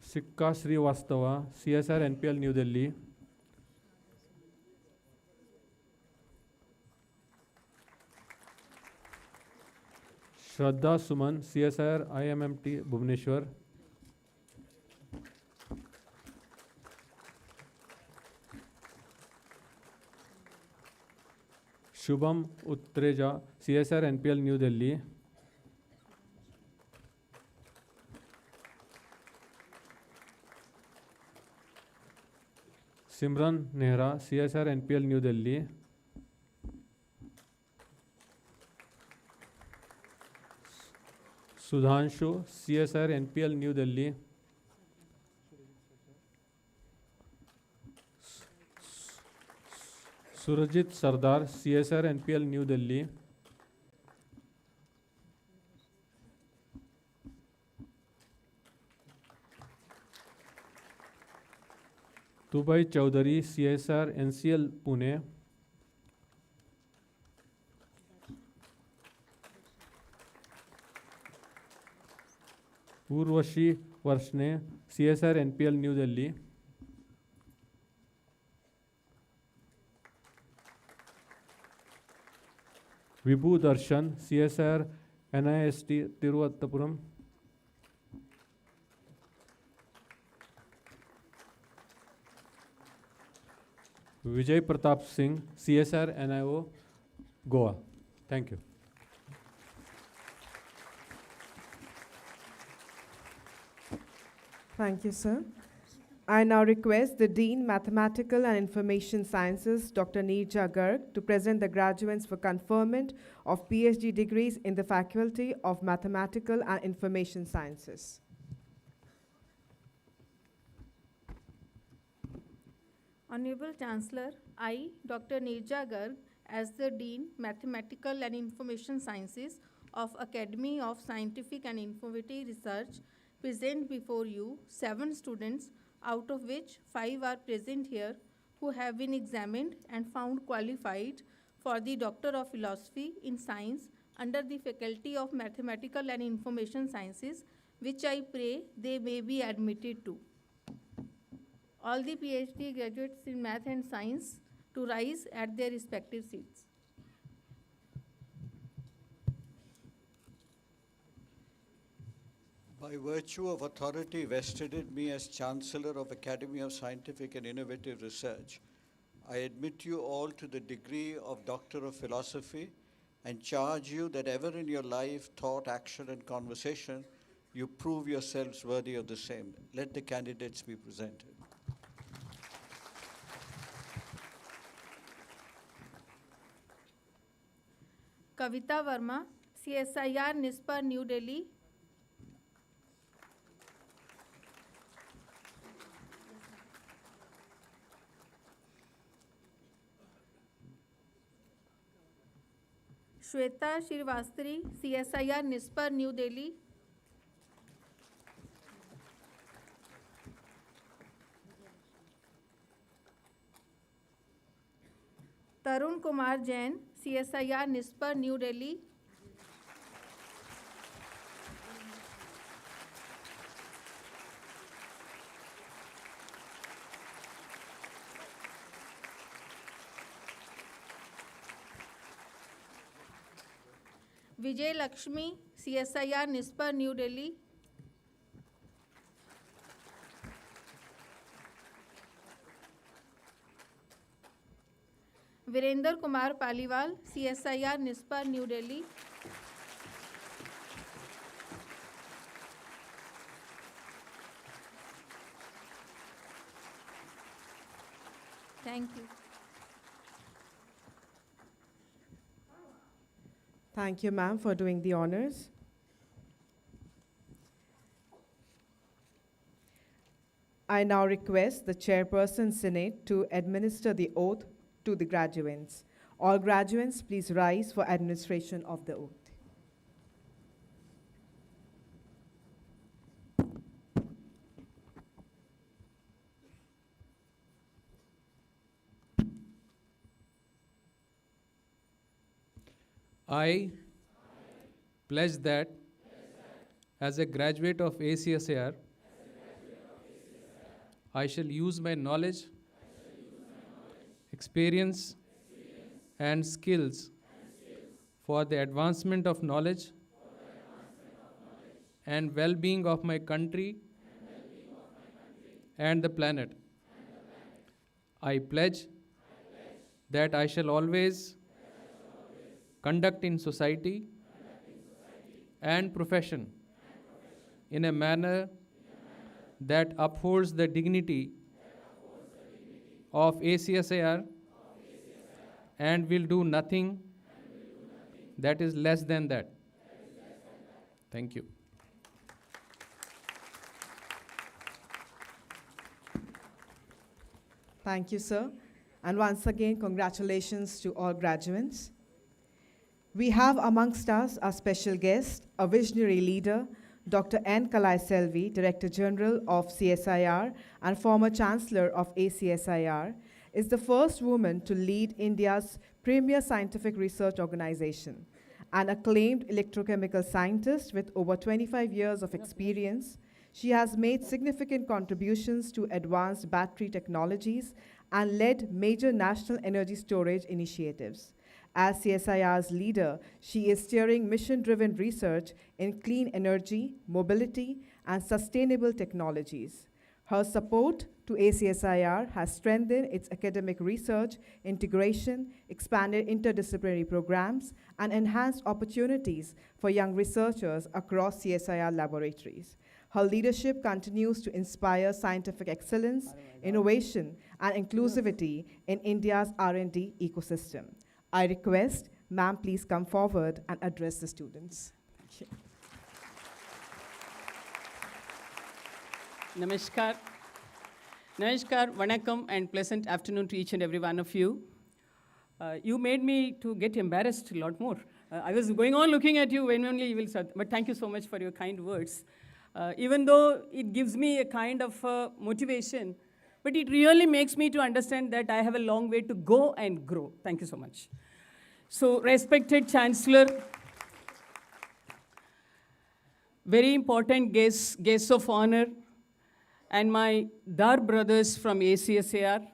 Sikka Srivastava, CSIR NPL, New Delhi. Shraddha Suman, CSIR IMMT, Bhubaneswar. Shubham Utreja, CSIR NPL, New Delhi. Simran Nehra, CSIR NPL, New Delhi. Sudhanshu, CSIR NPL, New Delhi. Surajit Sardar, CSIR NPL, New Delhi. Tubai Chaudhary, CSIR NCL, Pune. Urvashi Varshne, CSIR NPL, New Delhi. Vibhu Darshan, CSIR NIST, Tiruvananthapuram. Vijay Pratap Singh, CSIR NIO, Goa. Thank you. Thank you, sir. I now request the Dean, Mathematical and Information Sciences, Dr. Neerja Garg, to present the graduates for conferment of PhD degrees in the Faculty of Mathematical and Information Sciences. Honorable Chancellor, I, Dr. Neerja Garg, as the Dean, Mathematical and Information Sciences of Academy of Scientific and Innovative Research, present before you 7 students, out of which 5 are present here, who have been examined and found qualified for the Doctor of Philosophy in Science under the Faculty of Mathematical and Information Sciences, which I pray they may be admitted to. All the PhD graduates in Math and Science to rise at their respective seats. By virtue of authority vested in me as Chancellor of Academy of Scientific and Innovative Research, I admit you all to the degree of Doctor of Philosophy and charge you that ever in your life, thought, action, and conversation, you prove yourselves worthy of the same. Let the candidates be presented. Kavita Verma, CSIR NISPA, New Delhi, Shweta Shrivastri, CSIR NISPAR, New Delhi. Tarun Kumar Jain, CSIR NISPAR, New Delhi. Vijay Lakshmi, CSIR NISPAR, New Delhi. Virender Kumar Paliwal, CSIR NISPAR, New Delhi. Thank you. Thank you, ma'am, for doing the honors. I now request the Chairperson Senate to administer the oath to the graduates. All graduates, please rise for administration of the oath. I pledge that as a graduate of ACSIR, I shall use my knowledge, experience, and skills for the advancement of knowledge and well-being of my country and the planet. I pledge that I shall always conduct in society and profession in a manner that upholds the dignity of ACSIR and will do nothing that is less than that. Thank you. Thank you, sir. And once again, congratulations to all graduates. We have amongst us our special guest, a visionary leader, Dr. N. Kalai Selvi, Director General of CSIR and former Chancellor of ACSIR, is the first woman to lead India's premier scientific research organization. An acclaimed electrochemical scientist with over 25 years of experience, she has made significant contributions to advanced battery technologies and led major national energy storage initiatives. As CSIR's leader, she is steering mission-driven research in clean energy, mobility, and sustainable technologies. Her support to ACSIR has strengthened its academic research, integration, expanded interdisciplinary programs, and enhanced opportunities for young researchers across CSIR laboratories. Her leadership continues to inspire scientific excellence, innovation, and inclusivity in India's R&D ecosystem. I request, ma'am, please come forward and address the students. Thank you. Namaskar. Namaskar, Vanakkam, and pleasant afternoon to each and every one of you. You made me to get embarrassed a lot more. I was going on looking at you when only you will start, but thank you so much for your kind words. Even though it gives me a kind of motivation, but it really makes me to understand that I have a long way to go and grow. Thank you so much. So, respected Chancellor, very important guests of honor, and my Dar brothers from ACSIR,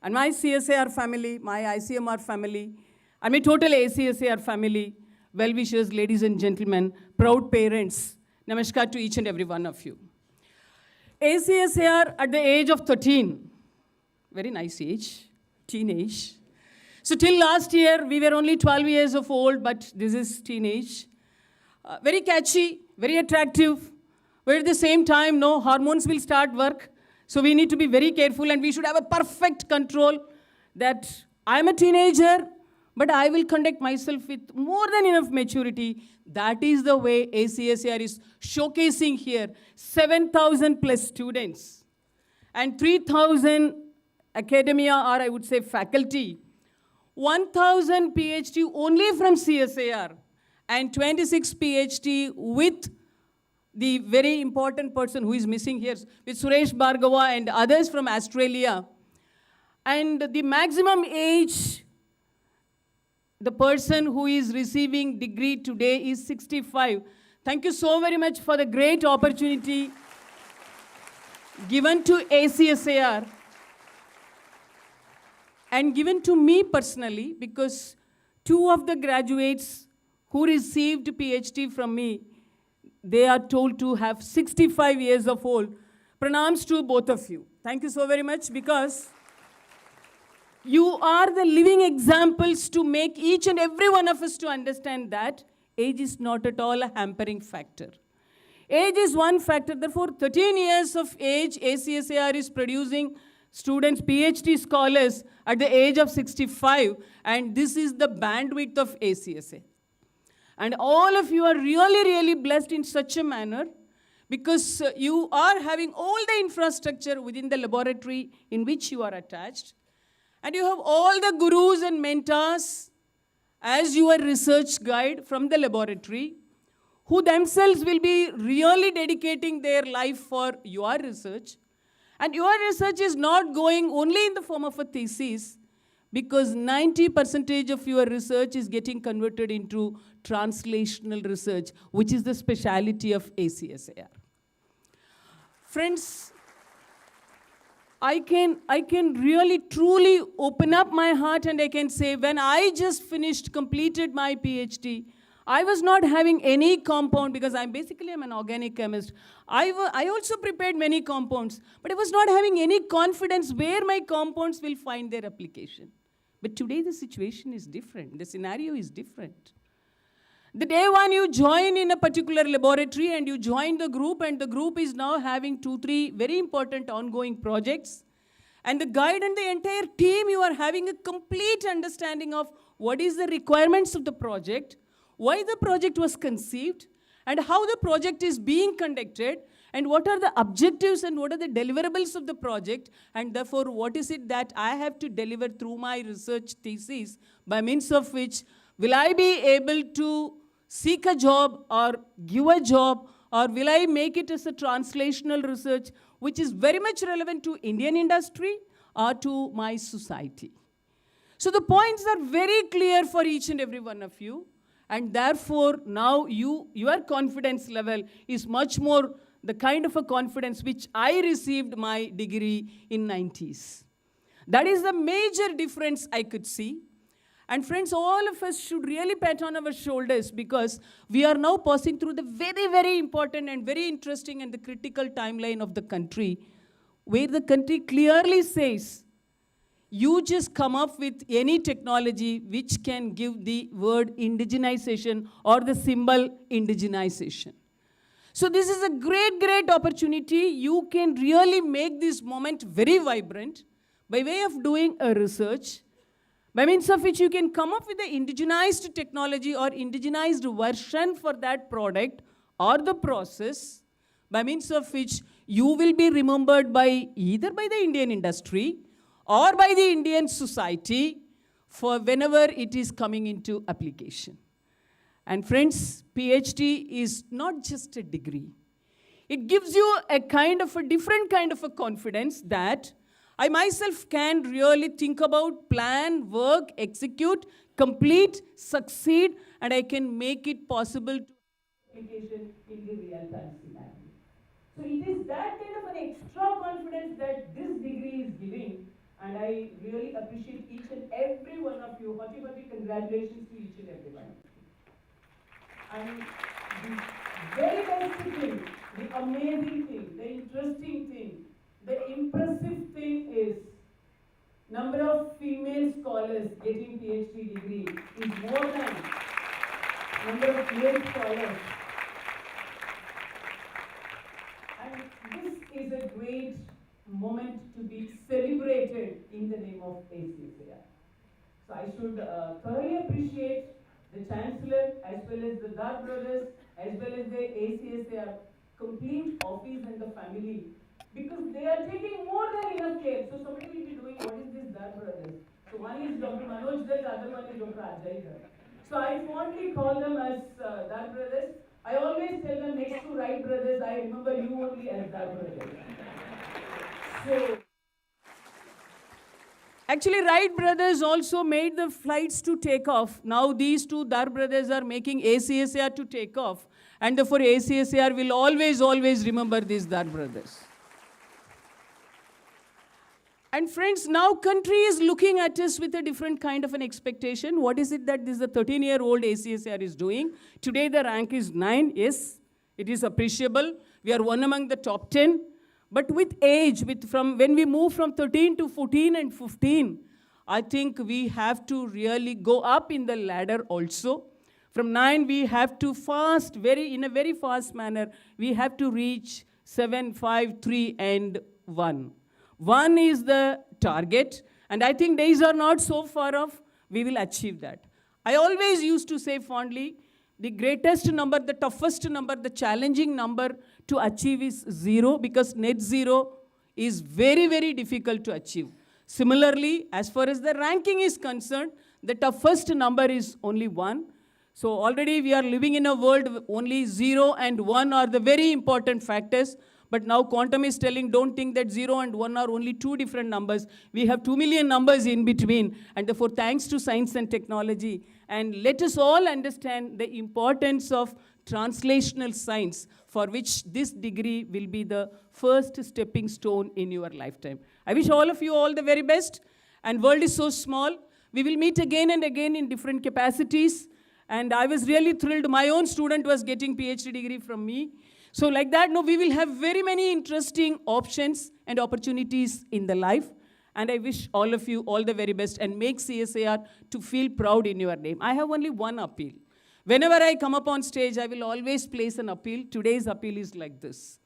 and my CSIR family, my ICMR family, and my total ACSIR family, well-wishers, ladies and gentlemen, proud parents, namaskar to each and every one of you. ACSIR at the age of 13, very nice age, teenage. So till last year, we were only 12 years of old, but this is teenage. Very catchy, very attractive, but at the same time, no, hormones will start work. So we need to be very careful, and we should have a perfect control that I'm a teenager, but I will conduct myself with more than enough maturity. That is the way ACSIR is showcasing here. 7,000 plus students and 3,000 academia, or I would say faculty, 1,000 PhD only from CSIR and 26 PhD with the very important person who is missing here, with Suresh Bhargava and others from Australia. And the maximum age, the person who is receiving degree today is 65. Thank you so very much for the great opportunity given to AcSIR and given to me personally, because two of the graduates who received PhD from me, they are told to have 65 years of old. Pranams to both of you. Thank you so very much, because you are the living examples to make each and every one of us to understand that age is not at all a hampering factor. Age is one factor. Therefore, 13 years of age, AcSIR is producing students, PhD scholars at the age of 65, and this is the bandwidth of AcSIR. And all of you are really, really blessed in such a manner, because you are having all the infrastructure within the laboratory in which you are attached. And you have all the gurus and mentors as your research guide from the laboratory, who themselves will be really dedicating their life for your research. And your research is not going only in the form of a thesis, because 90% of your research is getting converted into translational research, which is the speciality of AcSIR. Friends, I can really truly open up my heart, and I can say, when I just completed my PhD, I was not having any compound, because I'm an organic chemist. I also prepared many compounds, but I was not having any confidence where my compounds will find their application. But today the situation is different. The scenario is different. The day one you join in a particular laboratory and you join the group, and the group is now having 2-3 very important ongoing projects. And the guide and the entire team, you are having a complete understanding of what is the requirements of the project, why the project was conceived, and how the project is being conducted, and what are the objectives and what are the deliverables of the project, and therefore what is it that I have to deliver through my research thesis, by means of which will I be able to seek a job or give a job, or will I make it as a translational research, which is very much relevant to Indian industry or to my society. So the points are very clear for each and every one of you. And therefore, now your confidence level is much more the kind of a confidence which I received my degree in 90s. That is the major difference I could see. And friends, all of us should really pat on our shoulders, because we are now passing through the very, very important and very interesting and the critical timeline of the country, where the country clearly says, you just come up with any technology which can give the word indigenization or the symbol indigenization. So this is a great, great opportunity. You can really make this moment very vibrant by way of doing a research, by means of which you can come up with the indigenized technology or indigenized version for that product or the process, by means of which you will be remembered by either by the Indian industry or by the Indian society for whenever it is coming into application. And friends, PhD is not just a degree. It gives you a different kind of a confidence that I myself can really think about, plan, work, execute, complete, succeed, and I can make it possible to application in the real-time scenario. So it is that kind of an extra confidence that this degree is giving, and I really appreciate each and every one of you. Hearty, hearty congratulations to each and every one. And the very best thing, the amazing thing, the interesting thing, the impressive thing is number of female scholars getting PhD degree is more than number of male scholars. And this is a great moment to be celebrated in the name of AcSIR. So I should thoroughly appreciate the Chancellor, as well as the Dar brothers, as well as the AcSIR complete office and the family, because they are taking more than enough care. So somebody will be doing, what is this Dar brothers? So one is Dr. Manoj Dutt, the other one is Dr. Ambedkar. So I fondly call them as Dar brothers. I always tell them next to Wright brothers, I remember you only as Dar brothers. So, actually, Wright brothers also made the flights to take off. Now these two Dar brothers are making ACSAR to take off. And therefore ACSAR will always, always remember these Dar brothers. And friends, now country is looking at us with a different kind of an expectation. What is it that this 13-year-old ACSAR is doing? Today the rank is 9. Yes, it is appreciable. We are one among the top 10. But with age, when we move from 13 to 14 and 15, I think we have to really go up in the ladder also. From 9, we have to in a very fast manner, we have to reach 7, 5, 3, and 1. 1 is the target, and I think days are not so far off. We will achieve that. I always used to say fondly, the greatest number, the toughest number, the challenging number to achieve is 0, because net 0 is very, very difficult to achieve. Similarly, as far as the ranking is concerned, the toughest number is only 1. So already we are living in a world only 0 and 1 are the very important factors. But now quantum is telling, don't think that 0 and 1 are only two different numbers. We have 2 million numbers in between. And therefore, thanks to science and technology, and let us all understand the importance of translational science, for which this degree will be the first stepping stone in your lifetime. I wish all of you all the very best. And world is so small. We will meet again and again in different capacities. And I was really thrilled. My own student was getting PhD degree from me. So like that, we will have very many interesting options and opportunities in the life. And I wish all of you all the very best and make CSIR to feel proud in your name. I have only one appeal. Whenever I come up on stage, I will always place an appeal. Today's appeal is like this.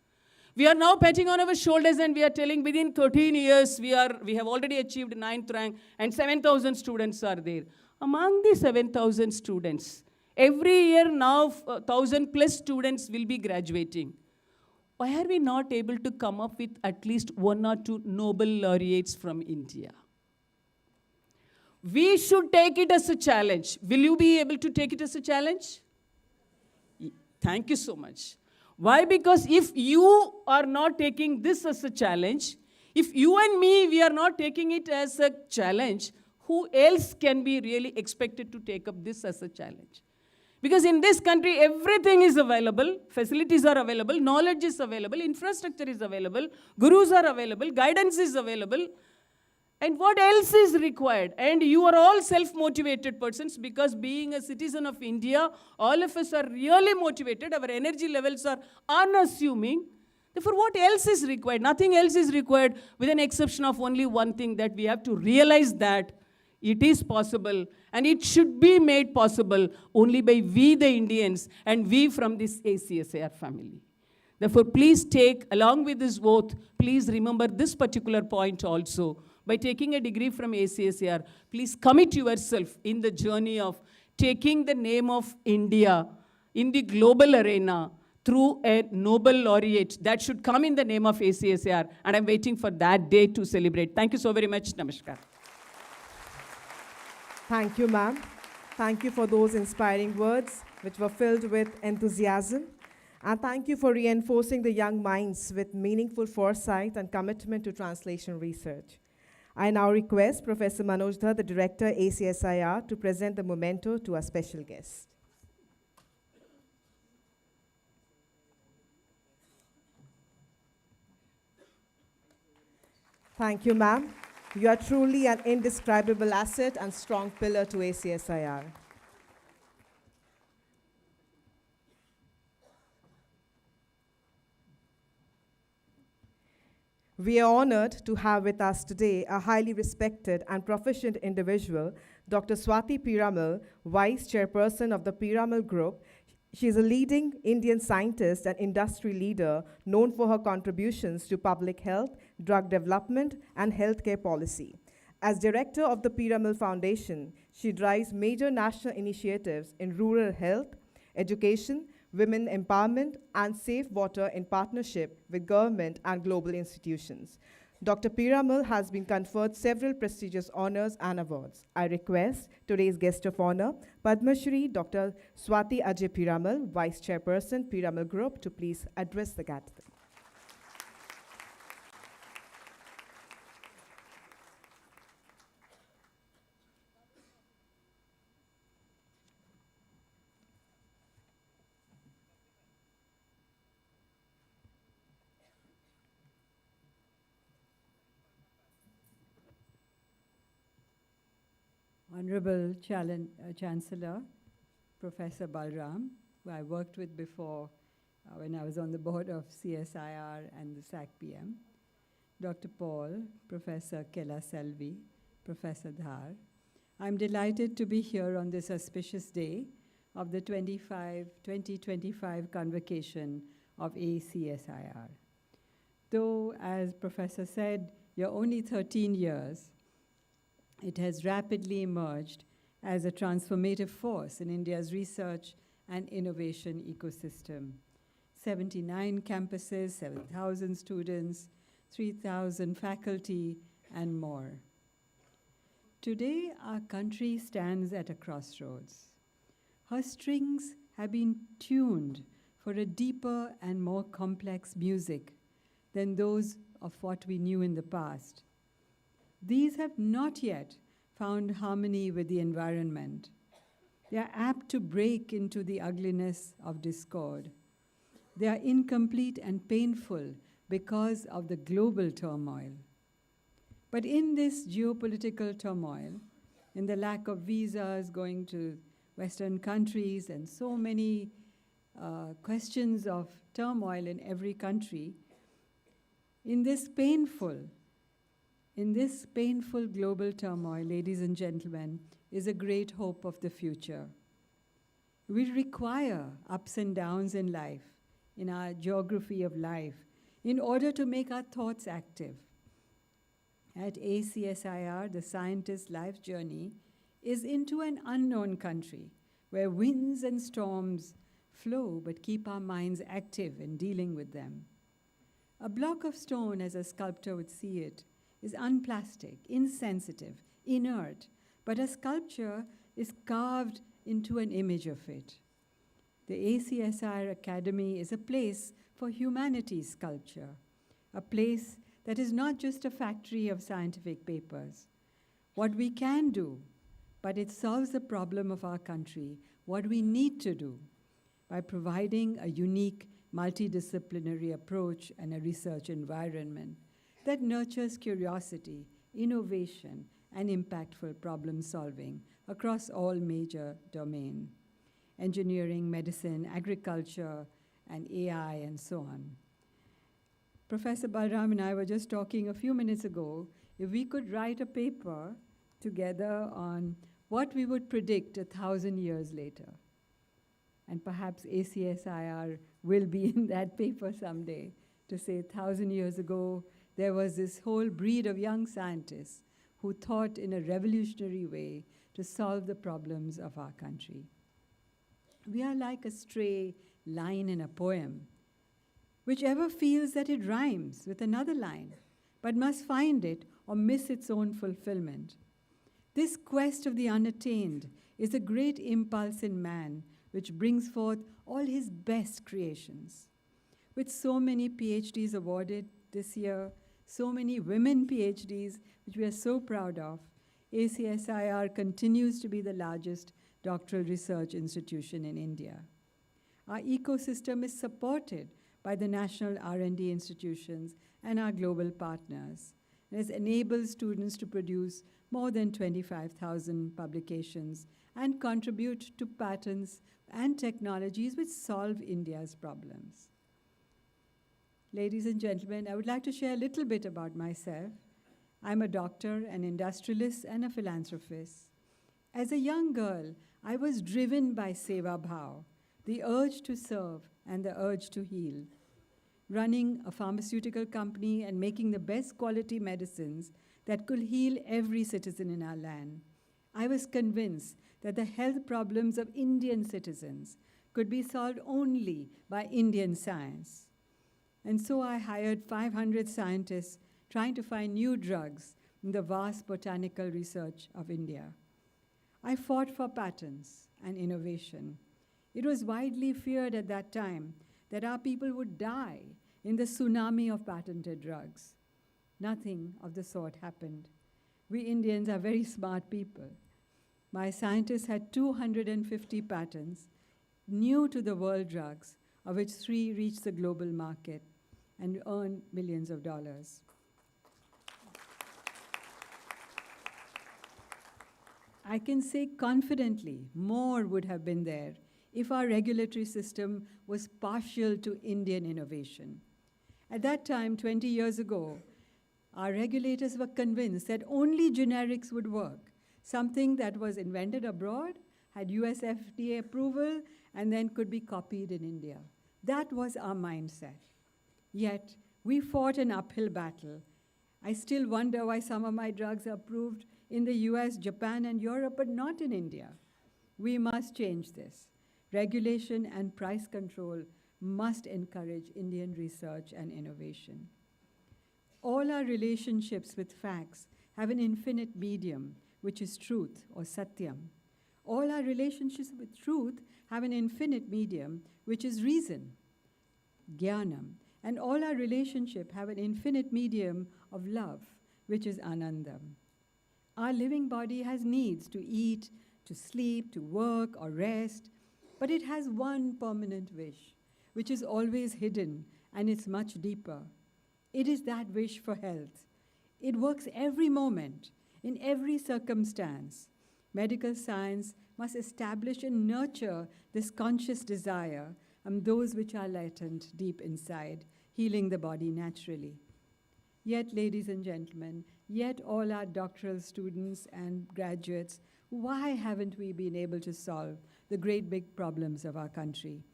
We are now patting on our shoulders and we are telling within 13 years, we have already achieved 9th rank and 7,000 students are there. Among the 7,000 students, every year now 1,000 plus students will be graduating. Why are we not able to come up with at least 1 or 2 Nobel laureates from India? We should take it as a challenge. Will you be able to take it as a challenge? Thank you so much. Why? Because if you are not taking this as a challenge, if you and me, we are not taking it as a challenge, who else can be really expected to take up this as a challenge? Because in this country, everything is available, facilities are available, knowledge is available, infrastructure is available, gurus are available, guidance is available. And what else is required? And you are all self-motivated persons, because being a citizen of India, all of us are really motivated. Our energy levels are unassuming. Therefore, what else is required? Nothing else is required, with an exception of only one thing, that we have to realize that it is possible, and it should be made possible only by we the Indians and we from this ACSAR family. Therefore, please take, along with this oath, please remember this particular point also. By taking a degree from ACSAR, please commit yourself in the journey of taking the name of India in the global arena through a Nobel laureate that should come in the name of ACSAR. And I'm waiting for that day to celebrate. Thank you so very much. Namaskar. Thank you, ma'am. Thank you for those inspiring words, which were filled with enthusiasm. And thank you for reinforcing the young minds with meaningful foresight and commitment to translation research. I now request Professor Manoj Dhar, the Director, ACSIR, to present the memento to our special guest. Thank you, ma'am. You are truly an indescribable asset and strong pillar to ACSIR. We are honored to have with us today a highly respected and proficient individual, Dr. Swati Piramal, Vice Chairperson of the Piramal Group. She is a leading Indian scientist and industry leader known for her contributions to public health, drug development, and healthcare policy. As director of the Piramal Foundation, she drives major national initiatives in rural health, education, women empowerment, and safe water in partnership with government and global institutions. Dr. Piramal has been conferred several prestigious honors and awards. I request today's guest of honor, Padma Shri Dr. Swati Ajay Piramal, Vice Chairperson, Piramal Group, to please address the gathering. Honorable Chancellor, Professor Balram, who I worked with before when I was on the board of CSIR and the SAC-PM, Dr. Paul, Professor Kela Selvi, Professor Dhar. I'm delighted to be here on this auspicious day of the 2025 convocation of ACSIR. Though, as Professor said, you're only 13 years, it has rapidly emerged as a transformative force in India's research and innovation ecosystem. 79 campuses, 7,000 students, 3,000 faculty, and more. Today, our country stands at a crossroads. Her strings have been tuned for a deeper and more complex music than those of what we knew in the past. These have not yet found harmony with the environment. They are apt to break into the ugliness of discord. They are incomplete and painful because of the global turmoil. But in this geopolitical turmoil, in the lack of visas going to Western countries and so many questions of turmoil in every country, in this painful global turmoil, ladies and gentlemen, is a great hope of the future. We require ups and downs in life, in our geography of life, in order to make our thoughts active. At ACSIR, the scientist's life journey is into an unknown country where winds and storms flow but keep our minds active in dealing with them. A block of stone, as a sculptor would see it, is unplastic, insensitive, inert, but a sculpture is carved into an image of it. The ACSIR Academy is a place for humanities sculpture, a place that is not just a factory of scientific papers. What we can do, but it solves the problem of our country, what we need to do, by providing a unique multidisciplinary approach and a research environment that nurtures curiosity, innovation, and impactful problem solving across all major domains: engineering, medicine, agriculture, and AI, and so on. Professor Balram and I were just talking a few minutes ago, if we could write a paper together on what we would predict 1,000 years later. And perhaps ACSIR will be in that paper someday to say 1,000 years ago, there was this whole breed of young scientists who thought in a revolutionary way to solve the problems of our country. We are like a stray line in a poem, which ever feels that it rhymes with another line, but must find it or miss its own fulfillment. This quest of the unattained is a great impulse in man, which brings forth all his best creations. With so many PhDs awarded this year, so many women PhDs, which we are so proud of, ACSIR continues to be the largest doctoral research institution in India. Our ecosystem is supported by the national R&D institutions and our global partners. It has enabled students to produce more than 25,000 publications and contribute to patents and technologies which solve India's problems. Ladies and gentlemen, I would like to share a little bit about myself. I'm a doctor, an industrialist, and a philanthropist. As a young girl, I was driven by Seva Bhav, the urge to serve and the urge to heal. Running a pharmaceutical company and making the best quality medicines that could heal every citizen in our land, I was convinced that the health problems of Indian citizens could be solved only by Indian science. And so I hired 500 scientists trying to find new drugs in the vast botanical research of India. I fought for patents and innovation. It was widely feared at that time that our people would die in the tsunami of patented drugs. Nothing of the sort happened. We Indians are very smart people. My scientists had 250 patents new to the world drugs, of which 3 reached the global market and earned millions of dollars. I can say confidently more would have been there if our regulatory system was partial to Indian innovation. At that time, 20 years ago, our regulators were convinced that only generics would work, something that was invented abroad, had US FDA approval, and then could be copied in India. That was our mindset. Yet, we fought an uphill battle. I still wonder why some of my drugs are approved in the US, Japan, and Europe, but not in India. We must change this. Regulation and price control must encourage Indian research and innovation. All our relationships with facts have an infinite medium, which is truth or satyam. All our relationships with truth have an infinite medium, which is reason, jnanam. And all our relationships have an infinite medium of love, which is anandam. Our living body has needs to eat, to sleep, to work or rest, but it has one permanent wish, which is always hidden, and it's much deeper. It is that wish for health. It works every moment, in every circumstance. Medical science must establish and nurture this conscious desire and those which are latent deep inside, healing the body naturally. Yet, ladies and gentlemen, yet all our doctoral students and graduates, why haven't we been able to solve the great big problems of our country?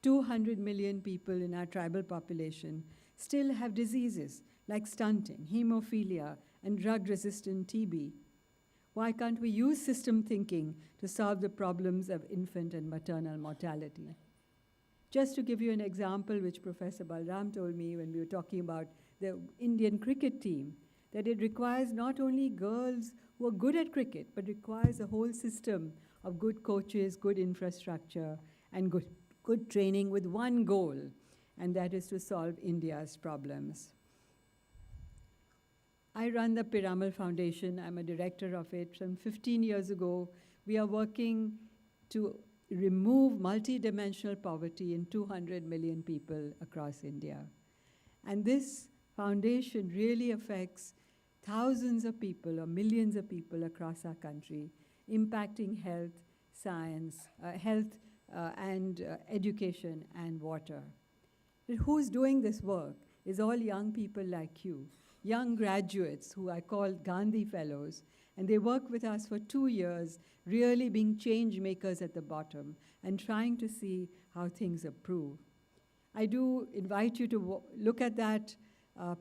200 million people in our tribal population still have diseases like stunting, hemophilia, and drug-resistant TB. Why can't we use system thinking to solve the problems of infant and maternal mortality? Just to give you an example, which Professor Balram told me when we were talking about the Indian cricket team, that it requires not only girls who are good at cricket, but requires a whole system of good coaches, good infrastructure, and good training with one goal, and that is to solve India's problems. I run the Piramal Foundation. I'm a director of it. From 15 years ago, we are working to remove multidimensional poverty in 200 million people across India. And this foundation really affects thousands of people or millions of people across our country, impacting health, science, education and water. And who's doing this work is all young people like you, young graduates who I call Gandhi Fellows, and they work with us for 2 years, really being change makers at the bottom and trying to see how things improve. I do invite you to look at that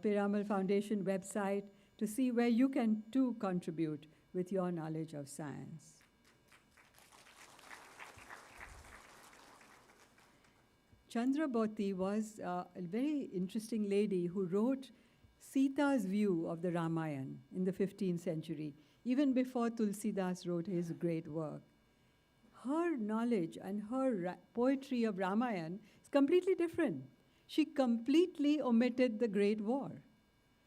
Piramal Foundation website to see where you can too contribute with your knowledge of science. Chandrabhoti was a very interesting lady who wrote Sita's view of the Ramayana in the 15th century, even before Tulsidas wrote his great work. Her knowledge and her poetry of Ramayana is completely different. She completely omitted the Great War.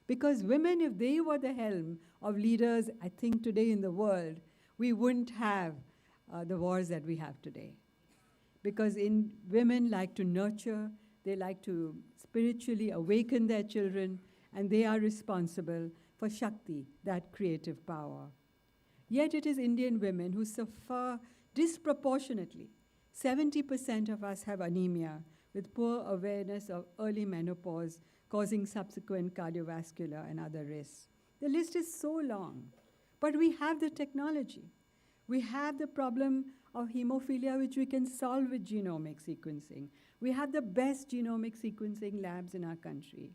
Because women, if they were the helm of leaders, I think today in the world, we wouldn't have the wars that we have today. Because women like to nurture, they like to spiritually awaken their children, and they are responsible for Shakti, that creative power. Yet it is Indian women who suffer disproportionately. 70% of us have anemia, with poor awareness of early menopause, causing subsequent cardiovascular and other risks. The list is so long, but we have the technology. We have the problem of hemophilia, which we can solve with genomic sequencing. We have the best genomic sequencing labs in our country.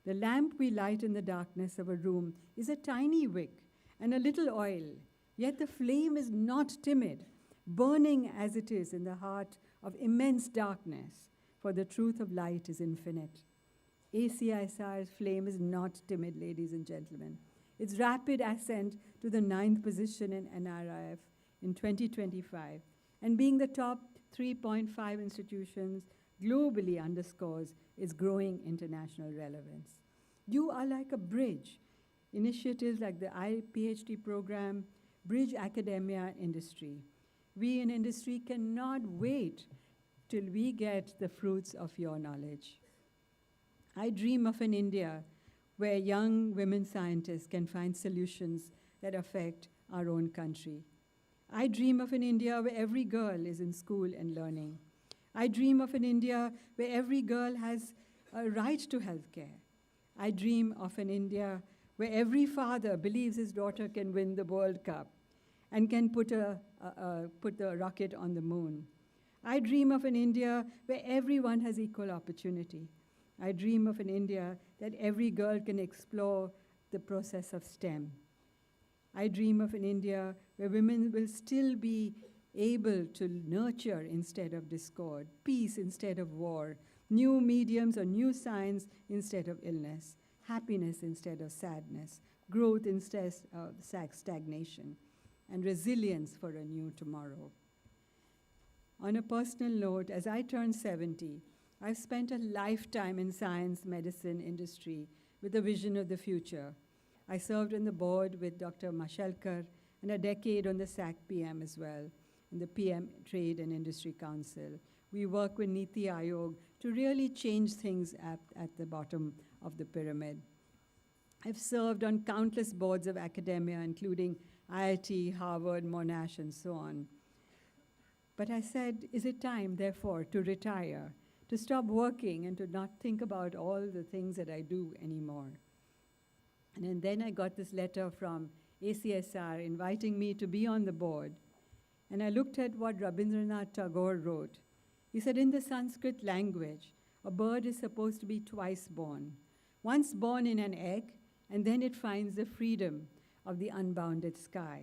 The lamp we light in the darkness of a room is a tiny wick and a little oil, yet the flame is not timid, burning as it is in the heart of immense darkness, for the truth of light is infinite. ACSR's flame is not timid, ladies and gentlemen. Its rapid ascent to the 9th position in NRIF in 2025 and being the top 3.5 institutions globally underscores its growing international relevance. You are like a bridge. Initiatives like the PhD program bridge academia and industry. We in industry cannot wait till we get the fruits of your knowledge. I dream of an India where young women scientists can find solutions that affect our own country. I dream of an India where every girl is in school and learning. I dream of an India where every girl has a right to health care. I dream of an India where every father believes his daughter can win the World Cup and can put the rocket on the moon. I dream of an India where everyone has equal opportunity. I dream of an India that every girl can explore the process of STEM. I dream of an India where women will still be able to nurture instead of discord, peace instead of war, new mediums or new science instead of illness, happiness instead of sadness, growth instead of stagnation, and resilience for a new tomorrow. On a personal note, as I turn 70, I've spent a lifetime in science, medicine, industry with a vision of the future. I served on the board with Dr. Mashelkar and a decade on the SAC PM as well, and the PM Trade and Industry Council. We work with Niti Aayog to really change things at the bottom of the pyramid. I've served on countless boards of academia, including IIT, Harvard, Monash, and so on. But I said, is it time, therefore, to retire, to stop working and to not think about all the things that I do anymore? And then I got this letter from ACSR inviting me to be on the board. And I looked at what Rabindranath Tagore wrote. He said, in the Sanskrit language, a bird is supposed to be twice born. Once born in an egg, and then it finds the freedom of the unbounded sky.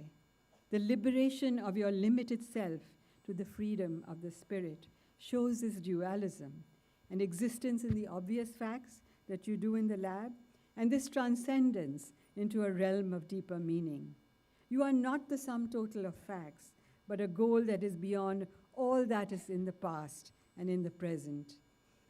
The liberation of your limited self to the freedom of the spirit shows this dualism and existence in the obvious facts that you do in the lab, and this transcendence into a realm of deeper meaning. You are not the sum total of facts, but a goal that is beyond all that is in the past and in the present.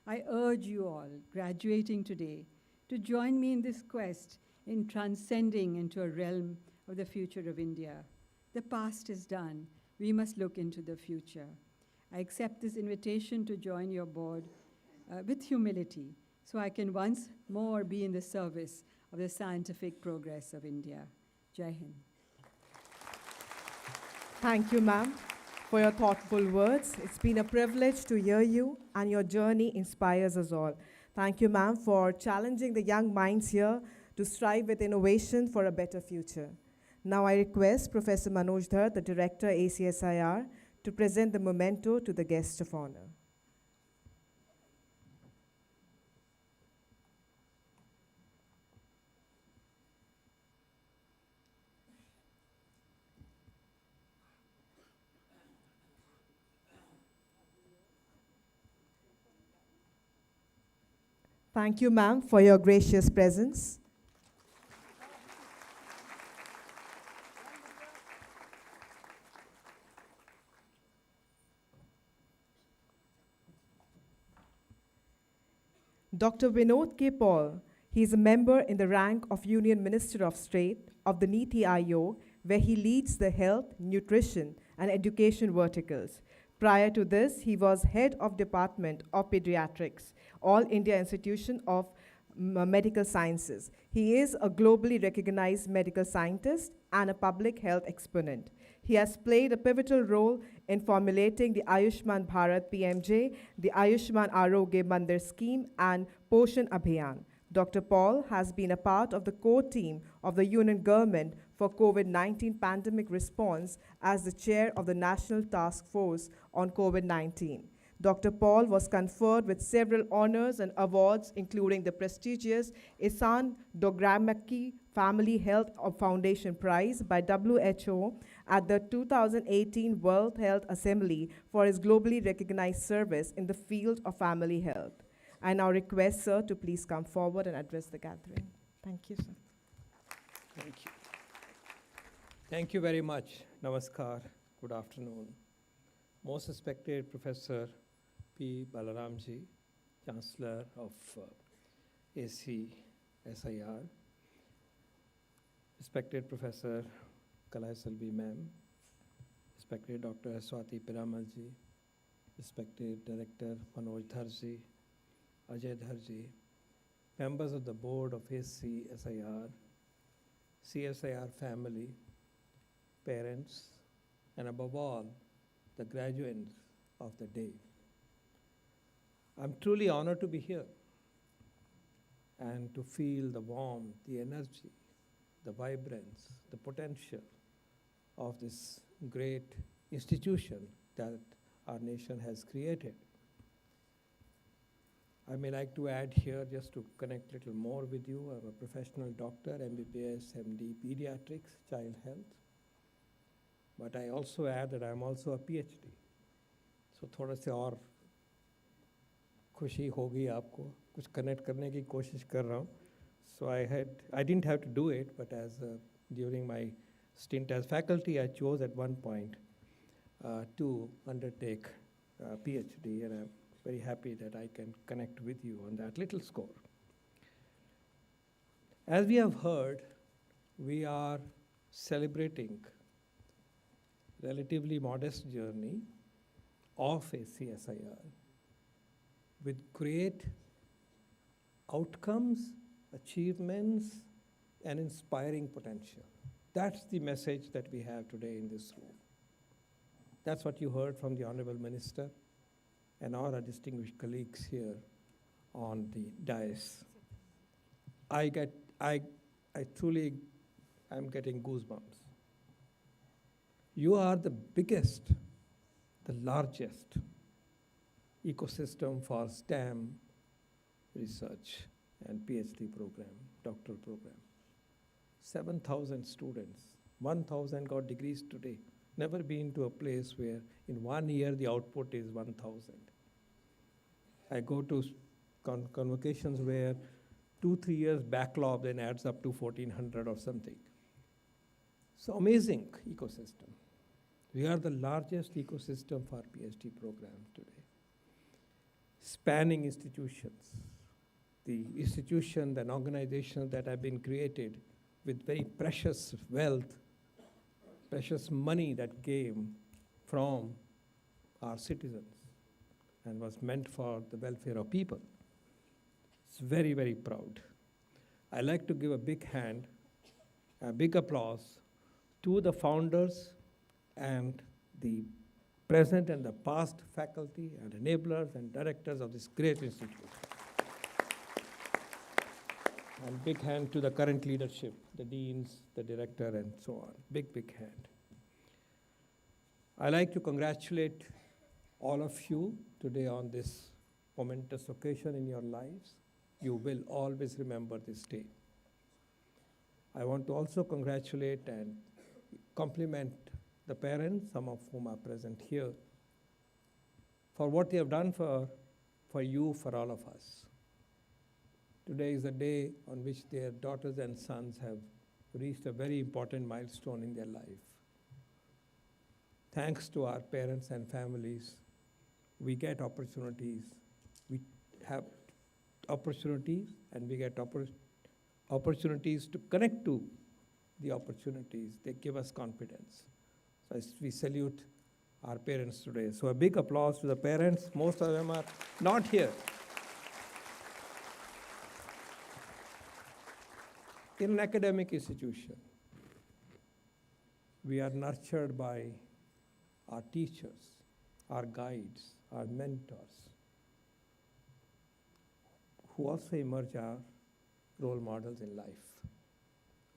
I urge you all, graduating today, to join me in this quest in transcending into a realm of the future of India. The past is done. We must look into the future. I accept this invitation to join your board with humility, so I can once more be in the service of the scientific progress of India. Jai Hind. Thank you, ma'am, for your thoughtful words. It's been a privilege to hear you, and your journey inspires us all. Thank you, ma'am, for challenging the young minds here to strive with innovation for a better future. Now I request Professor Manoj Dhar, the Director, ACSIR, to present the memento to the guest of honor. Thank you, ma'am, for your gracious presence. Dr. Vinod K. Paul, he is a member in the rank of Union Minister of State of the Niti Aayog, where he leads the health, nutrition, and education verticals. Prior to this, he was head of Department of Pediatrics, All India Institution of Medical Sciences. He is a globally recognized medical scientist and a public health exponent. He has played a pivotal role in formulating the Ayushman Bharat PMJ, the Ayushman Arogya Mandir scheme, and Poshan Abhiyan. Dr. Paul has been a part of the core team of the Union Government for COVID-19 pandemic response as the chair of the National Task Force on COVID-19. Dr. Paul was conferred with several honors and awards, including the prestigious Ihsan Dogramaki Family Health Foundation Prize by WHO at the 2018 World Health Assembly for his globally recognized service in the field of family health. I now request, sir, to please come forward and address the gathering. Thank you, sir. Thank you. Thank you very much. Namaskar. Good afternoon. Most respected Professor P. Balaramji, Chancellor of AcSIR, respected Professor Kalai Salvi Ma'am, respected Dr. Swati Piramalji, respected Director Manoj Dharji, Ajay Dharji, members of the board of AcSIR, CSIR family, parents, and above all, the graduates of the day. I'm truly honored to be here and to feel the warmth, the energy, the vibrance, the potential of this great institution that our nation has created. I may like to add here, just to connect a little more with you, I'm a professional doctor, MBBS, MD, Pediatrics, Child Health. But I also add that I'm also a PhD. So थोड़ा से और खुशी होगी आपको, कुछ connect करने की कोशिश कर रहा हूँ. So I didn't have to do it, but during my stint as faculty, I chose at one point to undertake a PhD, and I'm very happy that I can connect with you on that little score. As we have heard, we are celebrating relatively modest journey of AcSIR with great outcomes, achievements, and inspiring potential. That's the message that we have today in this room. That's what you heard from the Honorable Minister and all our distinguished colleagues here on the dais. I'm getting goosebumps. You are the biggest, the largest ecosystem for STEM research and PhD program, doctoral program. 7,000 students, 1,000 got degrees today. Never been to a place where in 1 year the output is 1,000. I go to convocations where 2-3 years backlog then adds up to 1,400 or something. So amazing ecosystem. We are the largest ecosystem for PhD programs today. Spanning institutions, the institutions and organizations that have been created with very precious wealth, precious money that came from our citizens and was meant for the welfare of people. It's very, very proud. I like to give a big hand, a big applause to the founders and the present and the past faculty and enablers and directors of this great institute. And big hand to the current leadership, the deans, the director, and so on. Big, big hand. I like to congratulate all of you today on this momentous occasion in your lives. You will always remember this day. I want to also congratulate and compliment the parents, some of whom are present here, for what they have done for you, for all of us. Today is a day on which their daughters and sons have reached a very important milestone in their life. Thanks to our parents and families, we get opportunities. We have opportunities, and we get opportunities to connect to the opportunities. They give us confidence. So we salute our parents today. So a big applause to the parents. Most of them are not here. In an academic institution, we are nurtured by our teachers, our guides, our mentors, who also emerge our role models in life.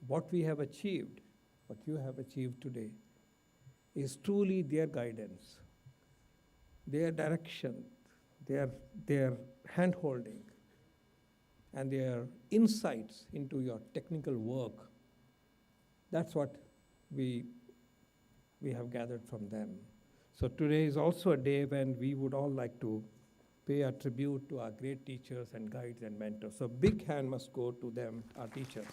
What we have achieved, what you have achieved today, is truly their guidance, their direction, their hand-holding, and their insights into your technical work. That's what we have gathered from them. So today is also a day when we would all like to pay a tribute to our great teachers and guides and mentors. So big hand must go to them, our teachers.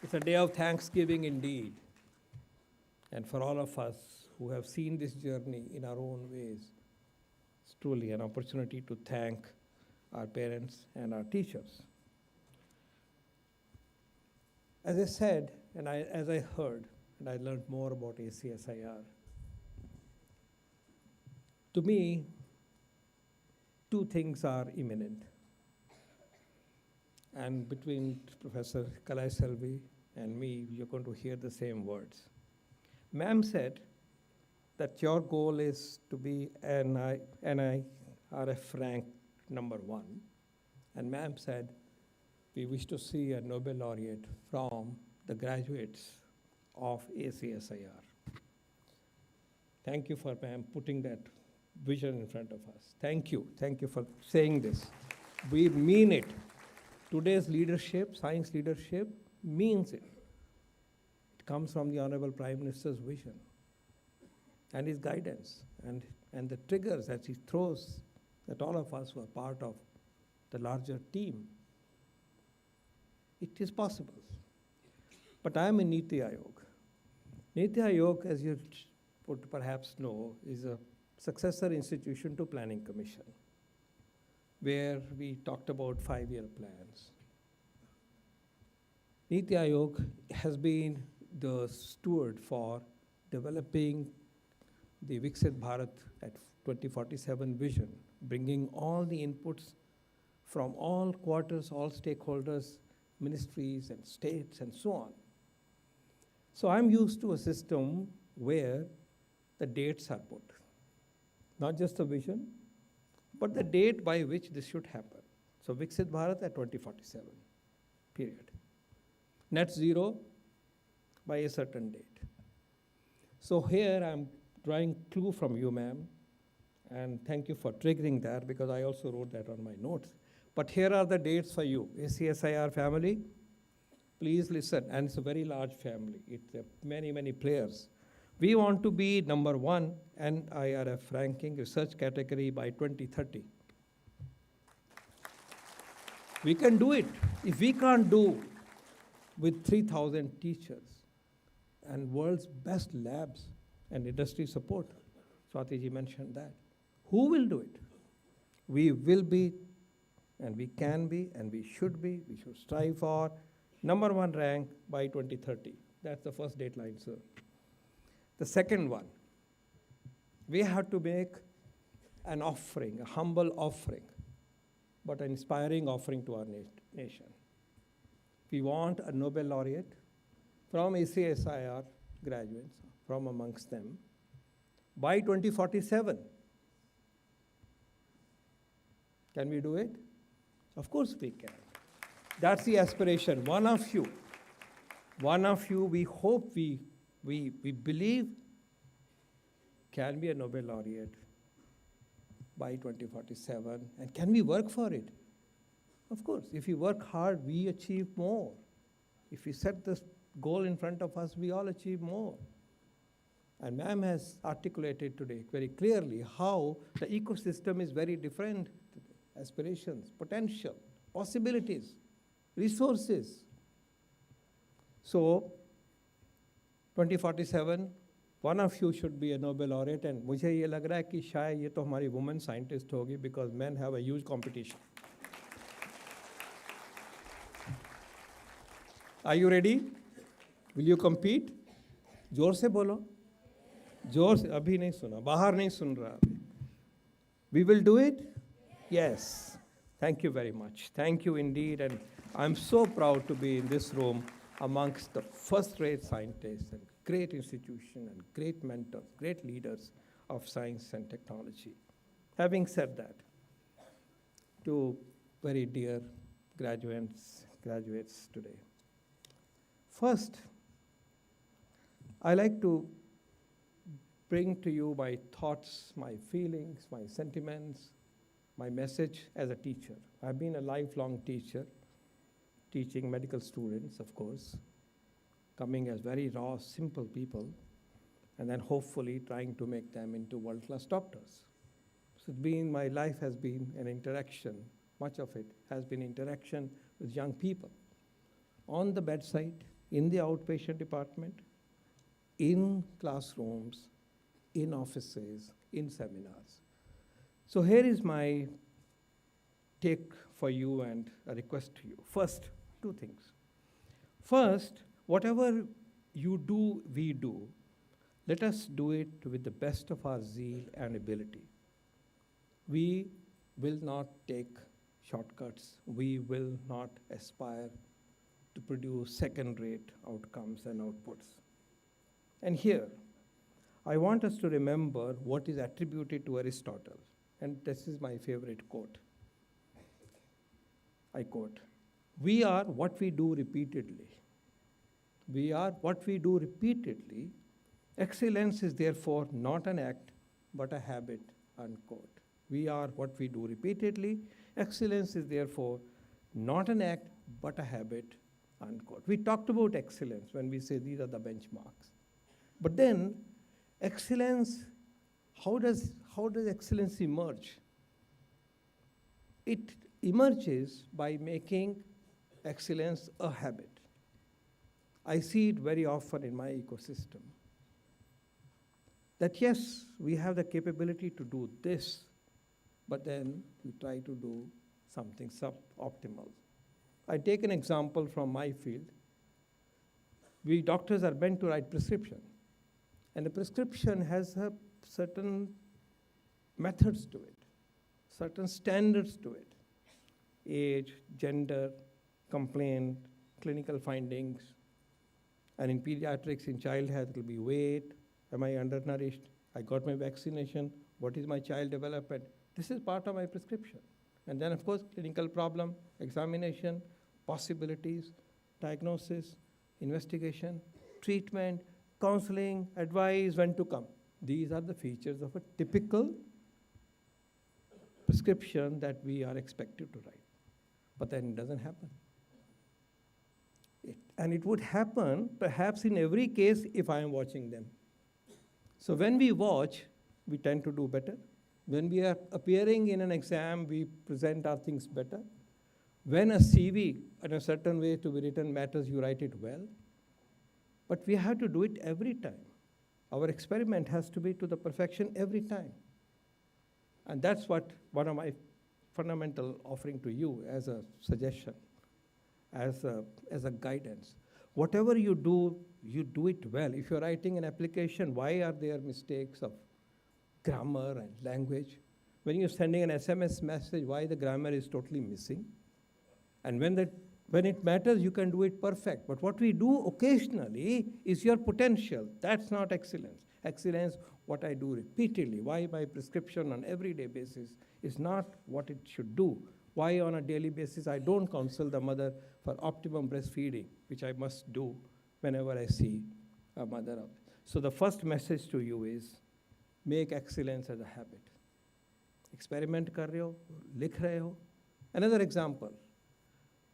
It's a day of thanksgiving indeed. And for all of us who have seen this journey in our own ways, it's truly an opportunity to thank our parents and our teachers. As I said, and as I heard, and I learned more about ACSIR, to me, two things are imminent. And between Professor Kalai Selvi and me, you're going to hear the same words. Ma'am said that your goal is to be NIRF rank #1. And ma'am said, we wish to see a Nobel laureate from the graduates of ACSIR. Thank you for, ma'am, putting that vision in front of us. Thank you. Thank you for saying this. We mean it. Today's leadership, science leadership, means it. It comes from the Honorable Prime Minister's vision and his guidance and the triggers that he throws that all of us who are part of the larger team. It is possible. But I am in Niti Aayog. Niti Aayog, as you would perhaps know, is a successor institution to Planning Commission, where we talked about 5-year plans. Niti Aayog has been the steward for developing the Viksit Bharat at 2047 vision, bringing all the inputs from all quarters, all stakeholders, ministries and states and so on. So I'm used to a system where the dates are put. Not just the vision, but the date by which this should happen. So Viksit Bharat at 2047, period. Net zero by a certain date. So here I'm drawing clue from you, ma'am, and thank you for triggering that because I also wrote that on my notes. But here are the dates for you. ACSIR family, please listen, and it's a very large family. It's many, many players. We want to be #1 NIRF ranking research category by 2030. We can do it. If we can't do with 3,000 teachers and world's best labs and industry support, Swati ji mentioned that, who will do it? We will be, and we can be, and we should be. We should strive for #1 rank by 2030. That's the first deadline, sir. The second one, we have to make an offering, a humble offering, but an inspiring offering to our nation. We want a Nobel laureate from ACSIR graduates, from amongst them, by 2047. Can we do it? Of course we can. That's the aspiration. One of you, we hope, we believe can be a Nobel laureate by 2047. And can we work for it? Of course, if we work hard, we achieve more. If we set this goal in front of us, we all achieve more. And ma'am has articulated today very clearly how the ecosystem is very different. Aspirations, potential, possibilities, resources. So, 2047, one of you should be a Nobel laureate, and मुझे ये लग रहा है कि शायद ये तो हमारी women scientist होगी because men have a huge competition. Are you ready? Will you compete? जोर से बोलो. जोर से, अभी नहीं सुना, बाहर नहीं सुन रहा अभी. We will do it? Yes. Thank you very much. Thank you indeed, and I'm so proud to be in this room amongst the first-rate scientists and great institutions and great mentors, great leaders of science and technology. Having said that, to very dear graduates today. First, I like to bring to you my thoughts, my feelings, my sentiments, my message as a teacher. I've been a lifelong teacher, teaching medical students, of course, coming as very raw, simple people. and then hopefully trying to make them into world-class doctors. So my life has been an interaction, much of it has been interaction with young people, on the bedside, in the outpatient department, in classrooms, in offices, in seminars. So here is my take for you and a request to you. First, two things. First, whatever you do, we do, let us do it with the best of our zeal and ability. We will not take shortcuts. We will not aspire to produce second-rate outcomes and outputs. And here, I want us to remember what is attributed to Aristotle. And this is my favorite quote. I quote, "We are what we do repeatedly. We are what we do repeatedly. Excellence is therefore not an act, but a habit," unquote. We are what we do repeatedly. Excellence is therefore not an act, but a habit, unquote. We talked about excellence when we say these are the benchmarks. But then, excellence, how does excellence emerge? It emerges by making excellence a habit. I see it very often in my ecosystem. That yes, we have the capability to do this, but then we try to do something suboptimal. I take an example from my field. We doctors are meant to write prescription, and a prescription has a certain methods to it, certain standards to it. Age, gender, complaint, clinical findings. And in pediatrics, in child health, it will be weight, am I undernourished, I got my vaccination, what is my child development? This is part of my prescription. And then, of course, clinical problem, examination, possibilities, diagnosis, investigation, treatment, counseling, advice, when to come. These are the features of a typical prescription that we are expected to write. But then it doesn't happen. And it would happen perhaps in every case if I am watching them. So when we watch, we tend to do better. When we are appearing in an exam, we present our things better. When a CV in a certain way to be written matters, you write it well. But we have to do it every time. Our experiment has to be to the perfection every time. And that's what one of my fundamental offering to you as a suggestion, as a guidance. Whatever you do it well. If you're writing an application, why are there mistakes of grammar and language? When you're sending an SMS message, why the grammar is totally missing? And when it matters, you can do it perfect. But what we do occasionally is your potential. That's not excellence. Excellence, what I do repeatedly, why my prescription on everyday basis is not what it should do. Why on a daily basis I don't counsel the mother for optimum breastfeeding, which I must do whenever I see a mother. So the first message to you is, make excellence as a habit. Experiment kar rahe ho, likh rahe ho. Another example,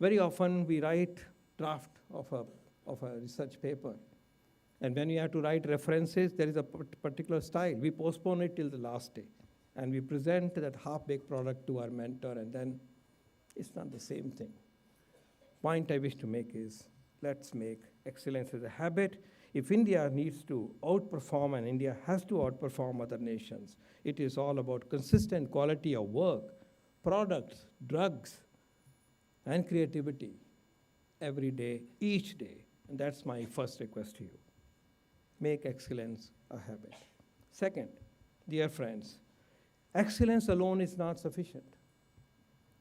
very often we write draft of a research paper. And when we have to write references, there is a particular style. We postpone it till the last day. And we present that half-baked product to our mentor, and then it's not the same thing. Point I wish to make is, let's make excellence as a habit. If India needs to outperform, and India has to outperform other nations, it is all about consistent quality of work, products, drugs, and creativity every day, each day. And that's my first request to you. Make excellence a habit. Second, dear friends, excellence alone is not sufficient.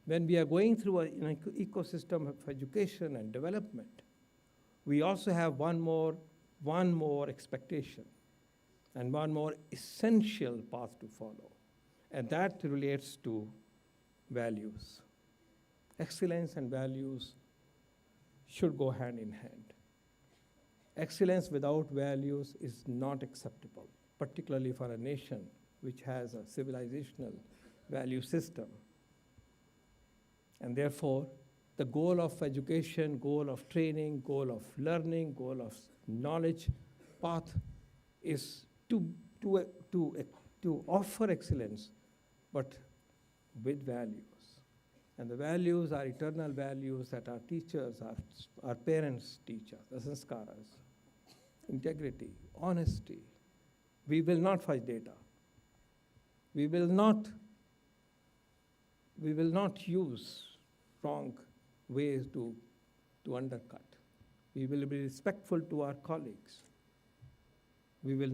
When we are going through an ecosystem of education and development, we also have one more expectation and one more essential path to follow. And that relates to values. Excellence and values should go hand in hand. Excellence without values is not acceptable, particularly for a nation which has a civilizational value system. And therefore, the goal of education, goal of training, goal of learning, goal of knowledge path is to offer excellence, but with values. And the values are eternal values that our teachers, our parents teach us, the sanskaras. Integrity, honesty. We will not fudge data. We will not use wrong ways to undercut. We will be respectful to our colleagues. We will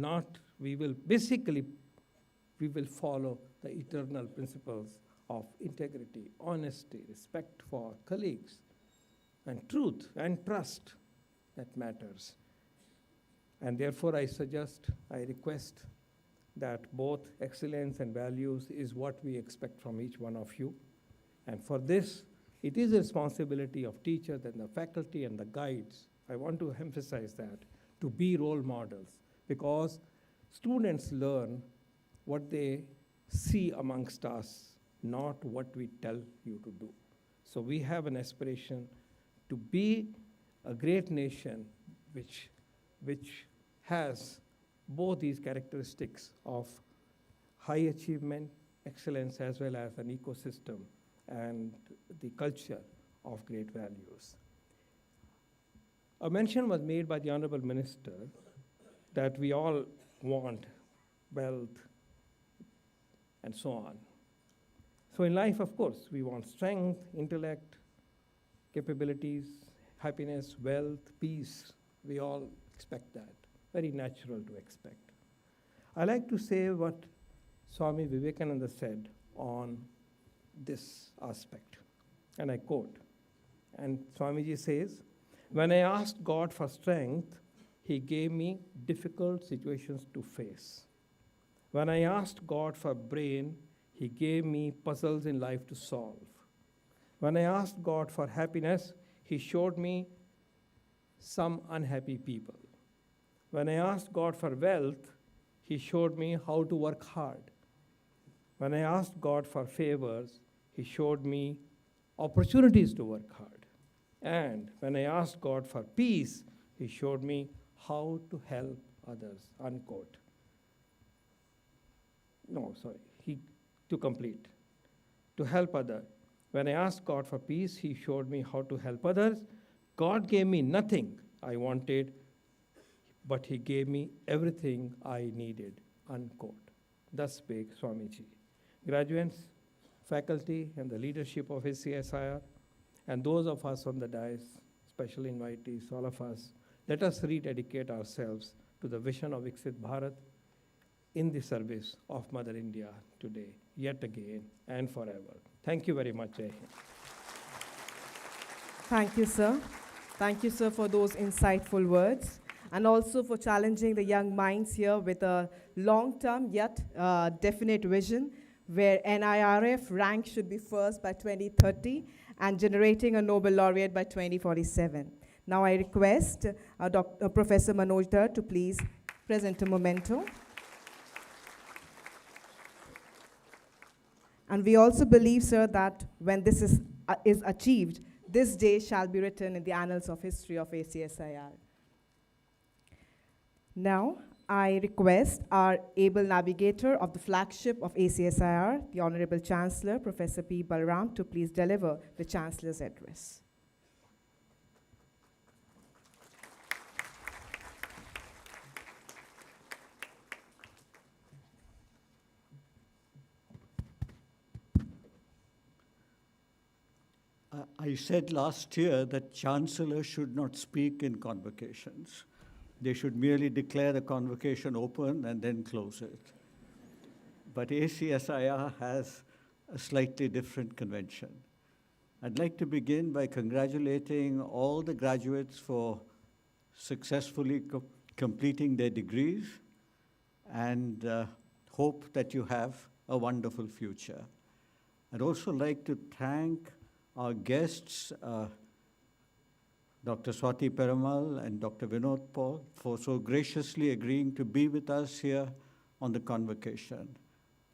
follow the eternal principles of integrity, honesty, respect for colleagues, and truth and trust that matters. And therefore I request that both excellence and values is what we expect from each one of you. And for this, it is the responsibility of teachers and the faculty and the guides, I want to emphasize that, to be role models, because students learn what they see amongst us, not what we tell you to do. So we have an aspiration to be a great nation which has both these characteristics of high achievement, excellence, as well as an ecosystem and the culture of great values. A mention was made by the Honorable Minister that we all want wealth and so on. So in life, of course, we want strength, intellect, capabilities, happiness, wealth, peace. We all expect that. Very natural to expect. I like to say what Swami Vivekananda said on this aspect, and I quote, and Swamiji says, "When I asked God for strength, He gave me difficult situations to face. When I asked God for brain, He gave me puzzles in life to solve. When I asked God for happiness, He showed me some unhappy people. When I asked God for wealth, He showed me how to work hard. When I asked God for favors, He showed me opportunities to work hard. And when I asked God for peace, He showed me how to help others," unquote. To complete. To help others. When I asked God for peace, He showed me how to help others. God gave me nothing I wanted, but He gave me everything I needed, unquote. Thus spake Swamiji. Graduates, faculty, and the leadership of AcSIR, and those of us on the dais, special invitees, all of us, let us rededicate ourselves to the vision of Viksit Bharat in the service of Mother India today, yet again and forever. Thank you very much, Jai Hind. Thank you, sir. Thank you, sir, for those insightful words, and also for challenging the young minds here with a long-term yet definite vision where NIRF rank should be first by 2030 and generating a Nobel laureate by 2047. Now I request Professor Manoj Dhar to please present a memento. And we also believe, sir, that when this is achieved, this day shall be written in the annals of history of AcSIR. Now, I request our able navigator of the flagship of AcSIR, the Honorable Chancellor, Professor P. Balram, to please deliver the Chancellor's address. I said last year that chancellors should not speak in convocations. They should merely declare the convocation open and then close it. But AcSIR has a slightly different convention. I'd like to begin by congratulating all the graduates for successfully completing their degrees, and hope that you have a wonderful future. I'd also like to thank our guests, Dr. Swati Perumal and Dr. Vinod Paul, for so graciously agreeing to be with us here on the convocation.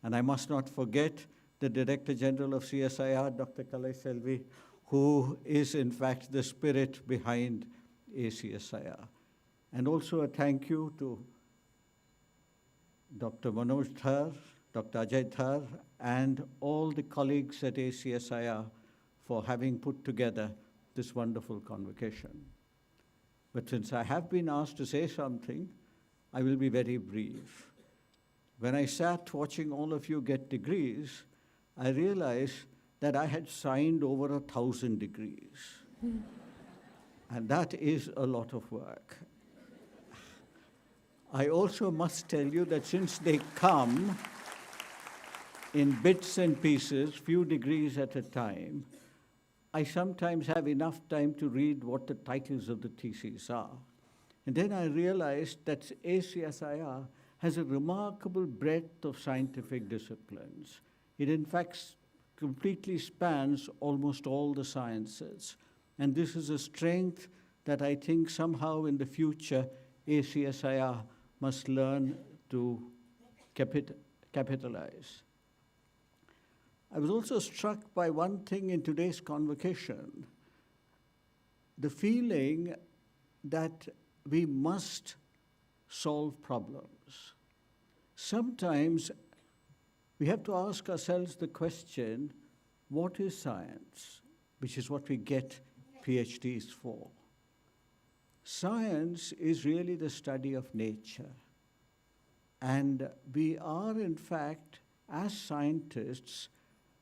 And I must not forget the Director General of CSIR, Dr. Kalai Selvi, who is in fact the spirit behind AcSIR. And also a thank you to Dr. Manoj Thar, Dr. Ajay Thar, and all the colleagues at ACSIR for having put together this wonderful convocation. But since I have been asked to say something, I will be very brief. When I sat watching all of you get degrees, I realized that I had signed over 1,000 degrees. And that is a lot of work. I also must tell you that since they come in bits and pieces, few degrees at a time, I sometimes have enough time to read what the titles of the theses are. And then I realized that ACSIR has a remarkable breadth of scientific disciplines. It in fact completely spans almost all the sciences. And this is a strength that I think somehow in the future ACSIR must learn to capitalize. I was also struck by one thing in today's convocation, the feeling that we must solve problems. Sometimes we have to ask ourselves the question, what is science? Which is what we get PhDs for. Science is really the study of nature. And we are, in fact, as scientists,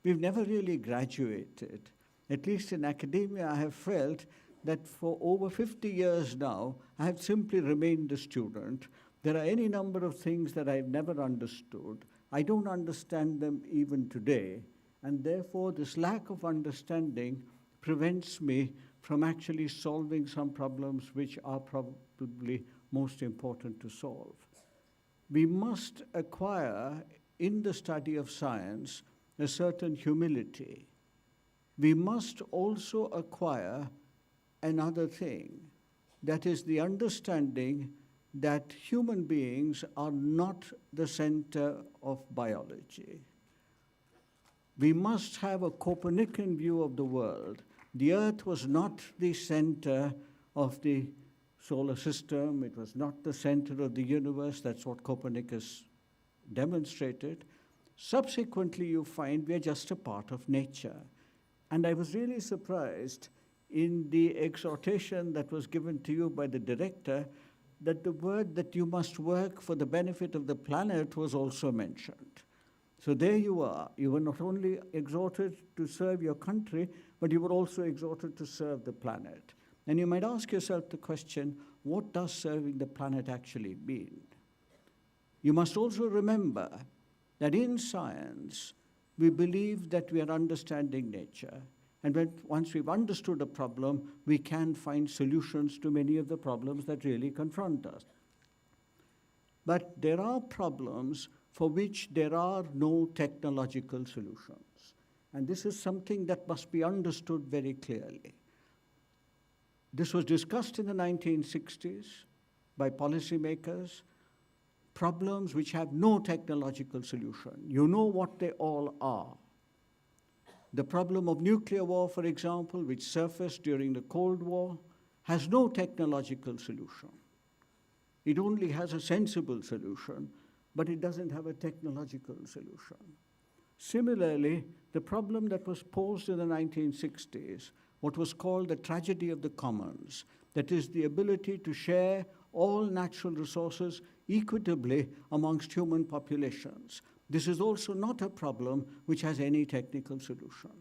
we've never really graduated. At least in academia, I have felt that for over 50 years now, I have simply remained a student. There are any number of things that I've never understood. I don't understand them even today. And therefore, this lack of understanding prevents me from actually solving some problems which are probably most important to solve. We must acquire, in the study of science, a certain humility. We must also acquire another thing, that is the understanding that human beings are not the center of biology. We must have a Copernican view of the world. The Earth was not the center of the solar system. It was not the center of the universe. That's what Copernicus demonstrated. Subsequently, you find we're just a part of nature. And I was really surprised in the exhortation that was given to you by the director that the word that you must work for the benefit of the planet was also mentioned. So there you are. You were not only exhorted to serve your country, but you were also exhorted to serve the planet. And you might ask yourself the question, what does serving the planet actually mean? You must also remember that in science, we believe that we are understanding nature. And once we've understood a problem, we can find solutions to many of the problems that really confront us. But there are problems for which there are no technological solutions. And this is something that must be understood very clearly. This was discussed in the 1960s by policymakers, problems which have no technological solution. You know what they all are. The problem of nuclear war, for example, which surfaced during the Cold War, has no technological solution. It only has a sensible solution, but it doesn't have a technological solution. Similarly, the problem that was posed in the 1960s, what was called the tragedy of the commons, that is the ability to share all natural resources equitably amongst human populations. This is also not a problem which has any technical solution.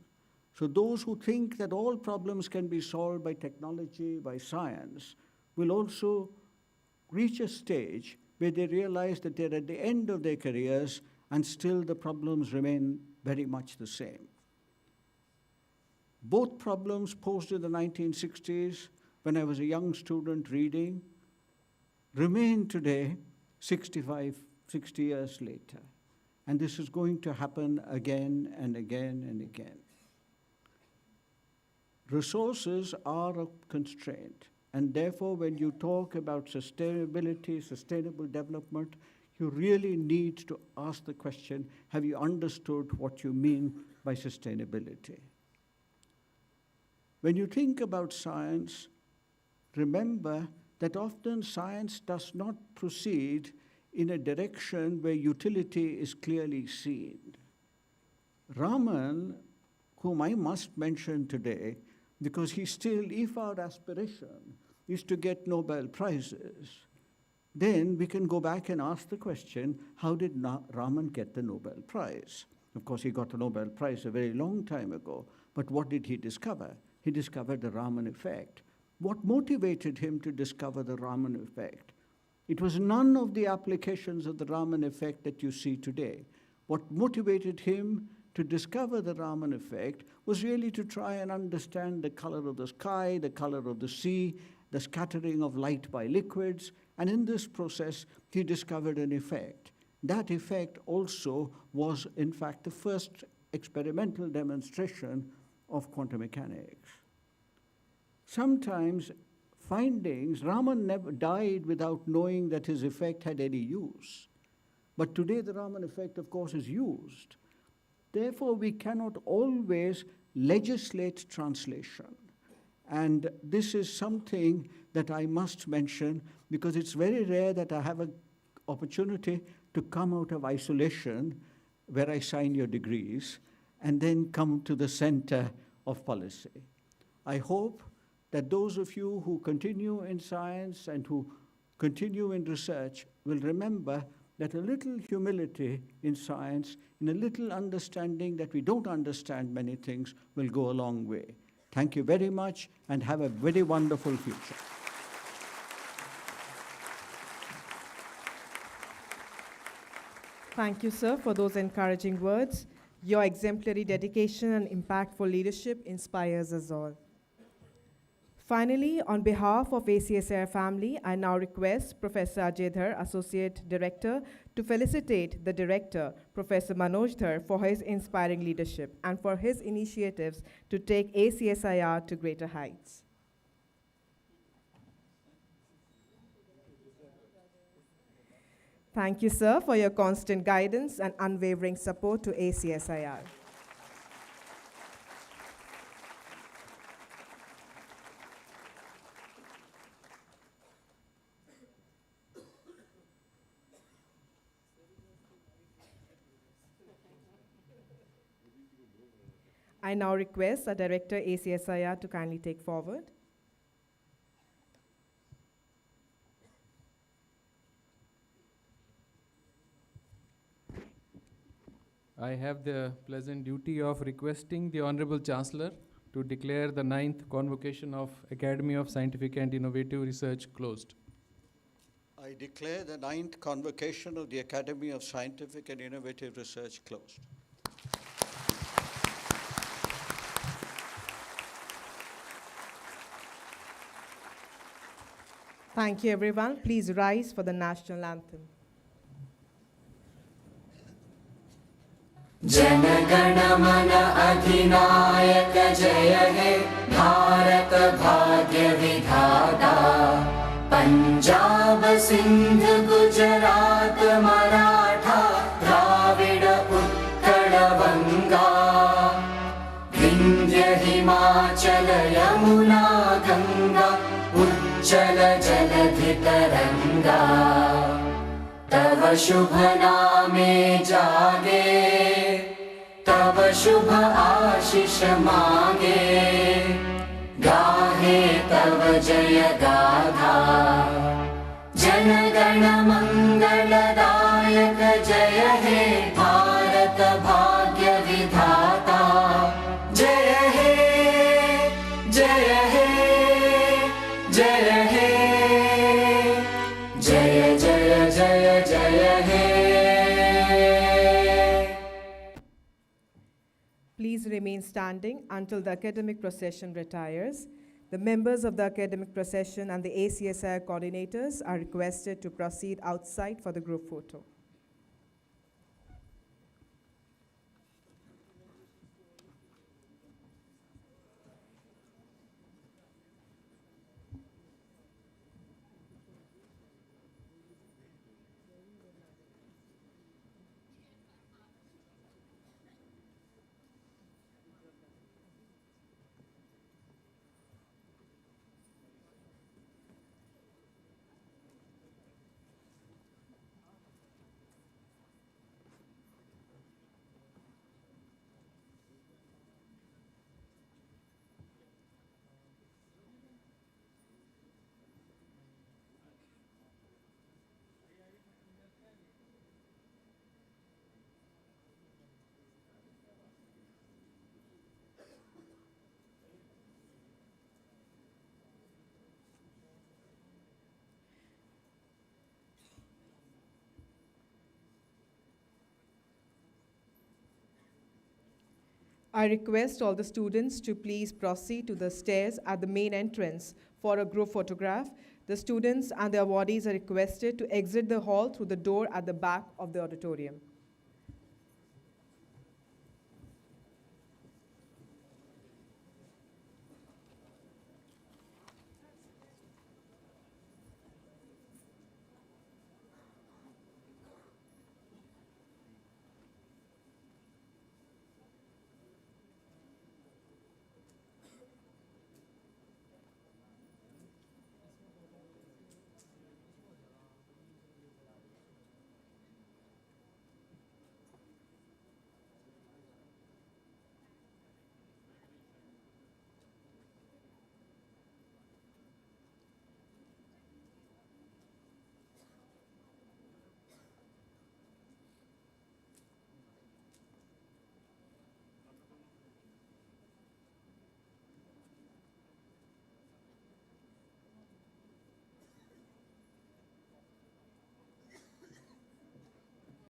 So those who think that all problems can be solved by technology, by science, will also reach a stage where they realize that they're at the end of their careers and still the problems remain very much the same. Both problems posed in the 1960s, when I was a young student reading, remain today 60 years later. And this is going to happen again and again and again. Resources are a constraint. And therefore, when you talk about sustainability, sustainable development, you really need to ask the question, have you understood what you mean by sustainability? When you think about science, remember that often science does not proceed in a direction where utility is clearly seen. Raman, whom I must mention today, because if our aspiration is to get Nobel Prizes, then we can go back and ask the question, how did Raman get the Nobel Prize? Of course, he got the Nobel Prize a very long time ago, but what did he discover? He discovered the Raman effect. What motivated him to discover the Raman effect? It was none of the applications of the Raman effect that you see today. What motivated him to discover the Raman effect was really to try and understand the color of the sky, the color of the sea, the scattering of light by liquids, and in this process, he discovered an effect. That effect also was, in fact, the first experimental demonstration of quantum mechanics. Sometimes findings, Raman never died without knowing that his effect had any use. But today the Raman effect, of course, is used. Therefore, we cannot always legislate translation. And this is something that I must mention because it's very rare that I have an opportunity to come out of isolation where I sign your degrees and then come to the center of policy. I hope that those of you who continue in science and who continue in research will remember that a little humility in science, and a little understanding that we don't understand many things will go a long way. Thank you very much and have a very wonderful future. Thank you, sir, for those encouraging words. Your exemplary dedication and impactful leadership inspires us all. Finally, on behalf of ACSIR family, I now request Professor Ajay Dhar, Associate Director, to felicitate the Director, Professor Manoj Dhar, for his inspiring leadership and for his initiatives to take ACSIR to greater heights. Thank you, sir, for your constant guidance and unwavering support to ACSIR. I now request our Director, ACSIR, to kindly take forward. I have the pleasant duty of requesting the Honorable Chancellor to declare the 9th Convocation of Academy of Scientific and Innovative Research closed. I declare the 9th Convocation of the Academy of Scientific and Innovative Research closed. Thank you, everyone. Please rise for the national anthem. Jana Gana मन अधिनायक जय हे भारत भाग्य विधाता पंजाब सिंध गुजरात मराठा द्राविड उत्कल बंगा विंध्य हिमाचल यमुना गंगा उच्चल जलधि तरंगा तव शुभ नामे जागे तब शुभ आशीष मांगे गाहे तब जय गाथा जन गण मंगलदायक जय हे भारत भाग्य विधाता जय हे जय हे जय हे जय जय जय जय हे. Please remain standing until the academic procession retires. The members of the academic procession and the ACSIR coordinators are requested to proceed outside for the group photo. I request all the students to please proceed to the stairs at the main entrance for a group photograph. The students and the awardees are requested to exit the hall through the door at the back of the auditorium.